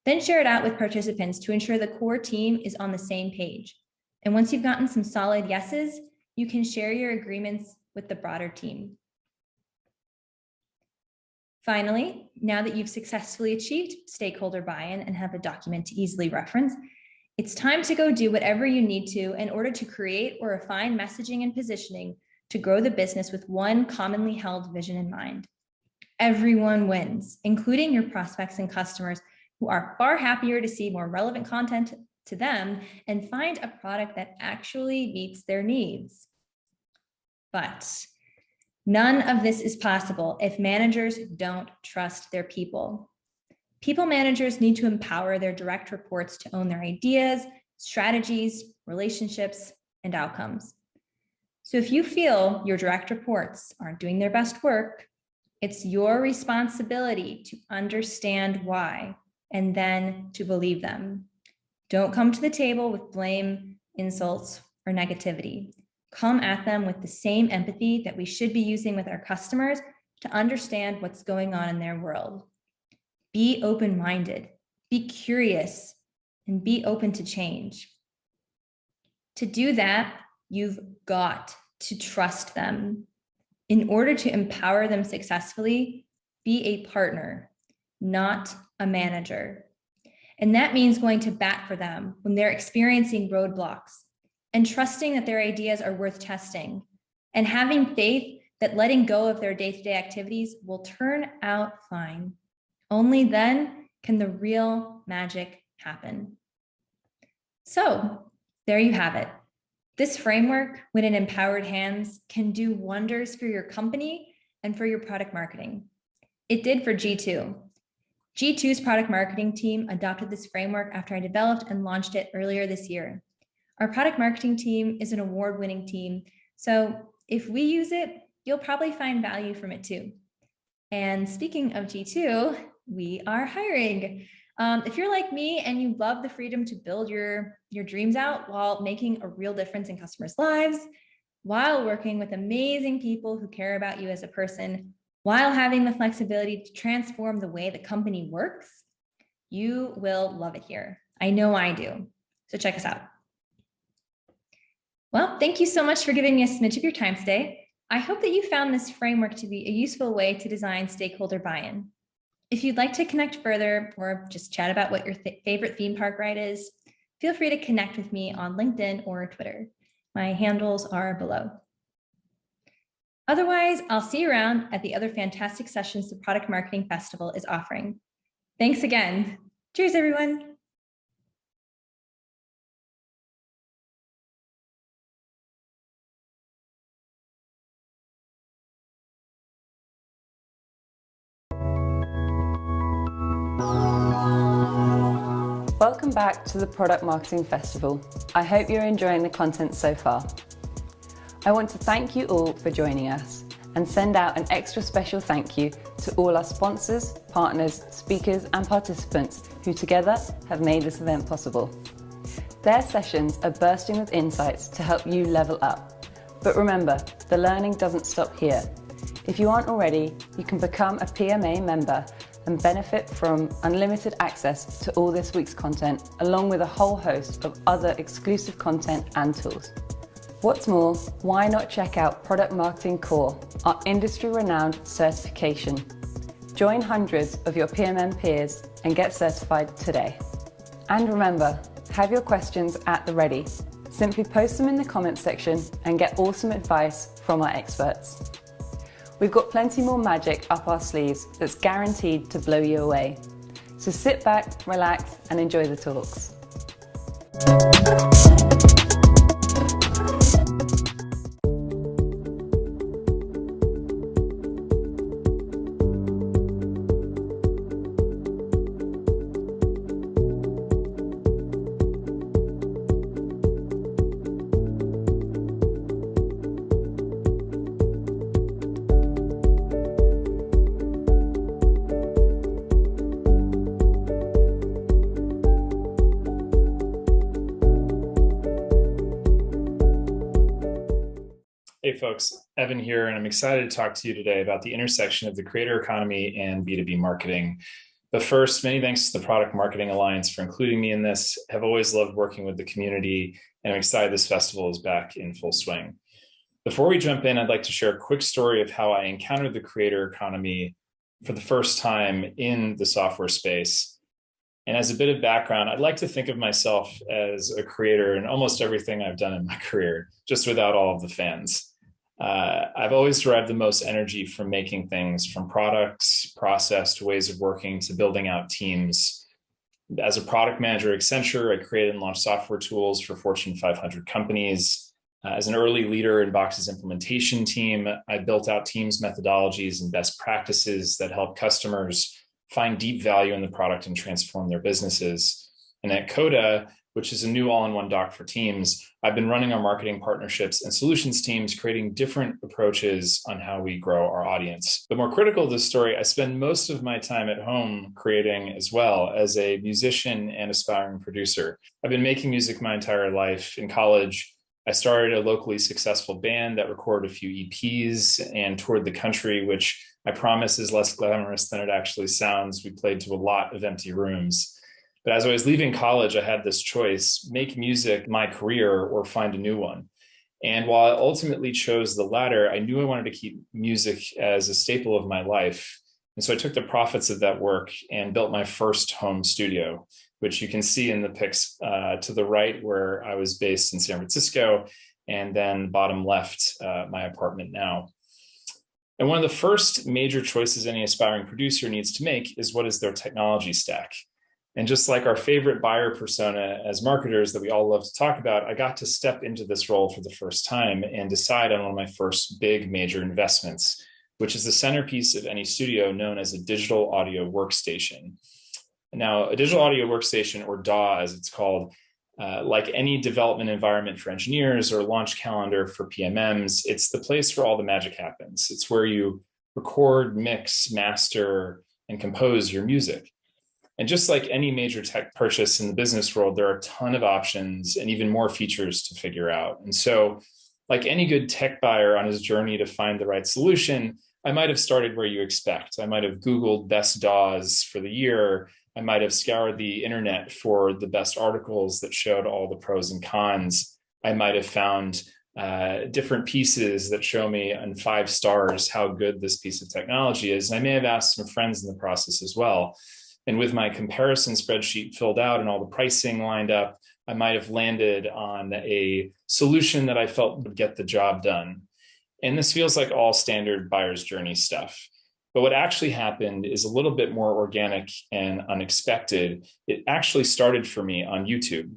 Speaker 21: Then share it out with participants to ensure the core team is on the same page. And once you've gotten some solid yeses, you can share your agreements with the broader team. Finally, now that you've successfully achieved stakeholder buy-in and have a document to easily reference, it's time to go do whatever you need to in order to create or refine messaging and positioning to grow the business with one commonly held vision in mind. Everyone wins, including your prospects and customers, who are far happier to see more relevant content to them and find a product that actually meets their needs. But none of this is possible if managers don't trust their people. People managers need to empower their direct reports to own their ideas, strategies, relationships, and outcomes. So if you feel your direct reports aren't doing their best work, it's your responsibility to understand why and then to believe them. Don't come to the table with blame, insults, or negativity. Come at them with the same empathy that we should be using with our customers to understand what's going on in their world. Be open-minded, be curious, and be open to change. To do that, you've got to trust them. In order to empower them successfully, be a partner, not a manager. And that means going to bat for them when they're experiencing roadblocks, and trusting that their ideas are worth testing, and having faith that letting go of their day-to-day activities will turn out fine. Only then can the real magic happen. So there you have it. This framework, when in empowered hands, can do wonders for your company and for your product marketing. It did for G2. G2's product marketing team adopted this framework after I developed and launched it earlier this year. Our product marketing team is an award-winning team, so if we use it, you'll probably find value from it too. And speaking of G2, we are hiring. If you're like me and you love the freedom to build your dreams out while making a real difference in customers' lives, while working with amazing people who care about you as a person, while having the flexibility to transform the way the company works, you will love it here. I know I do. So check us out. Well, thank you so much for giving me a smidge of your time today. I hope that you found this framework to be a useful way to design stakeholder buy-in. If you'd like to connect further or just chat about what your favorite theme park ride is, feel free to connect with me on LinkedIn or Twitter. My handles are below. Otherwise, I'll see you around at the other fantastic sessions the Product Marketing Festival is offering. Thanks again. Cheers, everyone.
Speaker 2: Welcome back to the Product Marketing Festival. I hope you're enjoying the content so far. I want to thank you all for joining us and send out an extra special thank you to all our sponsors, partners, speakers, and participants who together have made this event possible. Their sessions are bursting with insights to help you level up. But remember, the learning doesn't stop here. If you aren't already, you can become a PMA member and benefit from unlimited access to all this week's content, along with a whole host of other exclusive content and tools. What's more, why not check out Product Marketing Core, our industry-renowned certification? Join hundreds of your PMM peers and get certified today. And remember, have your questions at the ready. Simply post them in the comments section and get awesome advice from our experts. We've got plenty more magic up our sleeves that's guaranteed to blow you away. So sit back, relax, and enjoy the talks.
Speaker 1: Hey folks, Evan here, and I'm excited to talk to you today about the intersection of the creator economy and B2B marketing. But first, many thanks to the Product Marketing Alliance for including me in this. I've always loved working with the community, and I'm excited this festival is back in full swing. Before we jump in, I'd like to share a quick story of how I encountered the creator economy for the first time in the software space. And as a bit of background, I'd like to think of myself as a creator in almost everything I've done in my career, just without all of the fans. I've always derived the most energy from making things, from products, process, to ways of working, to building out teams. As a product manager at Accenture, I created and launched software tools for Fortune 500 companies. As an early leader in Box's implementation team, I built out teams, methodologies, and best practices that help customers find deep value in the product and transform their businesses. And at Coda, which is a new all-in-one doc for teams, I've been running our marketing partnerships and solutions teams, creating different approaches on how we grow our audience. But more critical to this story, I spend most of my time at home creating as well as a musician and aspiring producer. I've been making music my entire life. In college, I started a locally successful band that recorded a few EPs and toured the country, which I promise is less glamorous than it actually sounds. We played to a lot of empty rooms. But as I was leaving college, I had this choice: make music my career or find a new one. And while I ultimately chose the latter, I knew I wanted to keep music as a staple of my life. And so I took the profits of that work and built my first home studio, which you can see in the pics to the right, where I was based in San Francisco, and then bottom left, my apartment now. And one of the first major choices any aspiring producer needs to make is, what is their technology stack? And just like our favorite buyer persona as marketers that we all love to talk about, I got to step into this role for the first time and decide on one of my first big major investments, which is the centerpiece of any studio, known as a digital audio workstation. Now, a digital audio workstation, or DAW as it's called, like any development environment for engineers or launch calendar for PMMs, it's the place where all the magic happens. It's where you record, mix, master, and compose your music. And just like any major tech purchase in the business world, there are a ton of options and even more features to figure out. And so, like any good tech buyer on his journey to find the right solution, I might have started where you expect. I might have Googled best DAWs for the year. I might have scoured the internet for the best articles that showed all the pros and cons. I might have found different pieces that show me on 5 stars how good this piece of technology is. And I may have asked some friends in the process as well. And with my comparison spreadsheet filled out and all the pricing lined up, I might have landed on a solution that I felt would get the job done. And this feels like all standard buyer's journey stuff. But what actually happened is a little bit more organic and unexpected. It actually started for me on YouTube.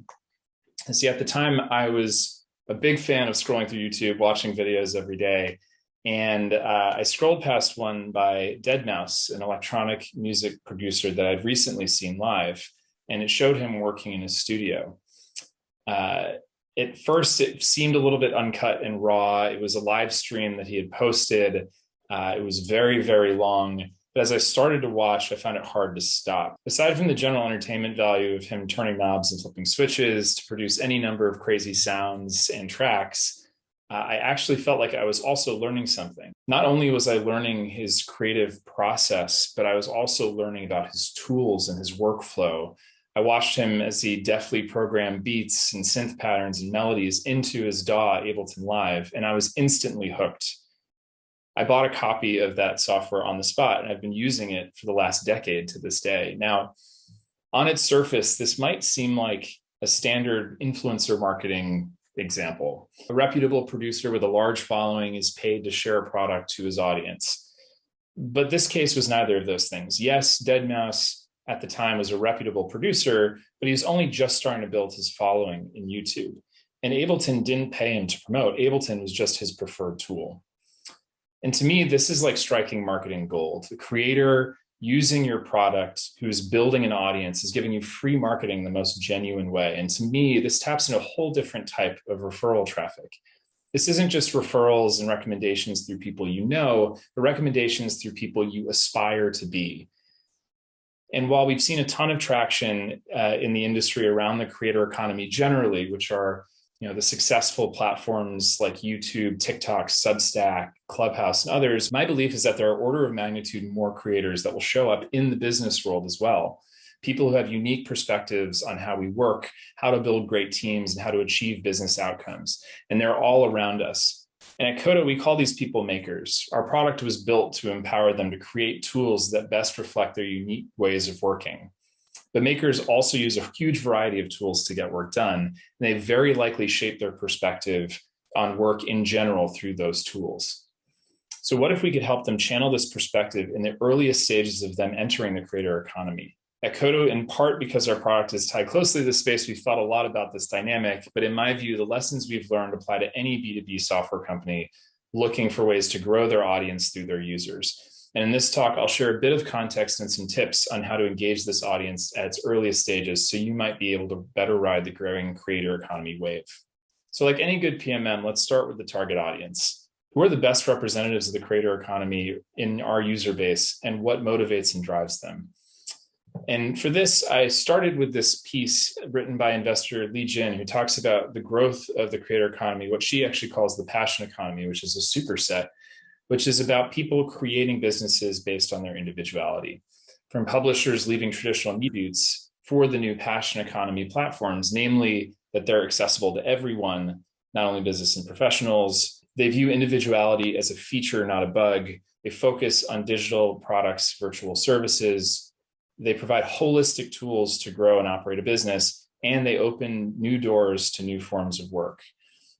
Speaker 1: And see, at the time, I was a big fan of scrolling through YouTube, watching videos every day. And I scrolled past one by deadmau5, an electronic music producer that I'd recently seen live, and it showed him working in his studio. At first, it seemed a little bit uncut and raw. It was a live stream that he had posted. It was very, very long. But as I started to watch, I found it hard to stop. Aside from the general entertainment value of him turning knobs and flipping switches to produce any number of crazy sounds and tracks, I actually felt like I was also learning something. Not only was I learning his creative process, but I was also learning about his tools and his workflow. I watched him as he deftly programmed beats and synth patterns and melodies into his DAW Ableton Live, and I was instantly hooked. I bought a copy of that software on the spot, and I've been using it for the last decade to this day. Now, on its surface, this might seem like a standard influencer marketing example. A reputable producer with a large following is paid to share a product to his audience. But this case was neither of those things. Yes, deadmau5 at the time was a reputable producer, but he was only just starting to build his following in YouTube. And Ableton didn't pay him to promote. Ableton was just his preferred tool. And to me, this is like striking marketing gold. The creator using your product who is building an audience is giving you free marketing the most genuine way. And to me, this taps into a whole different type of referral traffic. This isn't just referrals and recommendations through people you know, but recommendations through people you aspire to be. And while we've seen a ton of traction in the industry around the creator economy generally, which are the successful platforms like YouTube, TikTok, Substack, Clubhouse, and others, my belief is that there are order of magnitude more creators that will show up in the business world as well. People who have unique perspectives on how we work, how to build great teams, and how to achieve business outcomes. And they're all around us. And at Coda, we call these people makers. Our product was built to empower them to create tools that best reflect their unique ways of working. But makers also use a huge variety of tools to get work done, and they very likely shape their perspective on work in general through those tools. So what if we could help them channel this perspective in the earliest stages of them entering the creator economy? At Coda, in part because our product is tied closely to this space, we've thought a lot about this dynamic, but in my view, the lessons we've learned apply to any B2B software company looking for ways to grow their audience through their users. And in this talk, I'll share a bit of context and some tips on how to engage this audience at its earliest stages so you might be able to better ride the growing creator economy wave. So like any good PMM, let's start with the target audience. Who are the best representatives of the creator economy in our user base, and what motivates and drives them? And for this, I started with this piece written by investor Li Jin, who talks about the growth of the creator economy, what she actually calls the passion economy, which is a superset, which is about people creating businesses based on their individuality. From publishers leaving traditional distributes for the new passion economy platforms, namely that they're accessible to everyone, not only business and professionals. They view individuality as a feature, not a bug. They focus on digital products, virtual services. They provide holistic tools to grow and operate a business, and they open new doors to new forms of work.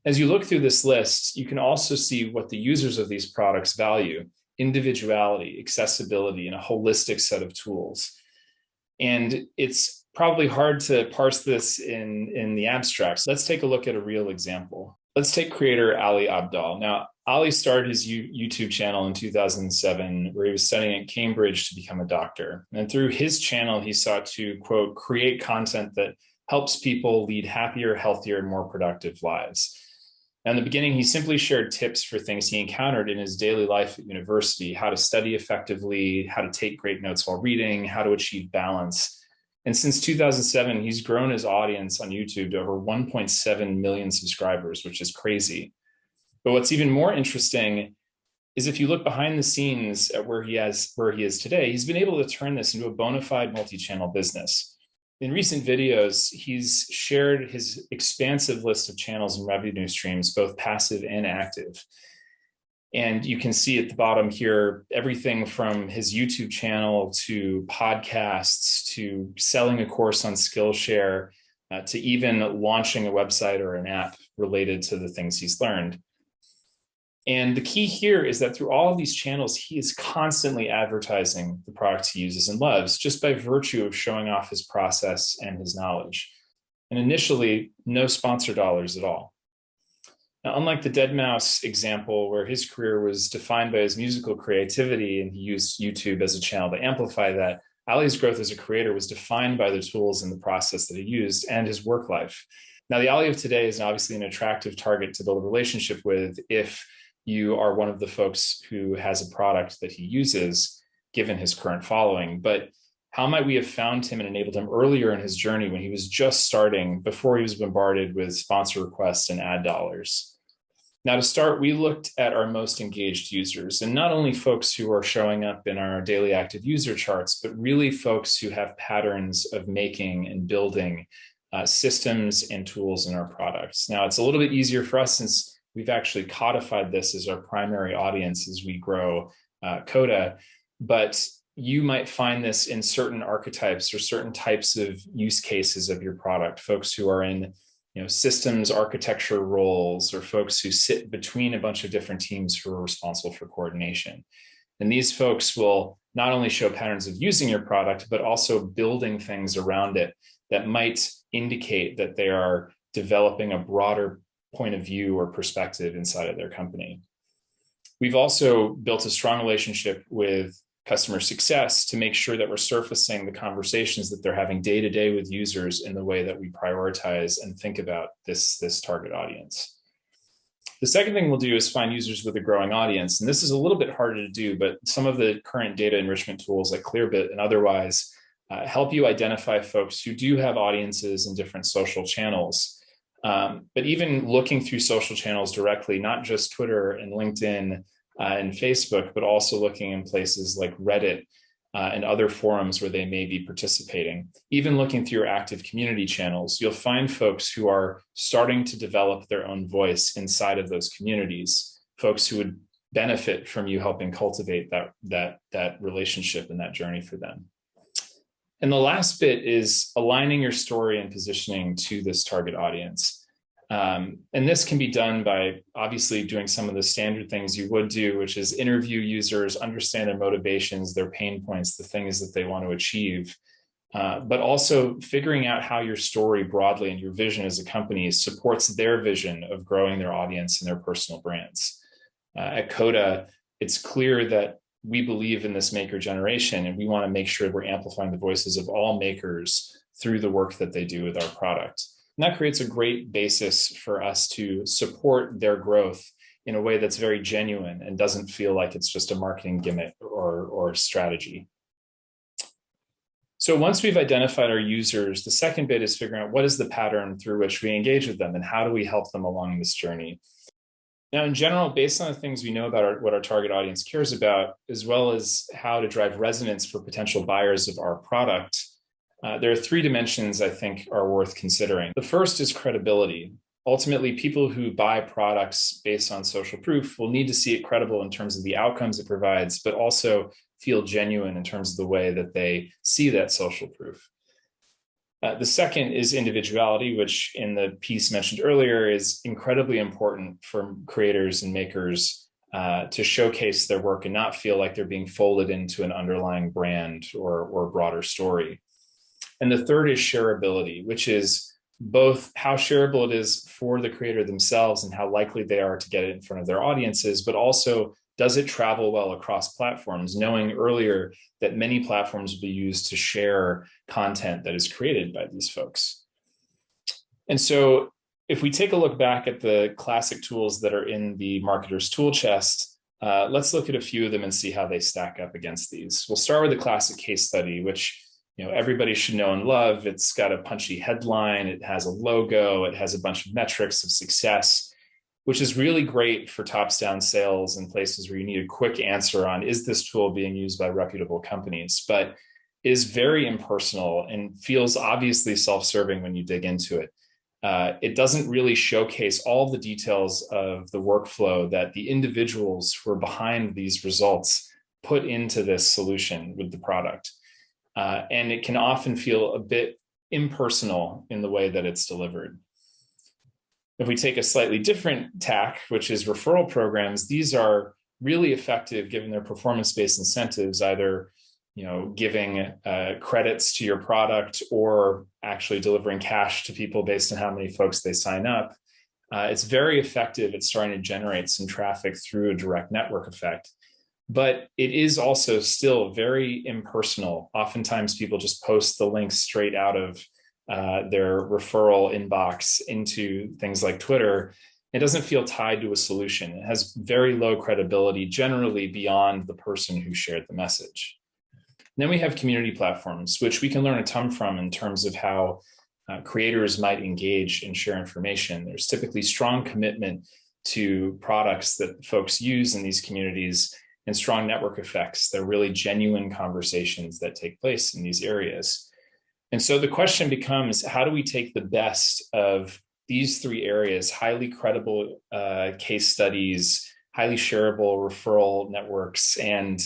Speaker 1: As you look through this list, you can also see what the users of these products value: individuality, accessibility, and a holistic set of tools. And it's probably hard to parse this in the abstract. So let's take a look at a real example. Let's take creator Ali Abdal. Now, Ali started his YouTube channel in 2007, where he was studying at Cambridge to become a doctor. And through his channel, he sought to, quote, create content that helps people lead happier, healthier, and more productive lives. In the beginning, he simply shared tips for things he encountered in his daily life at university: how to study effectively, how to take great notes while reading, how to achieve balance. And since 2007, he's grown his audience on YouTube to over 1.7 million subscribers, which is crazy. But what's even more interesting is if you look behind the scenes at where he is today, he's been able to turn this into a bona fide multi-channel business. In recent videos, he's shared his expansive list of channels and revenue streams, both passive and active. And you can see at the bottom here, everything from his YouTube channel to podcasts, to selling a course on Skillshare, to even launching a website or an app related to the things he's learned. And the key here is that through all of these channels, he is constantly advertising the products he uses and loves, just by virtue of showing off his process and his knowledge. And initially, no sponsor dollars at all. Now, unlike the deadmau5 example, where his career was defined by his musical creativity and he used YouTube as a channel to amplify that, Ali's growth as a creator was defined by the tools and the process that he used and his work life. Now, the Ali of today is obviously an attractive target to build a relationship with if you are one of the folks who has a product that he uses, given his current following. But how might we have found him and enabled him earlier in his journey when he was just starting, before he was bombarded with sponsor requests and ad dollars? Now, to start, we looked at our most engaged users, and not only folks who are showing up in our daily active user charts, but really folks who have patterns of making and building systems and tools in our products. Now, it's a little bit easier for us since we've actually codified this as our primary audience as we grow Coda, but you might find this in certain archetypes or certain types of use cases of your product, folks who are in systems architecture roles, or folks who sit between a bunch of different teams who are responsible for coordination. And these folks will not only show patterns of using your product, but also building things around it that might indicate that they are developing a broader point of view or perspective inside of their company. We've also built a strong relationship with customer success to make sure that we're surfacing the conversations that they're having day to day with users in the way that we prioritize and think about this target audience. The second thing we'll do is find users with a growing audience. And this is a little bit harder to do, but some of the current data enrichment tools like Clearbit and otherwise help you identify folks who do have audiences in different social channels. But even looking through social channels directly, not just Twitter and LinkedIn and Facebook, but also looking in places like Reddit and other forums where they may be participating. Even looking through your active community channels, you'll find folks who are starting to develop their own voice inside of those communities, folks who would benefit from you helping cultivate that relationship and that journey for them. And the last bit is aligning your story and positioning to this target audience. And this can be done by obviously doing some of the standard things you would do, which is interview users, understand their motivations, their pain points, the things that they want to achieve, but also figuring out how your story broadly and your vision as a company supports their vision of growing their audience and their personal brands. At Coda, it's clear that we believe in this maker generation, and we want to make sure we're amplifying the voices of all makers through the work that they do with our product. And that creates a great basis for us to support their growth in a way that's very genuine and doesn't feel like it's just a marketing gimmick or strategy. So once we've identified our users, the second bit is figuring out what is the pattern through which we engage with them and how do we help them along this journey. Now, in general, based on the things we know about what our target audience cares about, as well as how to drive resonance for potential buyers of our product, there are three dimensions I think are worth considering. The first is credibility. Ultimately, people who buy products based on social proof will need to see it credible in terms of the outcomes it provides, but also feel genuine in terms of the way that they see that social proof. The second is individuality, which in the piece mentioned earlier is incredibly important for creators and makers to showcase their work and not feel like they're being folded into an underlying brand or broader story. And the third is shareability, which is both how shareable it is for the creator themselves and how likely they are to get it in front of their audiences, but also does it travel well across platforms, knowing earlier that many platforms will be used to share content that is created by these folks. And so if we take a look back at the classic tools that are in the marketer's tool chest, let's look at a few of them and see how they stack up against these. We'll start with the classic case study, which everybody should know and love. It's got a punchy headline, it has a logo, it has a bunch of metrics of success, which is really great for tops-down sales in places where you need a quick answer on, is this tool being used by reputable companies, but is very impersonal and feels obviously self-serving when you dig into it. It doesn't really showcase all the details of the workflow that the individuals who are behind these results put into this solution with the product. And it can often feel a bit impersonal in the way that it's delivered. If we take a slightly different tack, which is referral programs, these are really effective given their performance-based incentives, either giving credits to your product or actually delivering cash to people based on how many folks they sign up. It's very effective at starting to generate some traffic through a direct network effect. But it is also still very impersonal. Oftentimes people just post the links straight out of their referral inbox into things like Twitter. It doesn't feel tied to a solution. It has very low credibility, generally beyond the person who shared the message. And then we have community platforms, which we can learn a ton from in terms of how creators might engage and share information. There's typically strong commitment to products that folks use in these communities and strong network effects. They're really genuine conversations that take place in these areas. And so the question becomes, how do we take the best of these three areas, highly credible case studies, highly shareable referral networks, and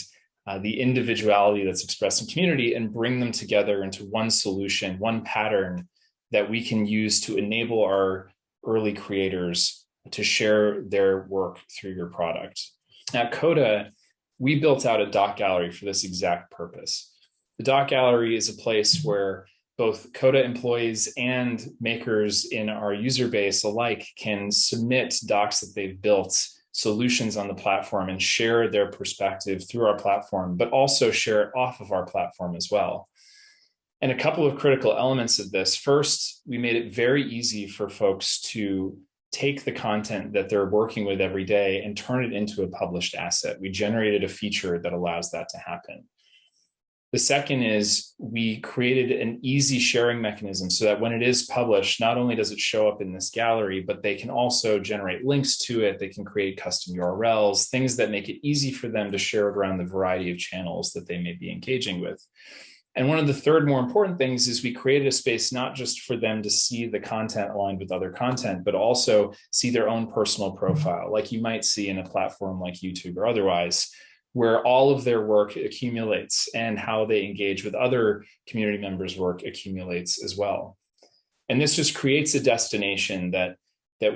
Speaker 1: the individuality that's expressed in community, and bring them together into one solution, one pattern that we can use to enable our early creators to share their work through your product. At Coda, we built out a doc gallery for this exact purpose. The doc gallery is a place where both Coda employees and makers in our user base alike can submit docs that they've built, solutions on the platform, and share their perspective through our platform, but also share it off of our platform as well. And a couple of critical elements of this. First, we made it very easy for folks to take the content that they're working with every day and turn it into a published asset. We generated a feature that allows that to happen. The second is we created an easy sharing mechanism so that when it is published, not only does it show up in this gallery, but they can also generate links to it. They can create custom URLs, things that make it easy for them to share it around the variety of channels that they may be engaging with. And one of the third more important things is we created a space not just for them to see the content aligned with other content, but also see their own personal profile, like you might see in a platform like YouTube or otherwise, where all of their work accumulates and how they engage with other community members' work accumulates as well. And this just creates a destination that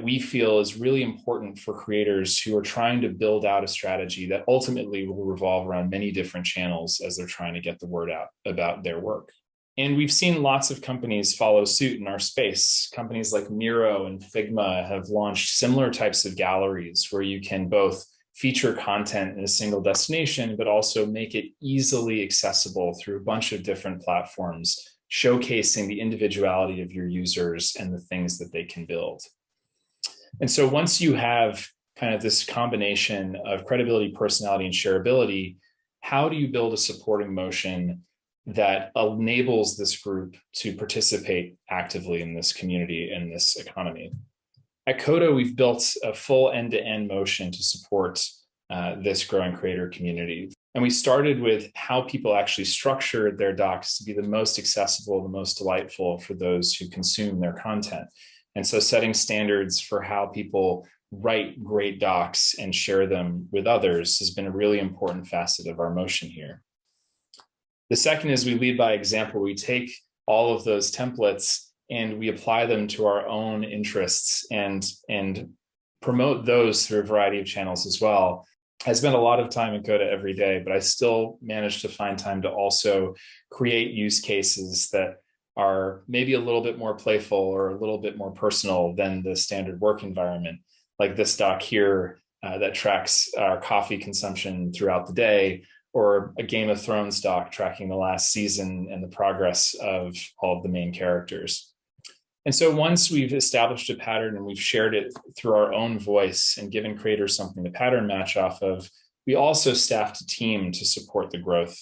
Speaker 1: we feel is really important for creators who are trying to build out a strategy that ultimately will revolve around many different channels as they're trying to get the word out about their work. And we've seen lots of companies follow suit in our space. Companies like Miro and Figma have launched similar types of galleries where you can both feature content in a single destination, but also make it easily accessible through a bunch of different platforms, showcasing the individuality of your users and the things that they can build. And so once you have kind of this combination of credibility, personality, and shareability, how do you build a supporting motion that enables this group to participate actively in this community and this economy? At Coda, we've built a full end-to-end motion to support this growing creator community. And we started with how people actually structure their docs to be the most accessible, the most delightful for those who consume their content. And so setting standards for how people write great docs and share them with others has been a really important facet of our motion here. The second is we lead by example. We take all of those templates and we apply them to our own interests and promote those through a variety of channels as well. I spend a lot of time in Coda every day, but I still manage to find time to also create use cases that are maybe a little bit more playful or a little bit more personal than the standard work environment, like this doc here that tracks our coffee consumption throughout the day, or a Game of Thrones doc tracking the last season and the progress of all of the main characters. And so once we've established a pattern and we've shared it through our own voice and given creators something to pattern match off of, we also staffed a team to support the growth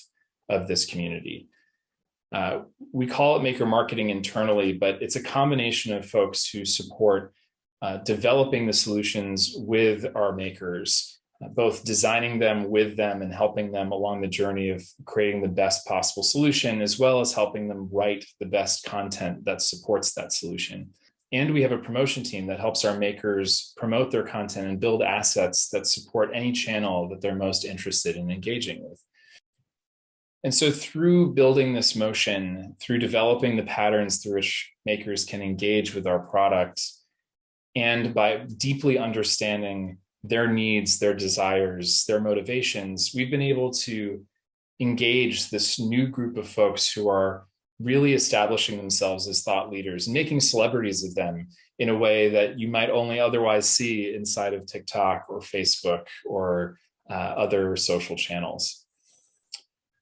Speaker 1: of this community. We call it maker marketing internally, but it's a combination of folks who support developing the solutions with our makers, both designing them with them and helping them along the journey of creating the best possible solution, as well as helping them write the best content that supports that solution. And we have a promotion team that helps our makers promote their content and build assets that support any channel that they're most interested in engaging with. And so through building this motion, through developing the patterns through which makers can engage with our product, and by deeply understanding their needs, their desires, their motivations, we've been able to engage this new group of folks who are really establishing themselves as thought leaders and making celebrities of them in a way that you might only otherwise see inside of TikTok or Facebook or other social channels.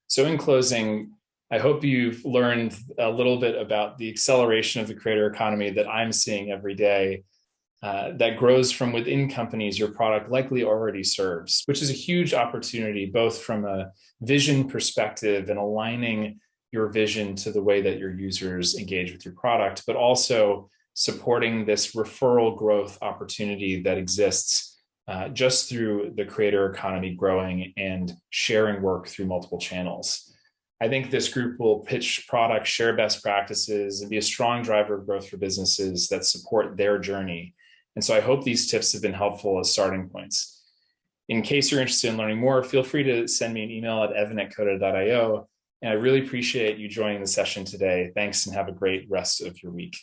Speaker 1: So in closing, I hope you've learned a little bit about the acceleration of the creator economy that I'm seeing every day that grows from within companies your product likely already serves, which is a huge opportunity, both from a vision perspective and aligning your vision to the way that your users engage with your product, but also supporting this referral growth opportunity that exists just through the creator economy growing and sharing work through multiple channels. I think this group will pitch products, share best practices, and be a strong driver of growth for businesses that support their journey. And so I hope these tips have been helpful as starting points. In case you're interested in learning more, feel free to send me an email at evan@coda.io. And I really appreciate you joining the session today. Thanks and have a great rest of your week.